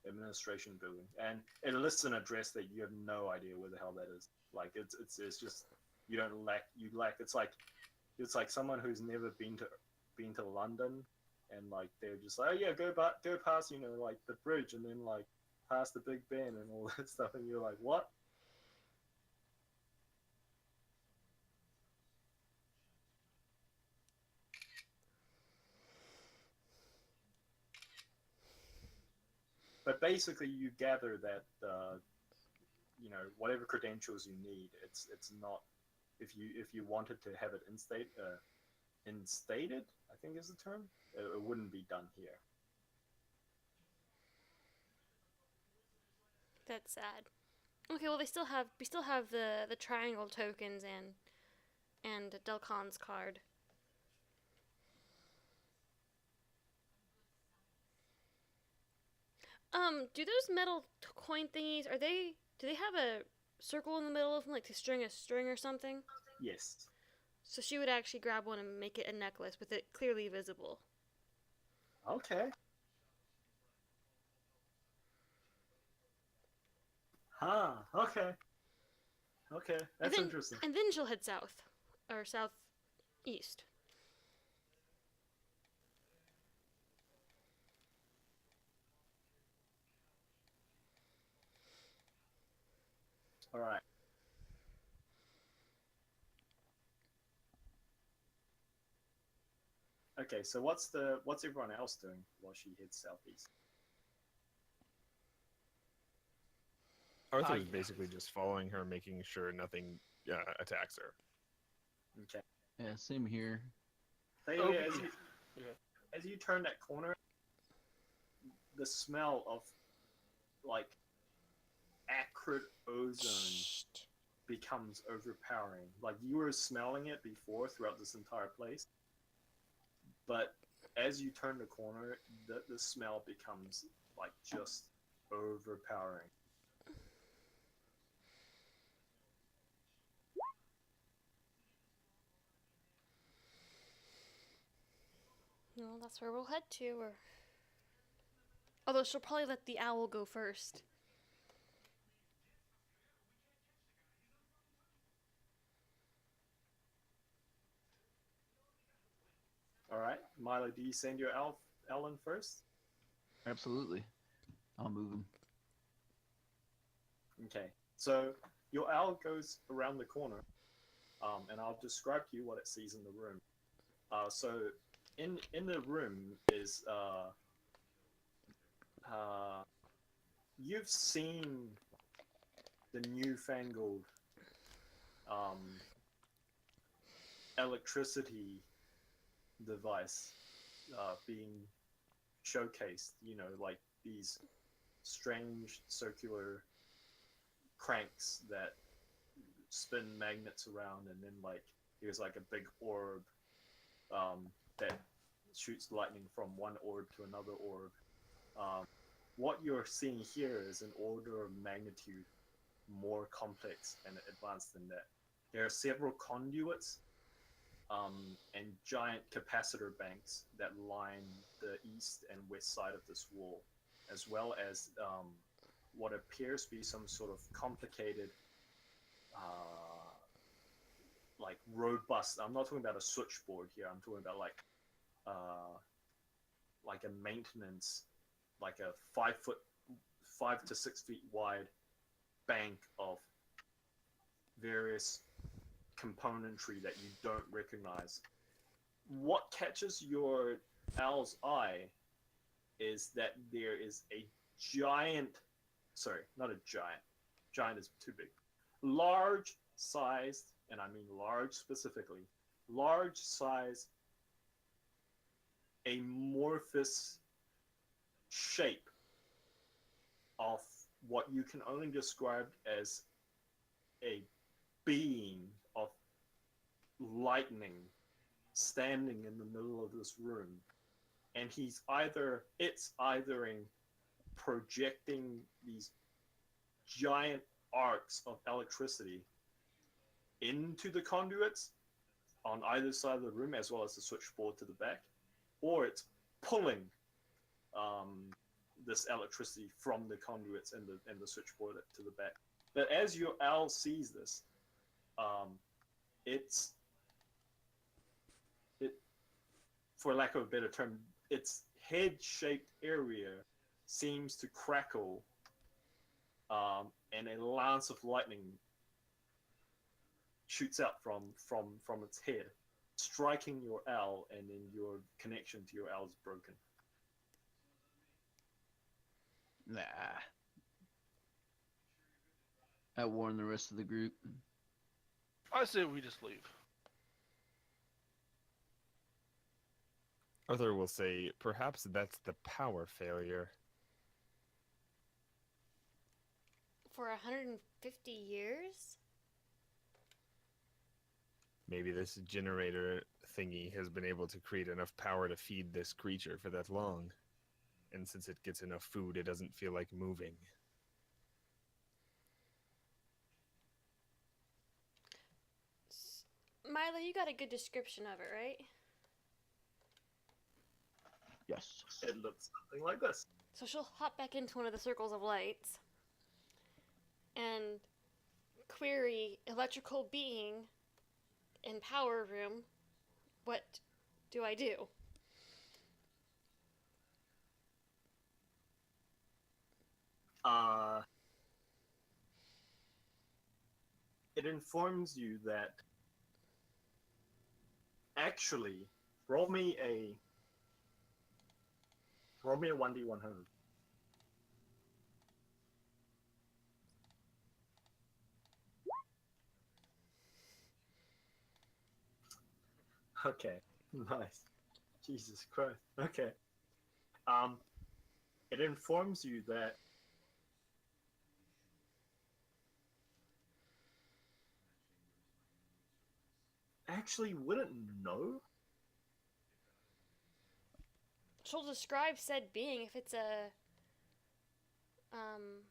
administration building, and it lists an address that you have no idea where the hell that is. Like it's just you lack. It's like someone who's never been to London, and like they're just like, oh yeah, go past like the bridge, and then like past the Big Ben and all that stuff, and you're like, what? But basically, you gather that whatever credentials you need, it's not if you wanted to have it instated, I think is the term. It wouldn't be done here. That's sad. Okay, well we still have the triangle tokens and Delcon's card. Do those metal coin thingies do they have a circle in the middle of them, like to string a string or something? Yes. So she would actually grab one and make it a necklace with it clearly visible. Okay. Huh. Okay. Okay. That's then, interesting. And then she'll head south, or southeast. All right. Okay. So what's everyone else doing while she heads southeast? Arthur is yeah. basically just following her, making sure nothing attacks her. Okay. Yeah, same here. So Oh, yeah, yeah. as you turn that corner, the smell of like acrid ozone becomes overpowering. Like you were smelling it before throughout this entire place, but as you turn the corner, the smell becomes like just overpowering. No, that's where we'll head to. Or although she'll probably let the owl go first. All right, Milo, do you send your Ellen first? Absolutely. I'll move him. Okay, so your owl goes around the corner, and I'll describe to you what it sees in the room. So in the room is you've seen the newfangled um, electricity device being showcased. You know, like these strange circular cranks that spin magnets around, and then like here's like a big orb that shoots lightning from one orb to another orb. What you're seeing here is an order of magnitude more complex and advanced than that. There are several conduits and giant capacitor banks that line the east and west side of this wall, as well as what appears to be some sort of complicated, like robust. I'm not talking about a switchboard here. I'm talking about like a maintenance, like a 5 to 6 feet wide bank of various componentry that you don't recognize. What catches your owl's eye is that there is a giant, sorry, not a giant is too big, large sized, and I mean large specifically, large sized amorphous shape of what you can only describe as a being of lightning standing in the middle of this room, and it's either projecting these giant arcs of electricity into the conduits on either side of the room, as well as the switchboard to the back, or it's pulling this electricity from the conduits and the switchboard to the back. But as your owl sees this, it's for lack of a better term, its head-shaped area seems to crackle, and a lance of lightning shoots out from its head, striking your owl, and then your connection to your owl is broken. Nah. I warn the rest of the group. I say we just leave. Arthur will say, perhaps that's the power failure. For 150 years? Maybe this generator thingy has been able to create enough power to feed this creature for that long. And since it gets enough food, it doesn't feel like moving. Milo, you got a good description of it, right? Yes. It looks something like this. So she'll hop back into one of the circles of lights. and query electrical being in power room, what do I do? It informs you that actually roll me a 1d100. Okay, nice. Jesus Christ. Okay. It informs you that actually wouldn't know. She'll describe said being if it's a um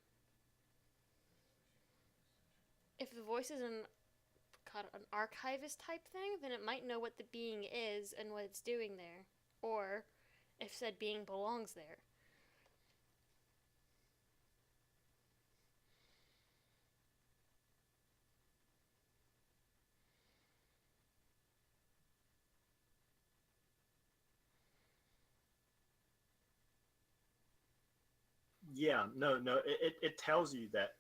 if the voice is an archivist type thing, then it might know what the being is and what it's doing there, or if said being belongs there. Yeah, no, it tells you that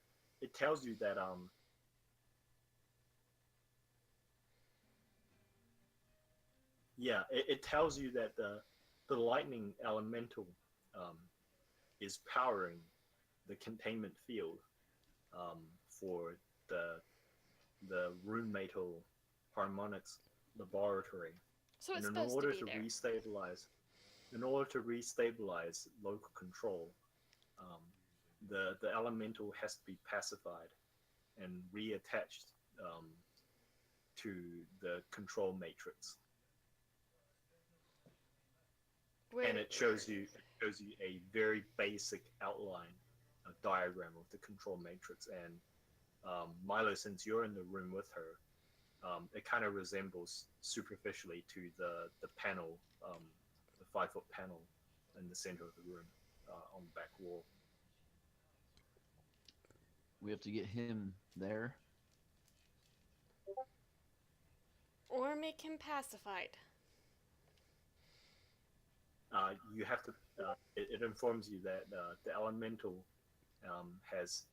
yeah, it tells you that the lightning elemental um, is powering the containment field for the rune-metal harmonics laboratory. So it's And supposed to be there. In order to restabilize local control, um, the elemental has to be pacified and reattached to the control matrix. And it shows you a very basic outline, a diagram of the control matrix. And Milo, since you're in the room with her, it kind of resembles superficially to the panel, the 5-foot panel in the center of the room on the back wall. We have to get him there. Or make him pacified. You have to. It informs you that the elemental has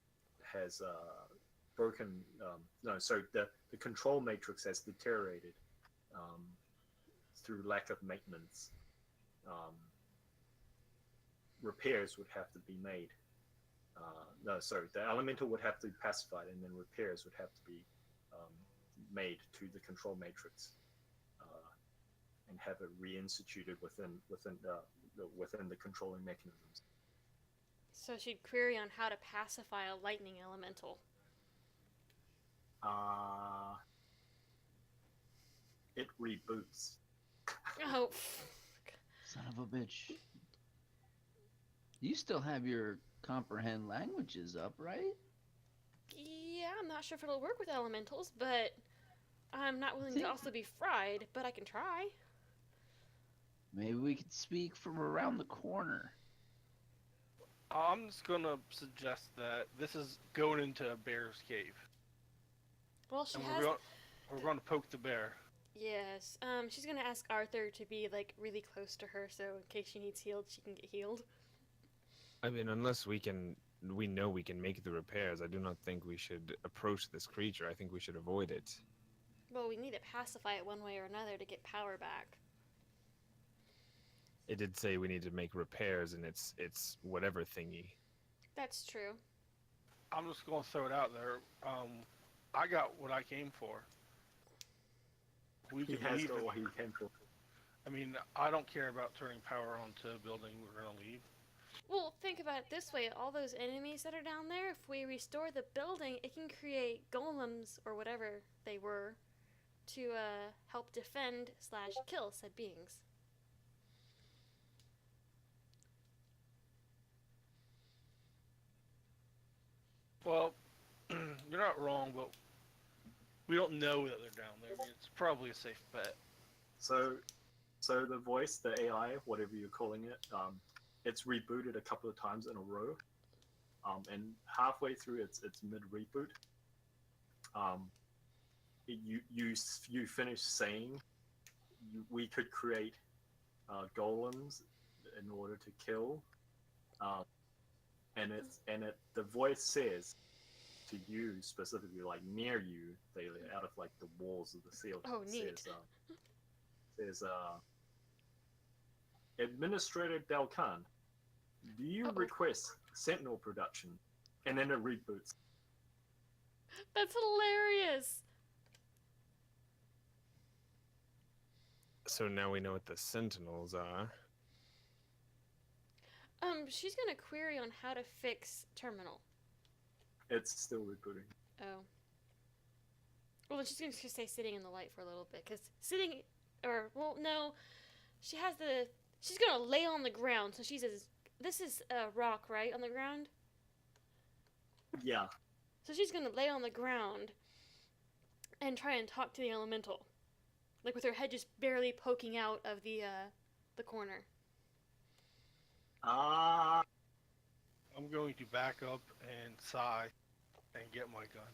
broken. No, sorry. The control matrix has deteriorated through lack of maintenance. Repairs would have to be made. No, sorry. The elemental would have to be pacified, and then repairs would have to be made to the control matrix. And have it reinstituted within the controlling mechanisms. So she'd query on how to pacify a lightning elemental. It reboots. Oh. Son of a bitch. You still have your comprehend languages up, right? Yeah, I'm not sure if it'll work with elementals, but I'm not willing to also be fried, but I can try. Maybe we could speak from around the corner. I'm just gonna suggest that this is going into a bear's cave. Well, she and has. We're going to poke the bear. Yes. She's gonna ask Arthur to be like really close to her, so in case she needs healed, she can get healed. I mean, unless we know we can make the repairs, I do not think we should approach this creature. I think we should avoid it. Well, we need to pacify it one way or another to get power back. It did say we need to make repairs in its whatever thingy. That's true. I'm just going to throw it out there. I got what I came for. He has got what he came for. I mean, I don't care about turning power on to a building we're going to leave. Well, think about it this way. All those enemies that are down there, if we restore the building, it can create golems, or whatever they were, to help defend / kill said beings. Well, you're not wrong, but we don't know that they're down there. I mean, it's probably a safe bet. So the voice, the AI, whatever you're calling it, it's rebooted a couple of times in a row. and halfway through its mid reboot, you finish saying we could create golems in order to kill, and the voice says to you specifically, like near you, they out of like the walls of the ceiling. Oh, neat. Says Administrator Del Khan, do you request Sentinel production? And then it reboots. That's hilarious. So now we know what the Sentinels are. She's gonna query on how to fix terminal. It's still rebooting. Oh. Well, then she's gonna stay sitting in the light for a little bit, because sitting, or, well, no, she's gonna lay on the ground, so she says, this is a rock, right, on the ground? Yeah. So she's gonna lay on the ground and try and talk to the elemental. Like with her head just barely poking out of the corner. Ah. I'm going to back up and sigh and get my gun.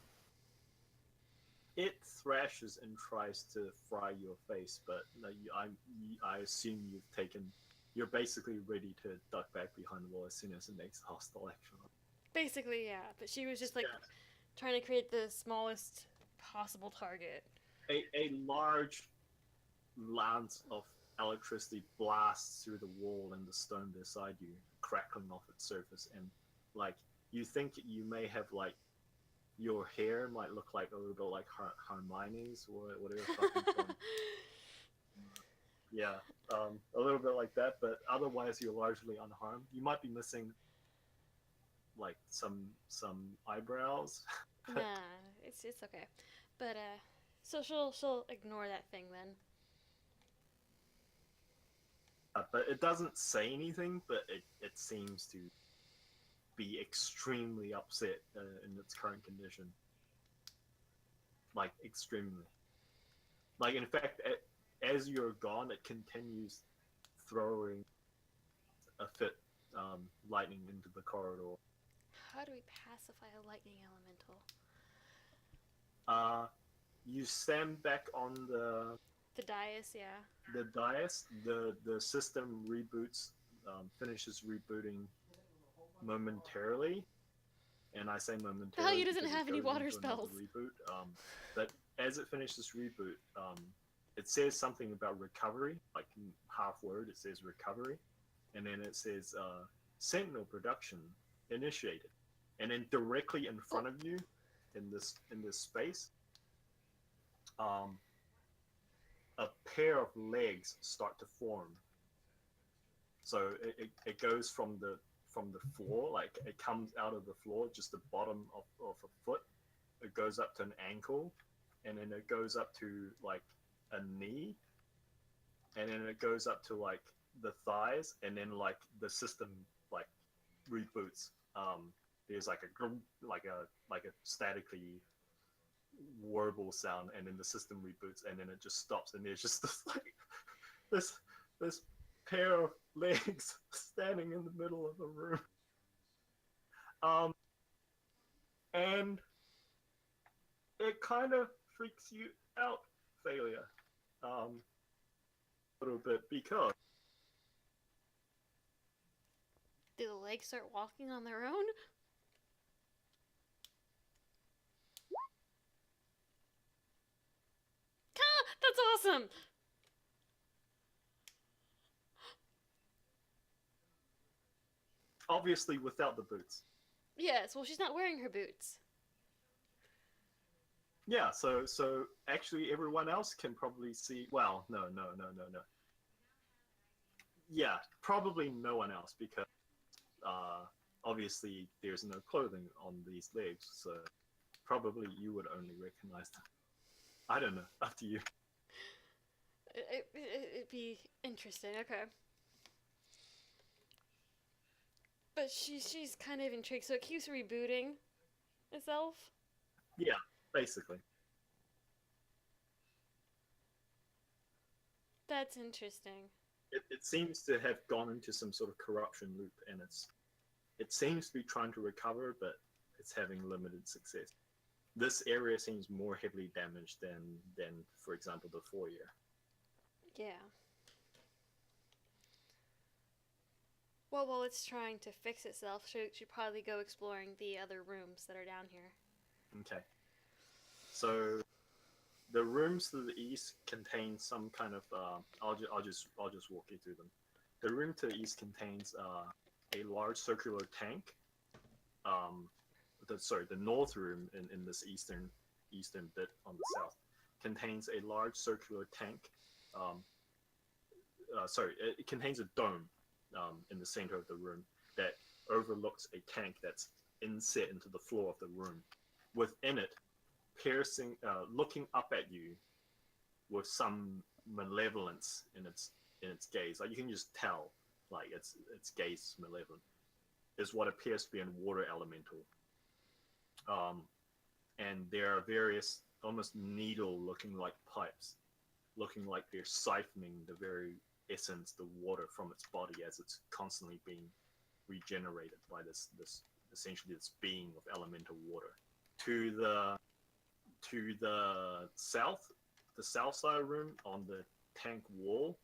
It thrashes and tries to fry your face, but I assume you're basically ready to duck back behind the wall as soon as it makes hostile action. Basically, yeah. But she was just like trying to create the smallest possible target. A large lance of electricity blasts through the wall and the stone beside you, crackling off its surface, and like you think you may have like your hair might look like a little bit like Harmoni's or whatever. Fucking yeah, a little bit like that, but otherwise you're largely unharmed. You might be missing like some eyebrows. Nah, it's okay. But so she'll ignore that thing then. But it doesn't say anything, but it seems to be extremely upset in its current condition. Like, extremely. Like, in fact, as you're gone, it continues throwing a fit lightning into the corridor. How do we pacify a lightning elemental? You stand back on the dais, yeah. The dais, the system reboots, finishes rebooting momentarily, and I say momentarily. He doesn't because have it any goes water into another spells. Reboot. But as it finishes reboot, it says something about recovery, like in half word. It says recovery, and then it says Sentinel production initiated, and then directly in front of you, in this space, a pair of legs start to form. So it goes from the floor, like it comes out of the floor, just the bottom of a foot. It goes up to an ankle, and then it goes up to like a knee, and then it goes up to like the thighs, and then like the system like reboots. There's like a statically warble sound, and then the system reboots, and then it just stops, and there's just this like this pair of legs standing in the middle of the room. And it kind of freaks you out, Failure, a little bit, because Do the legs start walking on their own? That's awesome! obviously without the boots. Yes, well, she's not wearing her boots. Yeah, so actually everyone else can probably see. Well, no. Yeah, probably no one else, because obviously there's no clothing on these legs, so probably you would only recognize them. I don't know. Up to you. It'd be interesting. Okay. But she's kind of intrigued, so it keeps rebooting itself. Yeah, basically. That's interesting. It seems to have gone into some sort of corruption loop, and it seems to be trying to recover, but it's having limited success. This area seems more heavily damaged than for example, the foyer. Yeah. Well, while it's trying to fix itself, should probably go exploring the other rooms that are down here. Okay. So the rooms to the east contain some kind of. I'll just walk you through them. The room to the east contains a large circular tank. The north room in this eastern bit on the south contains a large circular tank. It contains a dome in the center of the room that overlooks a tank that's inset into the floor of the room. Within it, looking up at you with some malevolence in its gaze. Like you can just tell, like its gaze is malevolent. Is what appears to be a water elemental. And there are various almost needle-looking like pipes, looking like they're siphoning the very essence, the water from its body as it's constantly being regenerated by this essentially this being of elemental water. To the south side room on the tank wall,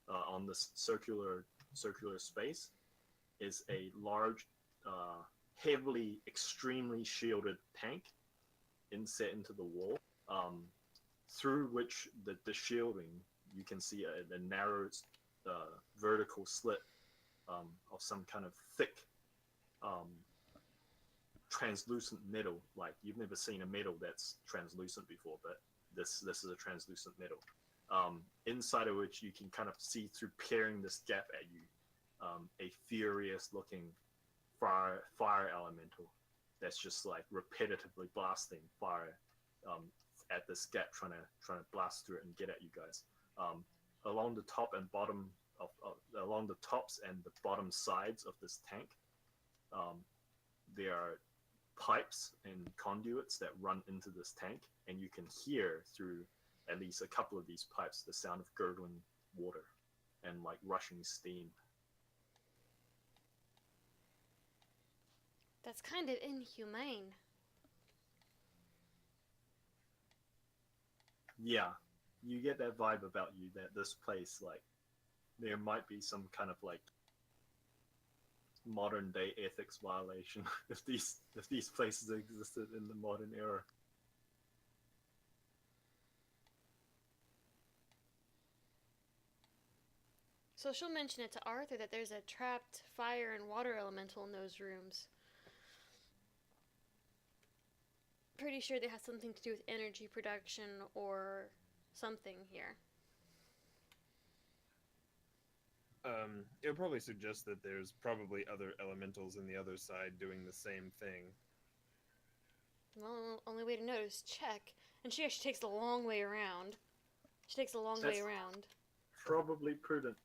on this circular space, is a large, heavily, extremely shielded tank inset into the wall, through which the shielding you can see a narrow vertical slit of some kind of thick translucent metal. Like you've never seen a metal that's translucent before, but this is a translucent metal, inside of which you can kind of see through peering this gap at you, a furious looking fire elemental that's just like repetitively blasting fire at this gap, trying to blast through it and get at you guys. Along the top and bottom along the tops and the bottom sides of this tank, there are pipes and conduits that run into this tank, and you can hear through at least a couple of these pipes the sound of gurgling water and like rushing steam. That's kind of inhumane. Yeah, you get that vibe about you that this place, like, there might be some kind of like modern day ethics violation if these places existed in the modern era. So she'll mention it to Arthur that there's a trapped fire and water elemental in those rooms. Pretty sure they have something to do with energy production or something here. It would probably suggest that there's probably other elementals in the other side doing the same thing. Well, only way to know is check. And she actually takes the long way around. She takes the long way That's around. Probably prudent.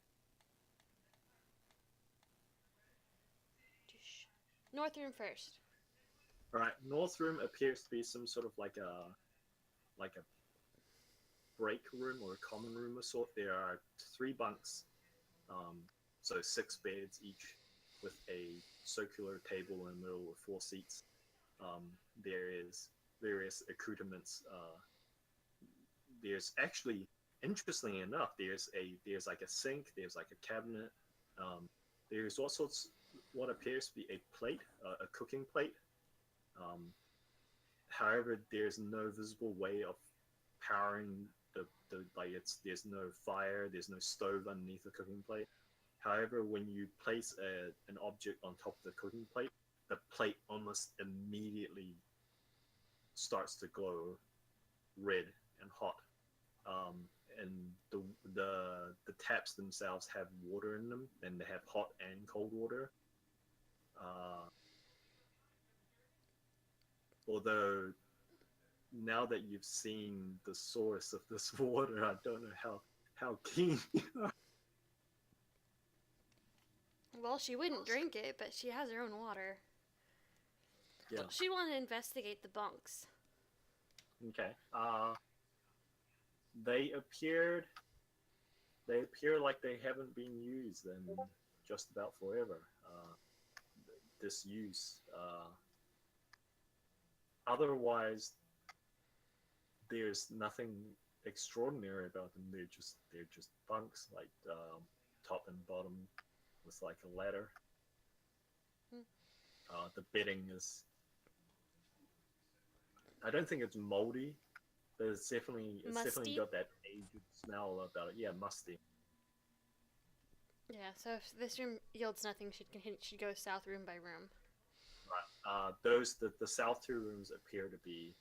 North room first. Alright, north room appears to be some sort of like a break room or a common room of sort. There are 3 bunks, so 6 beds each, with a circular table in the middle with 4 seats. There is various accoutrements. There's actually, interestingly enough, there's like a sink, there's like a cabinet. There's also what appears to be a plate, a cooking plate. However, there's no visible way of powering there's no fire, there's no stove underneath the cooking plate. However, when you place an object on top of the cooking plate, the plate almost immediately starts to glow red and hot. And the taps themselves have water in them, and they have hot and cold water. Although now that you've seen the source of this water, I don't know how keen you are. Well, she wouldn't drink it, but she has her own water. Yeah. She wanted to investigate the bunks. Okay. They appear like they haven't been used in just about forever. disuse. Otherwise, there's nothing extraordinary about them. They're just bunks, like top and bottom, with like a ladder. The bedding is. I don't think it's moldy, but it's definitely Musty? got that aged smell about it. Yeah, musty. Yeah, so if this room yields nothing, she'd go south room by room. Right. The south two rooms appear to be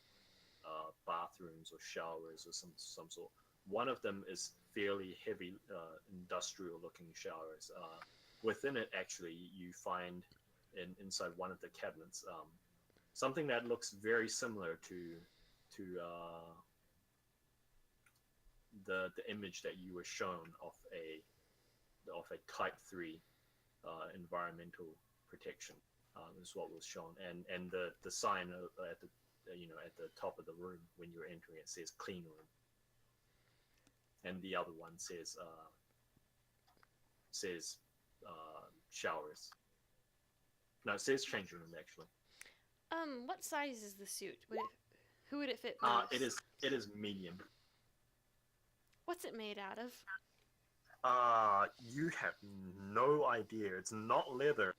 bathrooms or showers or some sort. One of them is fairly heavy industrial looking showers. Within it, actually, you find inside one of the cabinets something that looks very similar to the image that you were shown of a Type 3 environmental protection. Is what was shown, and the sign at the at the top of the room when you're entering it says clean room, and the other one says showers. No, it says changing room actually. What size is the suit? Who would it fit most? It is medium. What's it made out of? You have no idea. It's not leather,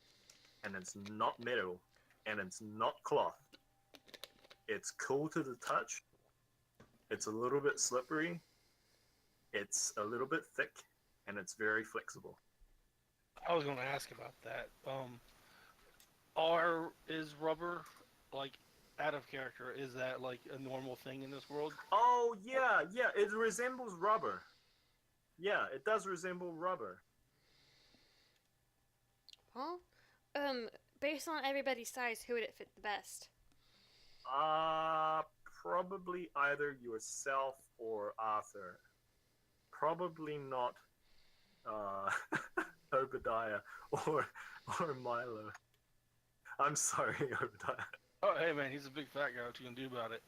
and it's not metal, and it's not cloth. It's cool to the touch. It's a little bit slippery. It's a little bit thick, and it's very flexible. I was going to ask about that. Is rubber like out of character? Is that like a normal thing in this world? Oh yeah, it resembles rubber. Yeah, it does resemble rubber. Well, based on everybody's size, who would it fit the best? Probably either yourself or Arthur. Probably not Obadiah or Milo. I'm sorry, Obadiah. Oh, hey man, he's a big fat guy. What you gonna do about it?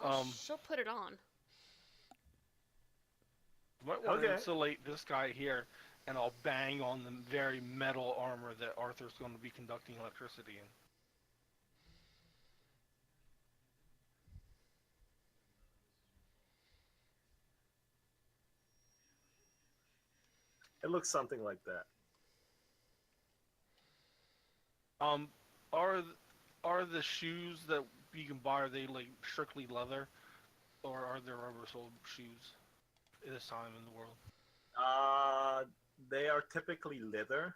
Well, she'll put it on. You might want to Okay. insulate this guy here, and I'll bang on the very metal armor that Arthur's going to be conducting electricity in. It looks something like that. Are the shoes that you can buy, are they like strictly leather, or are there rubber-soled shoes at this time in the world? They are typically leather,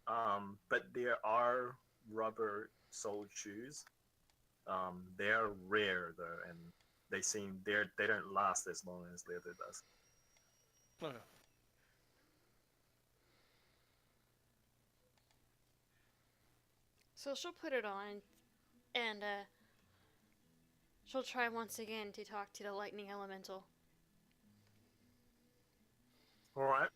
but there are rubber-soled shoes. They're rare though, and they don't last as long as leather does. Okay. So she'll put it on, and she'll try once again to talk to the lightning elemental. All right.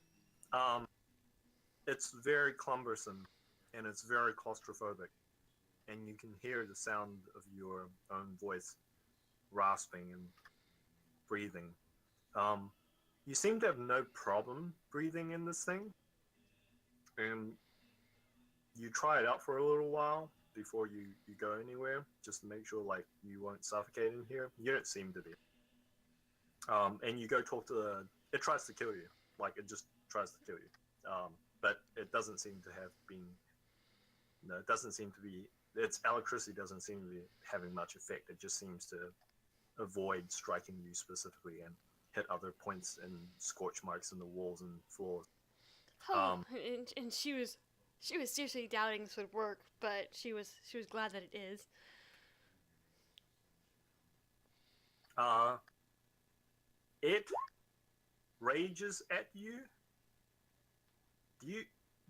It's very cumbersome, and it's very claustrophobic, and you can hear the sound of your own voice rasping and breathing. You seem to have no problem breathing in this thing, and you try it out for a little while before you go anywhere, just to make sure like you won't suffocate in here. You don't seem to be. And you go talk to it tries to kill you, like it just tries to kill you. But it doesn't seem to have been. No, it doesn't seem to be. Its electricity doesn't seem to be having much effect. It just seems to avoid striking you specifically and hit other points and scorch marks in the walls and floors. Oh, and she was seriously doubting this would work, but she was glad that it is. It rages at you.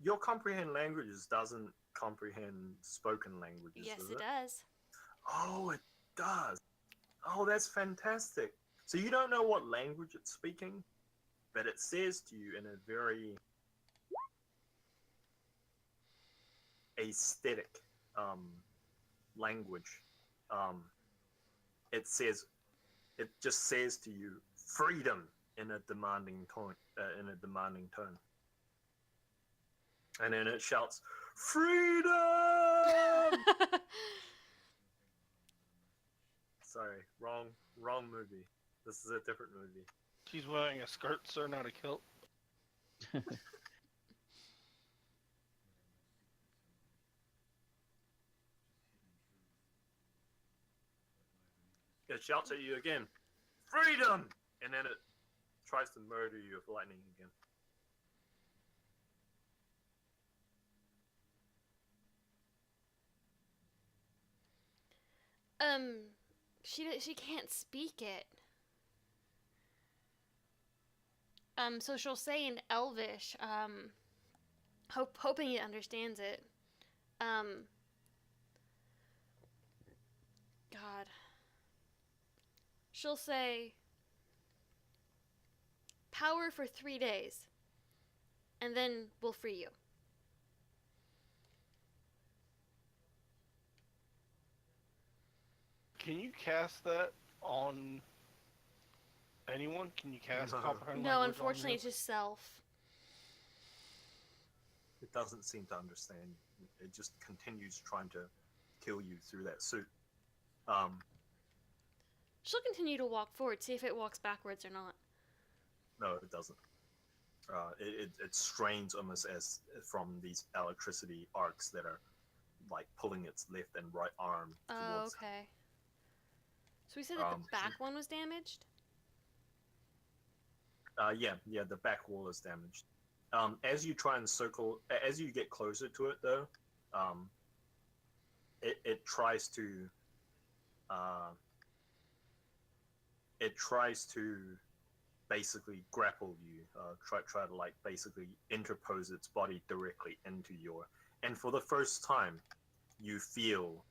Your comprehend languages doesn't comprehend spoken languages? Yes, does it does. Oh, it does. Oh, that's fantastic. So you don't know what language it's speaking, but it says to you in a very aesthetic language. It just says to you freedom in a demanding tone. And then it shouts freedom. him! Sorry, wrong movie. This is a different movie. She's wearing a skirt, sir, not a kilt. It shouts at you again, freedom! And then it tries to murder you with lightning again. She can't speak it. So she'll say in Elvish, hoping it understands it. God. She'll say, power for 3 days, and then we'll free you. Can you cast that on anyone? Can you cast No. comprehend No, language unfortunately, on it's just self. It doesn't seem to understand. It just continues trying to kill you through that suit. She'll continue to walk forward, see if it walks backwards or not. No, it doesn't. It strains almost as from these electricity arcs that are like pulling its left and right arm Oh, towards. okay. So we said that the back one was damaged? Yeah, the back wall is damaged. As you try and circle, as you get closer to it, though, it tries to, basically grapple you, try to like basically interpose its body directly into your. And for the first time, you feel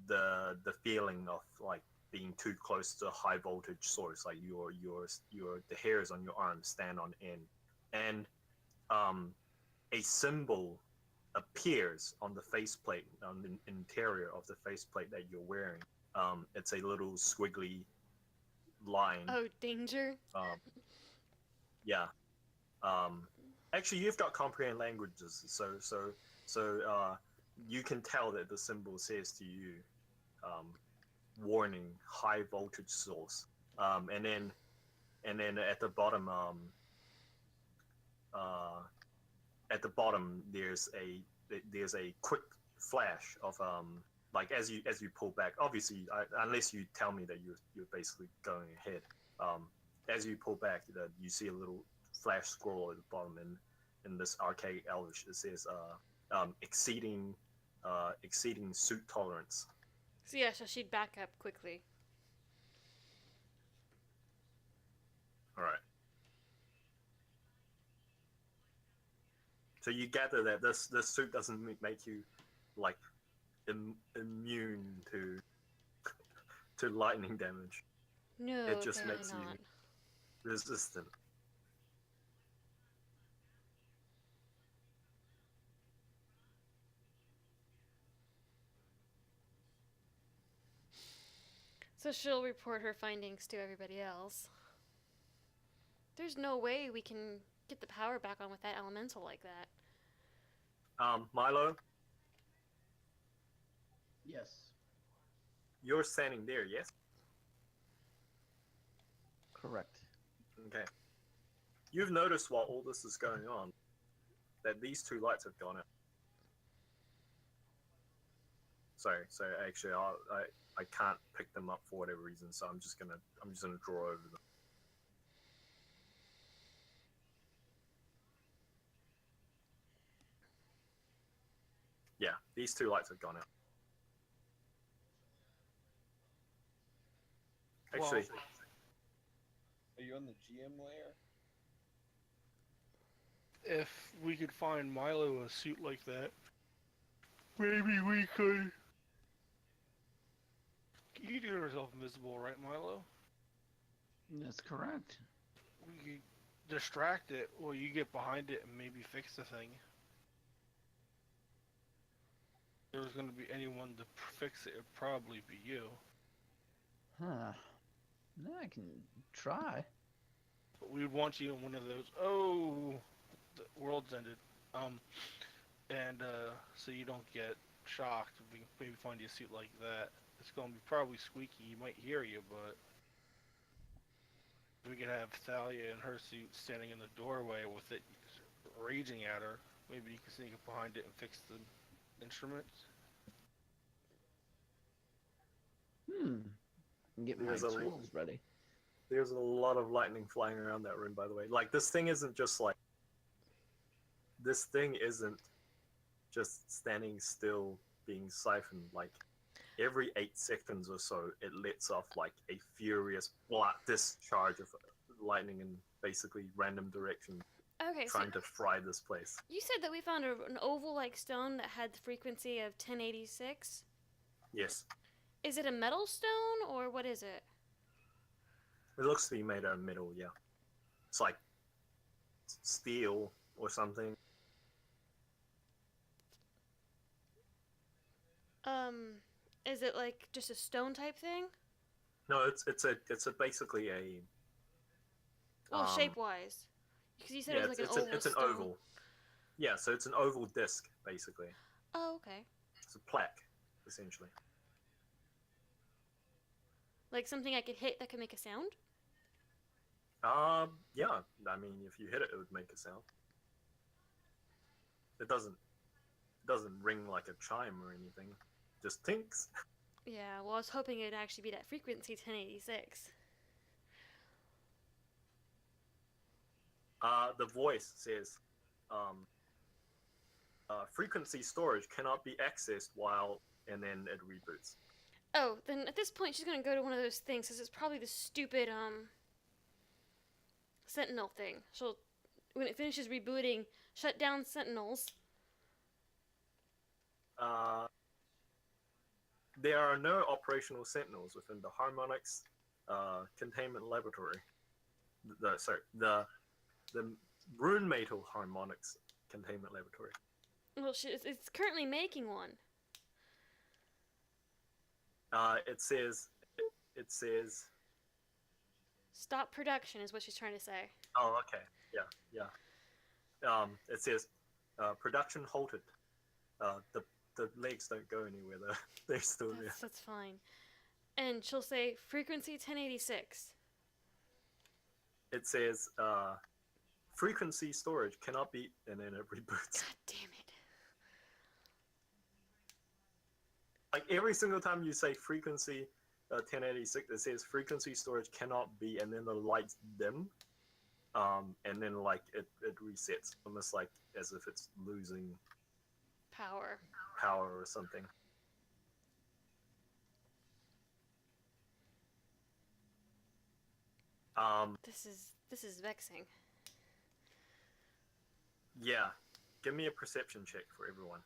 the feeling of like being too close to a high voltage source, like the hairs on your arms stand on end, and a symbol appears on the faceplate, on the interior of the faceplate that you're wearing. It's a little squiggly line. Oh, danger. Yeah. Actually, you've got comprehend languages, so you can tell that the symbol says to you, warning, high voltage source. And then at the bottom, there's a quick flash of like as you pull back. Obviously, unless you tell me that you're basically going ahead. As you pull back, you see a little flash scroll at the bottom, and in this archaic Elvish, it says exceeding suit tolerance. So yeah, so she'd back up quickly. All right. So you gather that this suit doesn't make you like immune to lightning damage. No, It just apparently makes not. you resistant. So she'll report her findings to everybody else. There's no way we can get the power back on with that elemental like that. Milo, Yes. you're standing there, yes? Correct. Okay. You've noticed while all this is going on that these two lights have gone out. Sorry, so actually I can't pick them up for whatever reason, so I'm just gonna draw over them. Yeah, these two lights have gone out. Actually, Are you on the GM layer? If we could find Milo a suit like that, maybe we could. You do yourself invisible, right, Milo? That's correct. We could distract it while you get behind it and maybe fix the thing. If there was going to be anyone to fix it, it'd probably be you. Huh. No, I can try. But we'd want you in one of those. Oh, the world's ended. and so you don't get shocked. We can maybe find you a suit like that. It's gonna be probably squeaky. He might hear you, but we could have Thalia in her suit standing in the doorway with it raging at her. Maybe you can sneak up behind it and fix the instruments. Get my There's a tools ready. there's a lot of lightning flying around that room, by the way. Like this thing isn't just like this thing isn't just standing still being siphoned. Like every 8 seconds or so, it lets off like a furious discharge of lightning in basically random directions, Okay, so trying to fry this place. you said that we found an oval-like stone that had the frequency of 1086. Yes, Is it a metal stone or what is it? it looks to be made out of metal. Yeah, it's like steel or something. Is it like just a stone type thing? No, it's a basically a Well, Um, shape-wise, because you said yeah, it was like an oval it's an stone. oval. Yeah, so it's an oval disc basically. Oh, okay. It's a plaque essentially. Like something I could hit that could make a sound? Yeah. I mean, if you hit it, it would make a sound. It doesn't ring like a chime or anything. Just tinks. Yeah, well, I was hoping it'd actually be that frequency 1086. The voice says, frequency storage cannot be accessed while, and then it reboots. Oh, then at this point she's gonna go to one of those things, because it's probably the stupid, Sentinel thing. She'll, when it finishes rebooting, shut down Sentinels. There are no operational sentinels within the Harmonics containment laboratory. The Rune Metal Harmonics containment laboratory. Well, it's currently making one. It says. Stop production is what she's trying to say. Oh, okay. Yeah. It says, production halted. The legs don't go anywhere though. They're still there. That's fine. And she'll say frequency 1086. It says, frequency storage cannot be, and then it reboots. God damn it. Like every single time you say frequency 1086, it says frequency storage cannot be, and then the lights dim, and then like it resets, almost like as if it's losing Power. or something. This is vexing. Yeah, give me a perception check for everyone.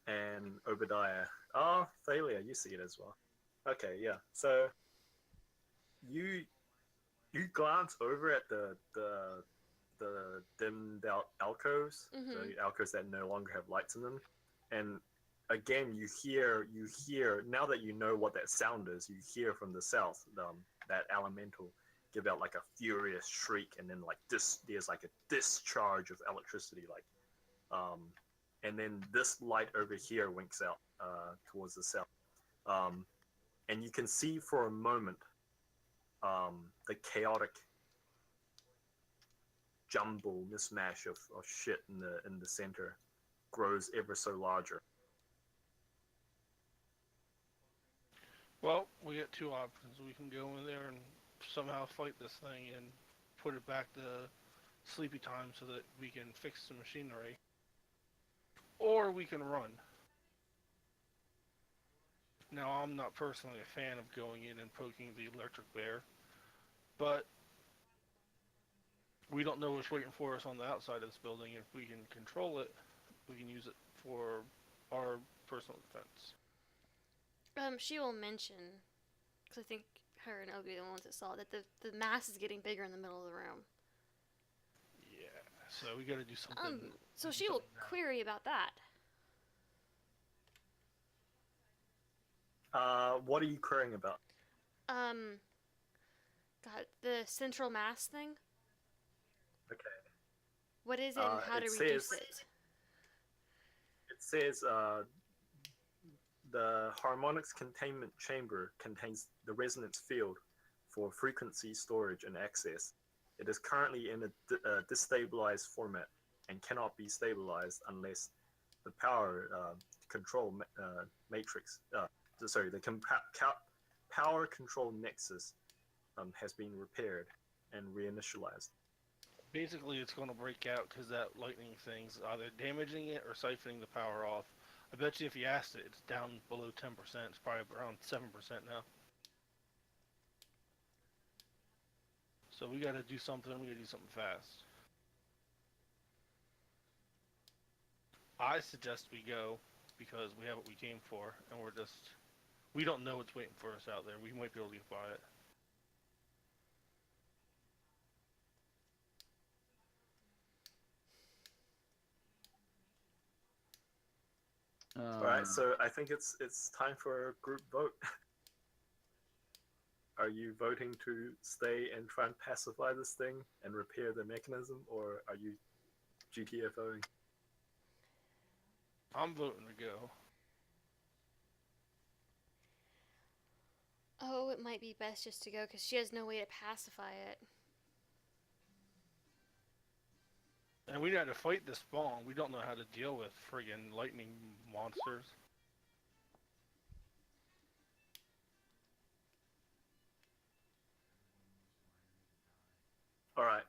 And Obadiah. Oh, Thalia, you see it as well. Okay, yeah. So you glance over at the dimmed out alcoves, the alcoves that no longer have lights in them, and again you hear now that you know what that sound is, you hear from the south that elemental give out like a furious shriek, and then like there's like a discharge of electricity, like and then this light over here winks out towards the south, and you can see for a moment the chaotic jumble mismatch of shit in the center grows ever so larger. Well, we got two options. We can go in there and somehow fight this thing and put it back to sleepy time so that we can fix the machinery. Or we can run. Now, I'm not personally a fan of going in and poking the electric bear, but we don't know what's waiting for us on the outside of this building. If we can control it, we can use it for our personal defense. She will mention, because I think her and Obi are the ones that saw that the mass is getting bigger in the middle of the room. Yeah, so we gotta do something. So she will query about that. What are you querying about? Um, God, the central mass thing. Okay. What is it and how It to reduce says- it? It says the harmonics containment chamber contains the resonance field for frequency storage and access. It is currently in a destabilized format and cannot be stabilized unless the power control matrix, power control nexus has been repaired and reinitialized. Basically, it's going to break out because that lightning thing's either damaging it or siphoning the power off. I bet you if you asked it, it's down below 10%. It's probably around 7% now. So we got to do something. We got to do something fast. I suggest we go because we have what we came for, and we don't know what's waiting for us out there. We might be able to get by it. All right, so I think it's time for a group vote. Are you voting to stay and try and pacify this thing and repair the mechanism, or are you GTFOing? I'm voting to go. Oh, it might be best just to go because she has no way to pacify it. And we got to fight this spawn. We don't know how to deal with friggin' lightning monsters. All right.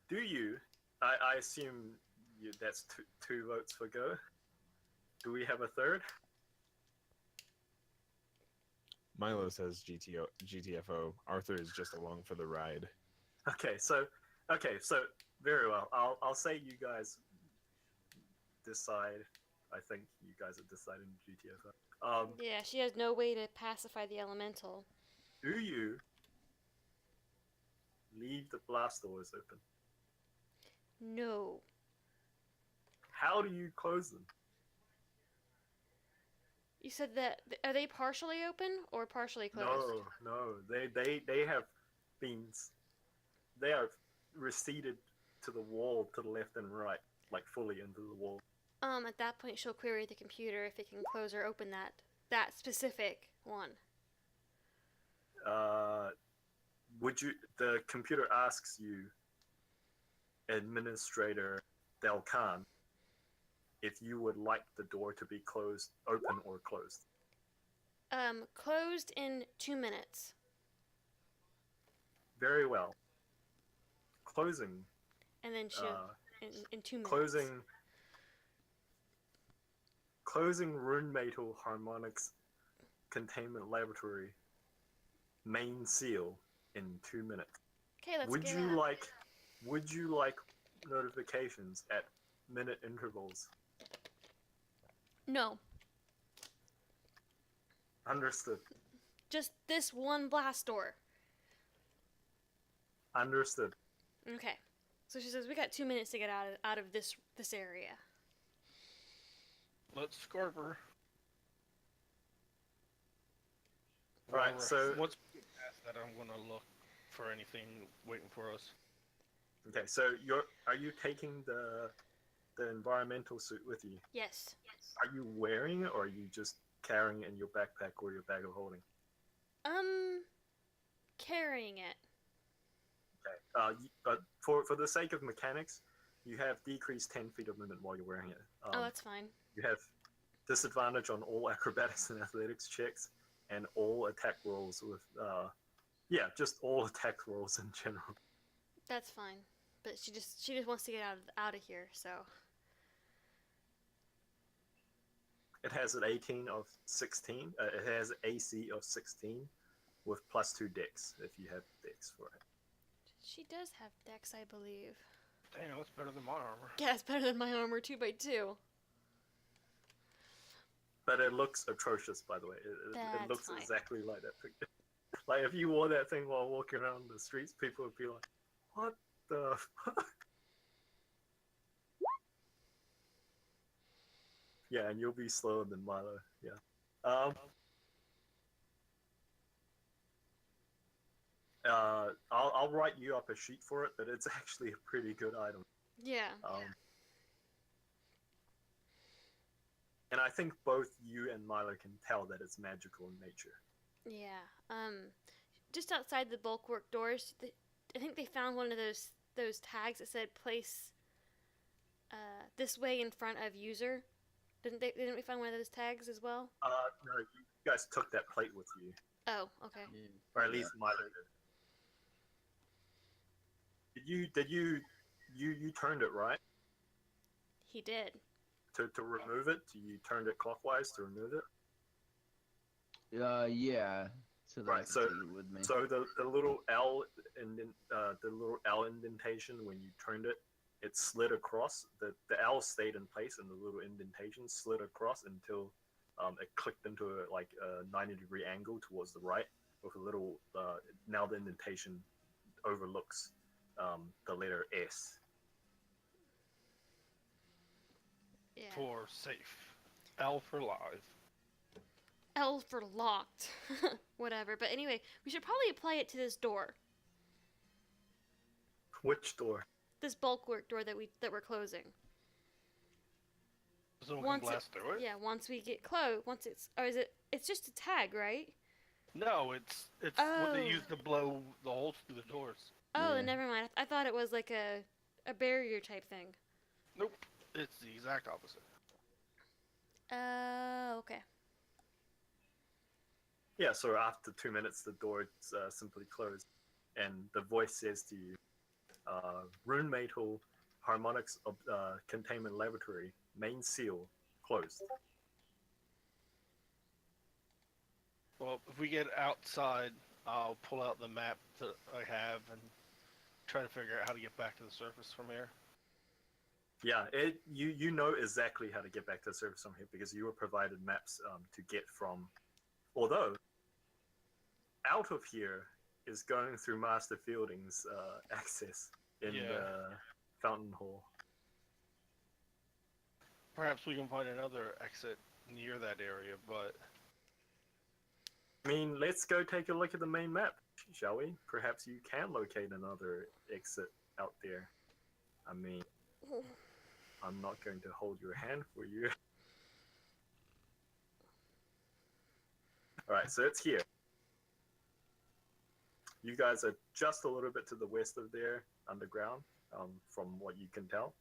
Do you? I assume that's two votes for go. Do we have a third? Milo says GTFO. Arthur is just along for the ride. Okay, so very well. I'll say you guys decide. I think you guys are deciding GTFO. Yeah, she has no way to pacify the elemental. Do you leave the blast doors open? No. How do you close them? You said that are they partially open or partially closed? No. They have been. They are receded to the wall to the left and right, like fully into the wall. At that point, she'll query the computer if it can close or open that specific one. Would you? The computer asks you, Administrator Del Khan, if you would like the door to be closed, open or closed. Closed in 2 minutes. Very well. Closing. And then she'll in 2 minutes. Closing Runemetal Harmonics Containment Laboratory main seal in 2 minutes. Okay, let's Would get you out. like notifications at minute intervals? No, Understood. just this one blast door. Understood. Okay. So she says we got 2 minutes to get out of this area. Let's scarp her. Right, so once we get past that, I'm gonna look for anything waiting for us. okay, so are you taking the environmental suit with you? Yes. Are you wearing it, or are you just carrying it in your backpack or your bag of holding? Carrying it. Okay. But for the sake of mechanics, you have decreased 10 feet of movement while you're wearing it. Oh, that's fine. You have disadvantage on all acrobatics and athletics checks and all attack rolls with just all attack rolls in general. That's fine. But she just wants to get out of here, so. It has an 18 of 16. It has AC of 16 with +2 dex if you have dex for it. She does have dex, I believe. Damn, that's better than my armor. Yeah, it's better than my armor 2x2. But it looks atrocious, by the way. It looks fine. exactly like that thing. Like, if you wore that thing while walking around the streets, people would be like, what the fuck? Yeah, and you'll be slower than Milo, yeah. Um, I'll write you up a sheet for it, but it's actually a pretty good item. Yeah. And I think both you and Milo can tell that it's magical in nature. Yeah. Just outside the bulwark doors, I think they found one of those tags that said "place this way in front of user." Didn't we find one of those tags as well? No, you guys took that plate with you, Oh, okay. or at least Milo did. You turned it right He did. to remove it? You turned it clockwise to remove it. Yeah. So that I Right, can so- see with me. So the little L the little L indentation when you turned it, it slid across. The L stayed in place, and the little indentation slid across until it clicked into a 90-degree angle towards the right with a little. Now the indentation overlooks the letter S. Yeah. For safe. L for live. L for locked. Whatever. But anyway, we should probably apply it to this door. Which door? This bulwark door that we're closing. Someone Once can blast through it? Yeah, once we get close, it's just a tag, right? No, it's what Oh. they use to blow the holes through the doors. Oh, Yeah. then never mind. I thought it was like a barrier type thing. Nope. It's the exact opposite. Okay. Yeah, so after 2 minutes, the door is simply closed, and the voice says to you, "Rune Metal, Harmonic's containment laboratory, main seal, closed." Well, if we get outside, I'll pull out the map that I have and try to figure out how to get back to the surface from here. Yeah, you know exactly how to get back to the surface from here because you were provided maps to get from. Although, out of here is going through Master Fielding's access in Yeah. the Fountain Hall. Perhaps we can find another exit near that area, but I mean, let's go take a look at the main map, shall we? Perhaps you can locate another exit out there. I mean, I'm not going to hold your hand for you. Alright, so it's here. You guys are just a little bit to the west of there, underground, from what you can tell.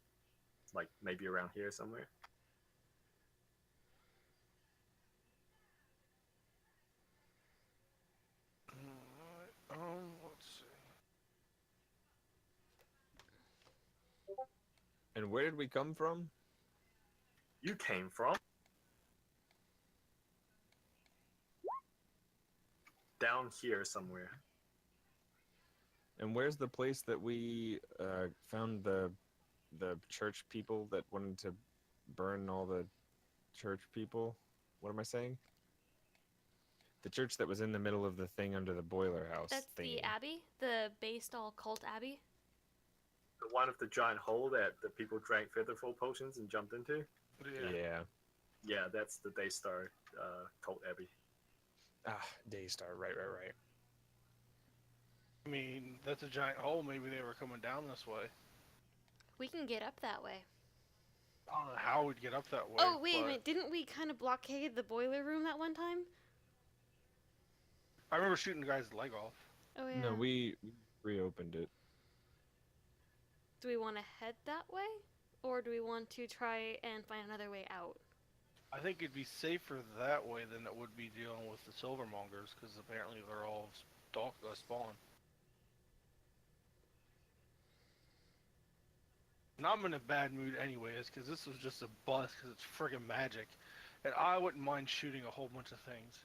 Like maybe around here somewhere. let's see. And where did we come from? You came from down here somewhere. And where's the place that we found the church people that wanted to burn all the church people? What am I saying? The church that was in the middle of the thing under the boiler house. That's thingy. the abbey, the Baystall cult abbey. The one of the giant hole that the people drank featherfall potions and jumped into. Yeah. Yeah, that's the Daystar cult abbey. Ah, Daystar. Right. I mean, that's a giant hole. Maybe they were coming down this way. We can get up that way. I don't know how we'd get up that way. Oh, wait a but minute. Didn't we kind of blockade the boiler room that one time? I remember shooting the guy's leg off. Oh, yeah. No, we reopened it. Do we want to head that way? Or do we want to try and find another way out? I think it'd be safer that way than it would be dealing with the Silvermongers, because apparently they're all spawn. And I'm in a bad mood anyways, because this was just a bust, because it's friggin' magic. And I wouldn't mind shooting a whole bunch of things.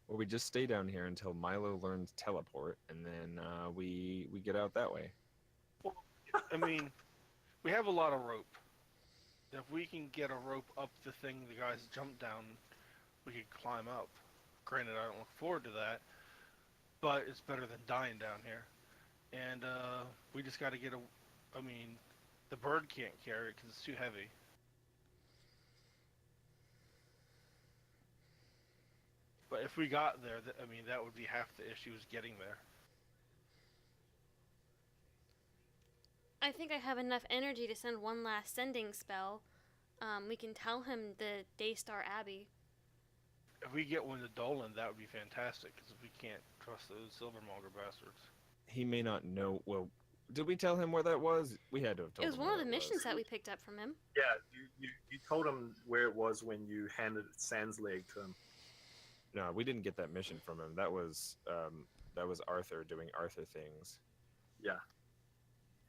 Well, we just stay down here until Milo learns teleport, and then we get out that way. I mean, we have a lot of rope. If we can get a rope up the thing the guys jumped down, we could climb up. Granted, I don't look forward to that, but it's better than dying down here. And we just got to get I mean, the bird can't carry it because it's too heavy. But if we got there, I mean, that would be half the issue is getting there. I think I have enough energy to send one last sending spell. We can tell him the Daystar Abbey. If we get one to Dolan, that would be fantastic. Because we can't trust those Silvermonger bastards. He may not know. Well, did we tell him where that was? We had to have told It was him one where of the it missions was. that we picked up from him. Yeah, you told him where it was when you handed Sans leg to him. No, we didn't get that mission from him. That was Arthur doing Arthur things. Yeah.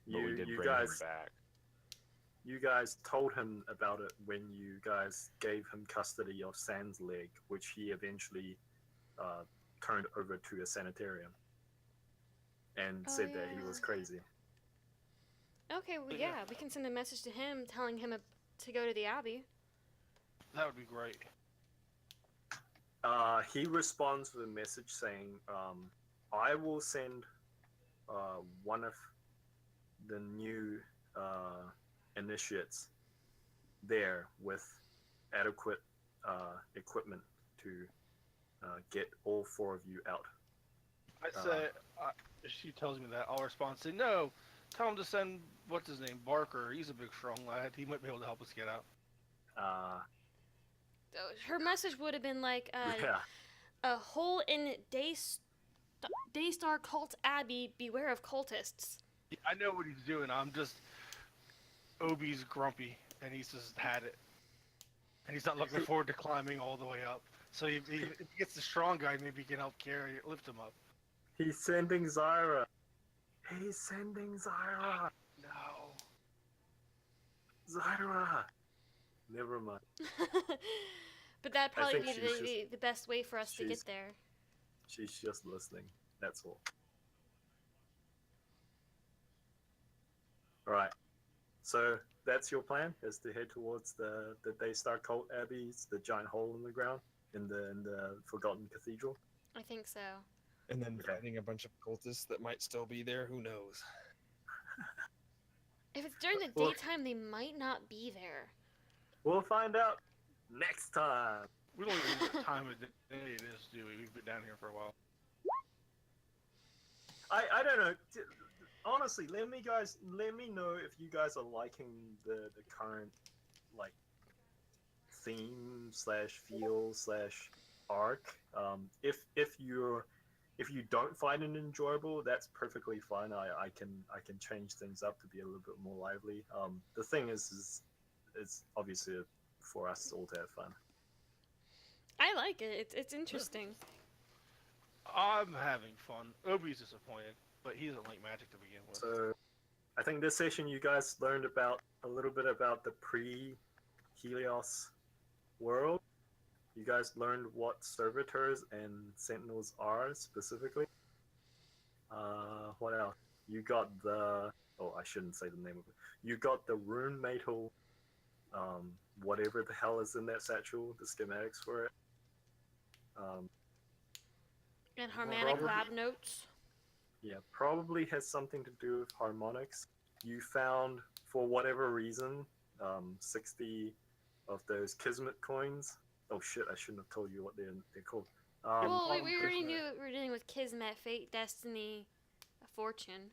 But we did you bring guys, him back. You guys told him about it when you guys gave him custody of Sans leg, which he eventually turned over to a sanitarium and Oh, said that he yeah. was crazy. Okay, well, yeah, we can send a message to him telling him to go to the Abbey. That would be great. He responds with a message saying, I will send one of the new initiates there with adequate equipment to get all 4 of you out. I say, if she tells me that, I'll respond say, no, tell him to send, what's his name, Barker. He's a big, strong lad. He might be able to help us get out. Her message would have been like, Yeah. a hole in Daystar Cult Abbey, beware of cultists. I know what he's doing. I'm just, Obi's grumpy, and he's just had it. And he's not looking forward to climbing all the way up. So if he gets the strong guy, maybe he can help lift him up. He's sending Zyra. He's sending Zyra. No. Zyra. Never mind. But that'd probably be think the best way for us to she's- get there. She's just listening. That's all. Alright. So that's your plan, is to head towards the Daystar Cult Abbeys, the giant hole in the ground in the Forgotten Cathedral. I think so. And then Okay. fighting a bunch of cultists that might still be there. Who knows? If it's during the Well- daytime, they might not be there. We'll find out next time. We don't even know what time of day it is, do we? We've been down here for a while. I don't know. Honestly, let me know if you guys are liking the current like theme / feel / arc. If you don't find it enjoyable, that's perfectly fine. I can change things up to be a little bit more lively. The thing is it's obviously for us all to have fun. I like it. It's interesting. I'm having fun. Obi's disappointed, but he doesn't like magic to begin with. So, I think this session you guys learned a little bit about the pre-Helios world. You guys learned what servitors and sentinels are specifically. What else? You got I shouldn't say the name of it. You got the rune metal, whatever the hell is in that satchel, the schematics for it. And Harmonic Probably. lab notes. Yeah, probably has something to do with harmonics. You found, for whatever reason, 60 of those Kismet coins. Oh shit, I shouldn't have told you what they're called. Well, we already knew we were dealing with Kismet, Fate, Destiny, Fortune.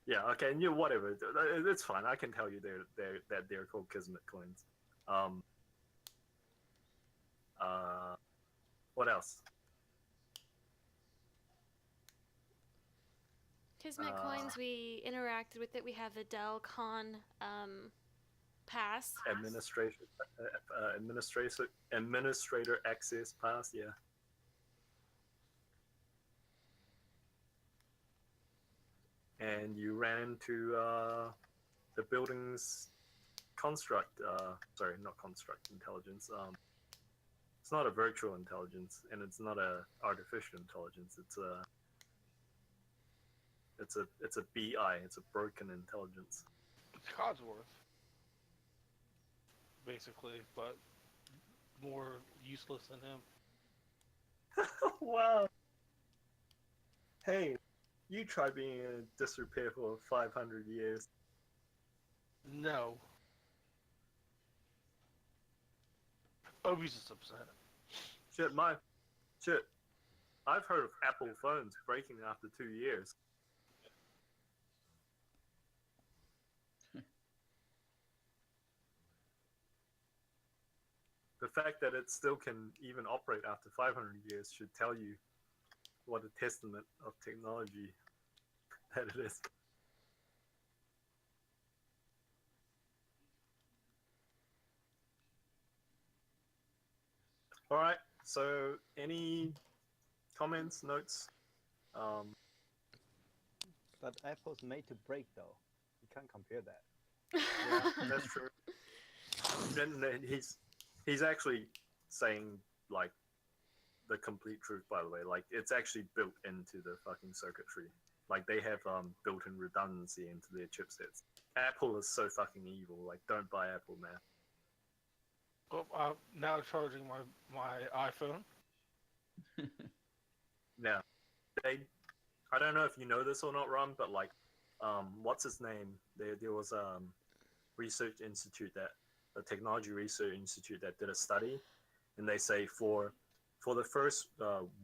Yeah, okay, and whatever. It's fine. I can tell you they're called Kismet coins. What else? Kismet coins, we interacted with it. We have the Del Con pass. Administrator access pass. Yeah. And you ran into the building's construct. Sorry, not construct intelligence. It's not a virtual intelligence, and it's not a artificial intelligence. It's a BI. It's a broken intelligence. It's Codsworth, basically, but more useless than him. Wow. Hey, you try being in disrepair for 500 years. No. Obi's just upset. Shit. I've heard of Apple phones breaking after 2 years. The fact that it still can even operate after 500 years should tell you what a testament of technology that it is. All right. So, any comments, notes? But Apple's made to break, though. You can't compare that. Yeah, that's true. And then he's actually saying like the complete truth, by the way. Like it's actually built into the fucking circuitry. Like they have built-in redundancy into their chipsets. Apple is so fucking evil. Like don't buy Apple, man. Oh, I'm now charging my iPhone. Yeah, I don't know if you know this or not, Ron, but like, what's his name? There was research institute a technology research institute that did a study, and they say for the first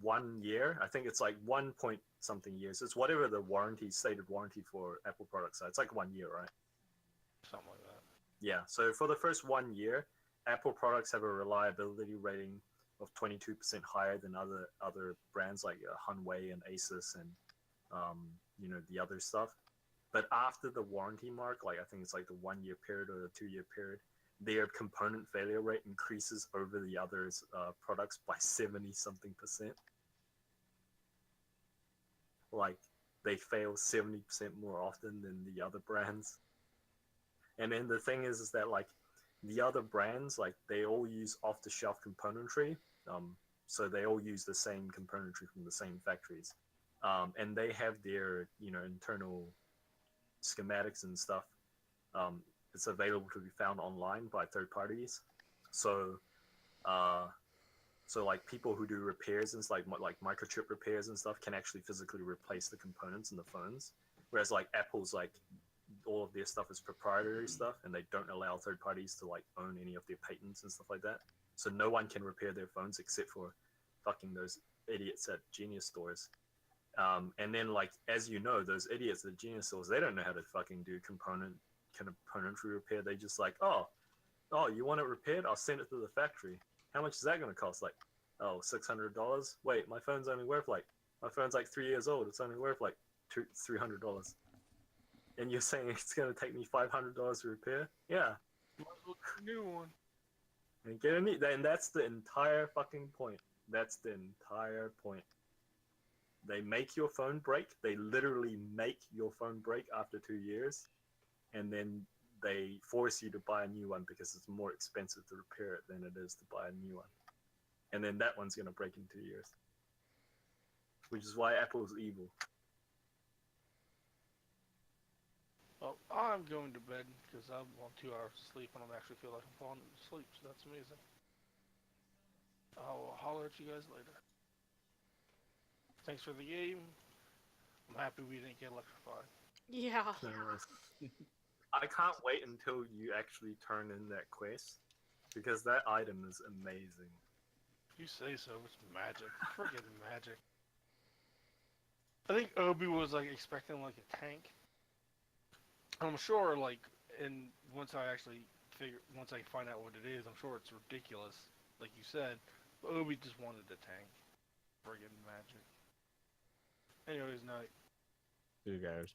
1 year, I think it's like 1 point something years. It's whatever the stated warranty for Apple products are. It's like 1 year, right? Something like that. Yeah. So for the first 1 year, Apple products have a reliability rating of 22% higher than other brands like Hunwei and Asus and the other stuff. But after the warranty mark, like I think it's like the 1 year period or the 2 year period, their component failure rate increases over the others' products by 70 something percent. Like they fail 70% more often than the other brands. And then the thing is that like the other brands, like they all use off-the-shelf componentry, so they all use the same componentry from the same factories, and they have their internal schematics and stuff. It's available to be found online by third parties. So, like people who do repairs and like microchip repairs and stuff can actually physically replace the components in the phones. Whereas like Apple's like all of their stuff is proprietary stuff, and they don't allow third parties to like own any of their patents and stuff like that. So no one can repair their phones except for fucking those idiots at Genius stores. And then like as you know, those idiots at Genius stores, they don't know how to fucking do componentry repair. They just like, oh, you want it repaired? I'll send it to the factory. How much is that going to cost? Like, oh, $600. Wait, my phone's like 3 years old. It's only worth like $300. And you're saying it's going to take me $500 to repair? Yeah. Might as well get a new one. And get a new. And that's the entire fucking point. That's the entire point. They make your phone break. They literally make your phone break after 2 years, and then they force you to buy a new one because it's more expensive to repair it than it is to buy a new one. And then that one's going to break in 2 years. Which is why Apple's evil. Well, I'm going to bed because I'm on 2 hours of sleep and I actually feel like I'm falling asleep, so that's amazing. I'll holler at you guys later. Thanks for the game. I'm happy we didn't get electrified. Yeah. I can't wait until you actually turn in that quest, because that item is amazing. If you say so, it's magic. Friggin' magic. I think Obi was like expecting like a tank. I'm sure like, and once I find out what it is, I'm sure it's ridiculous, like you said. But Obi just wanted a tank. Friggin' magic. Anyways, night. See you guys.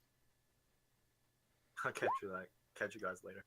I'll catch you guys later.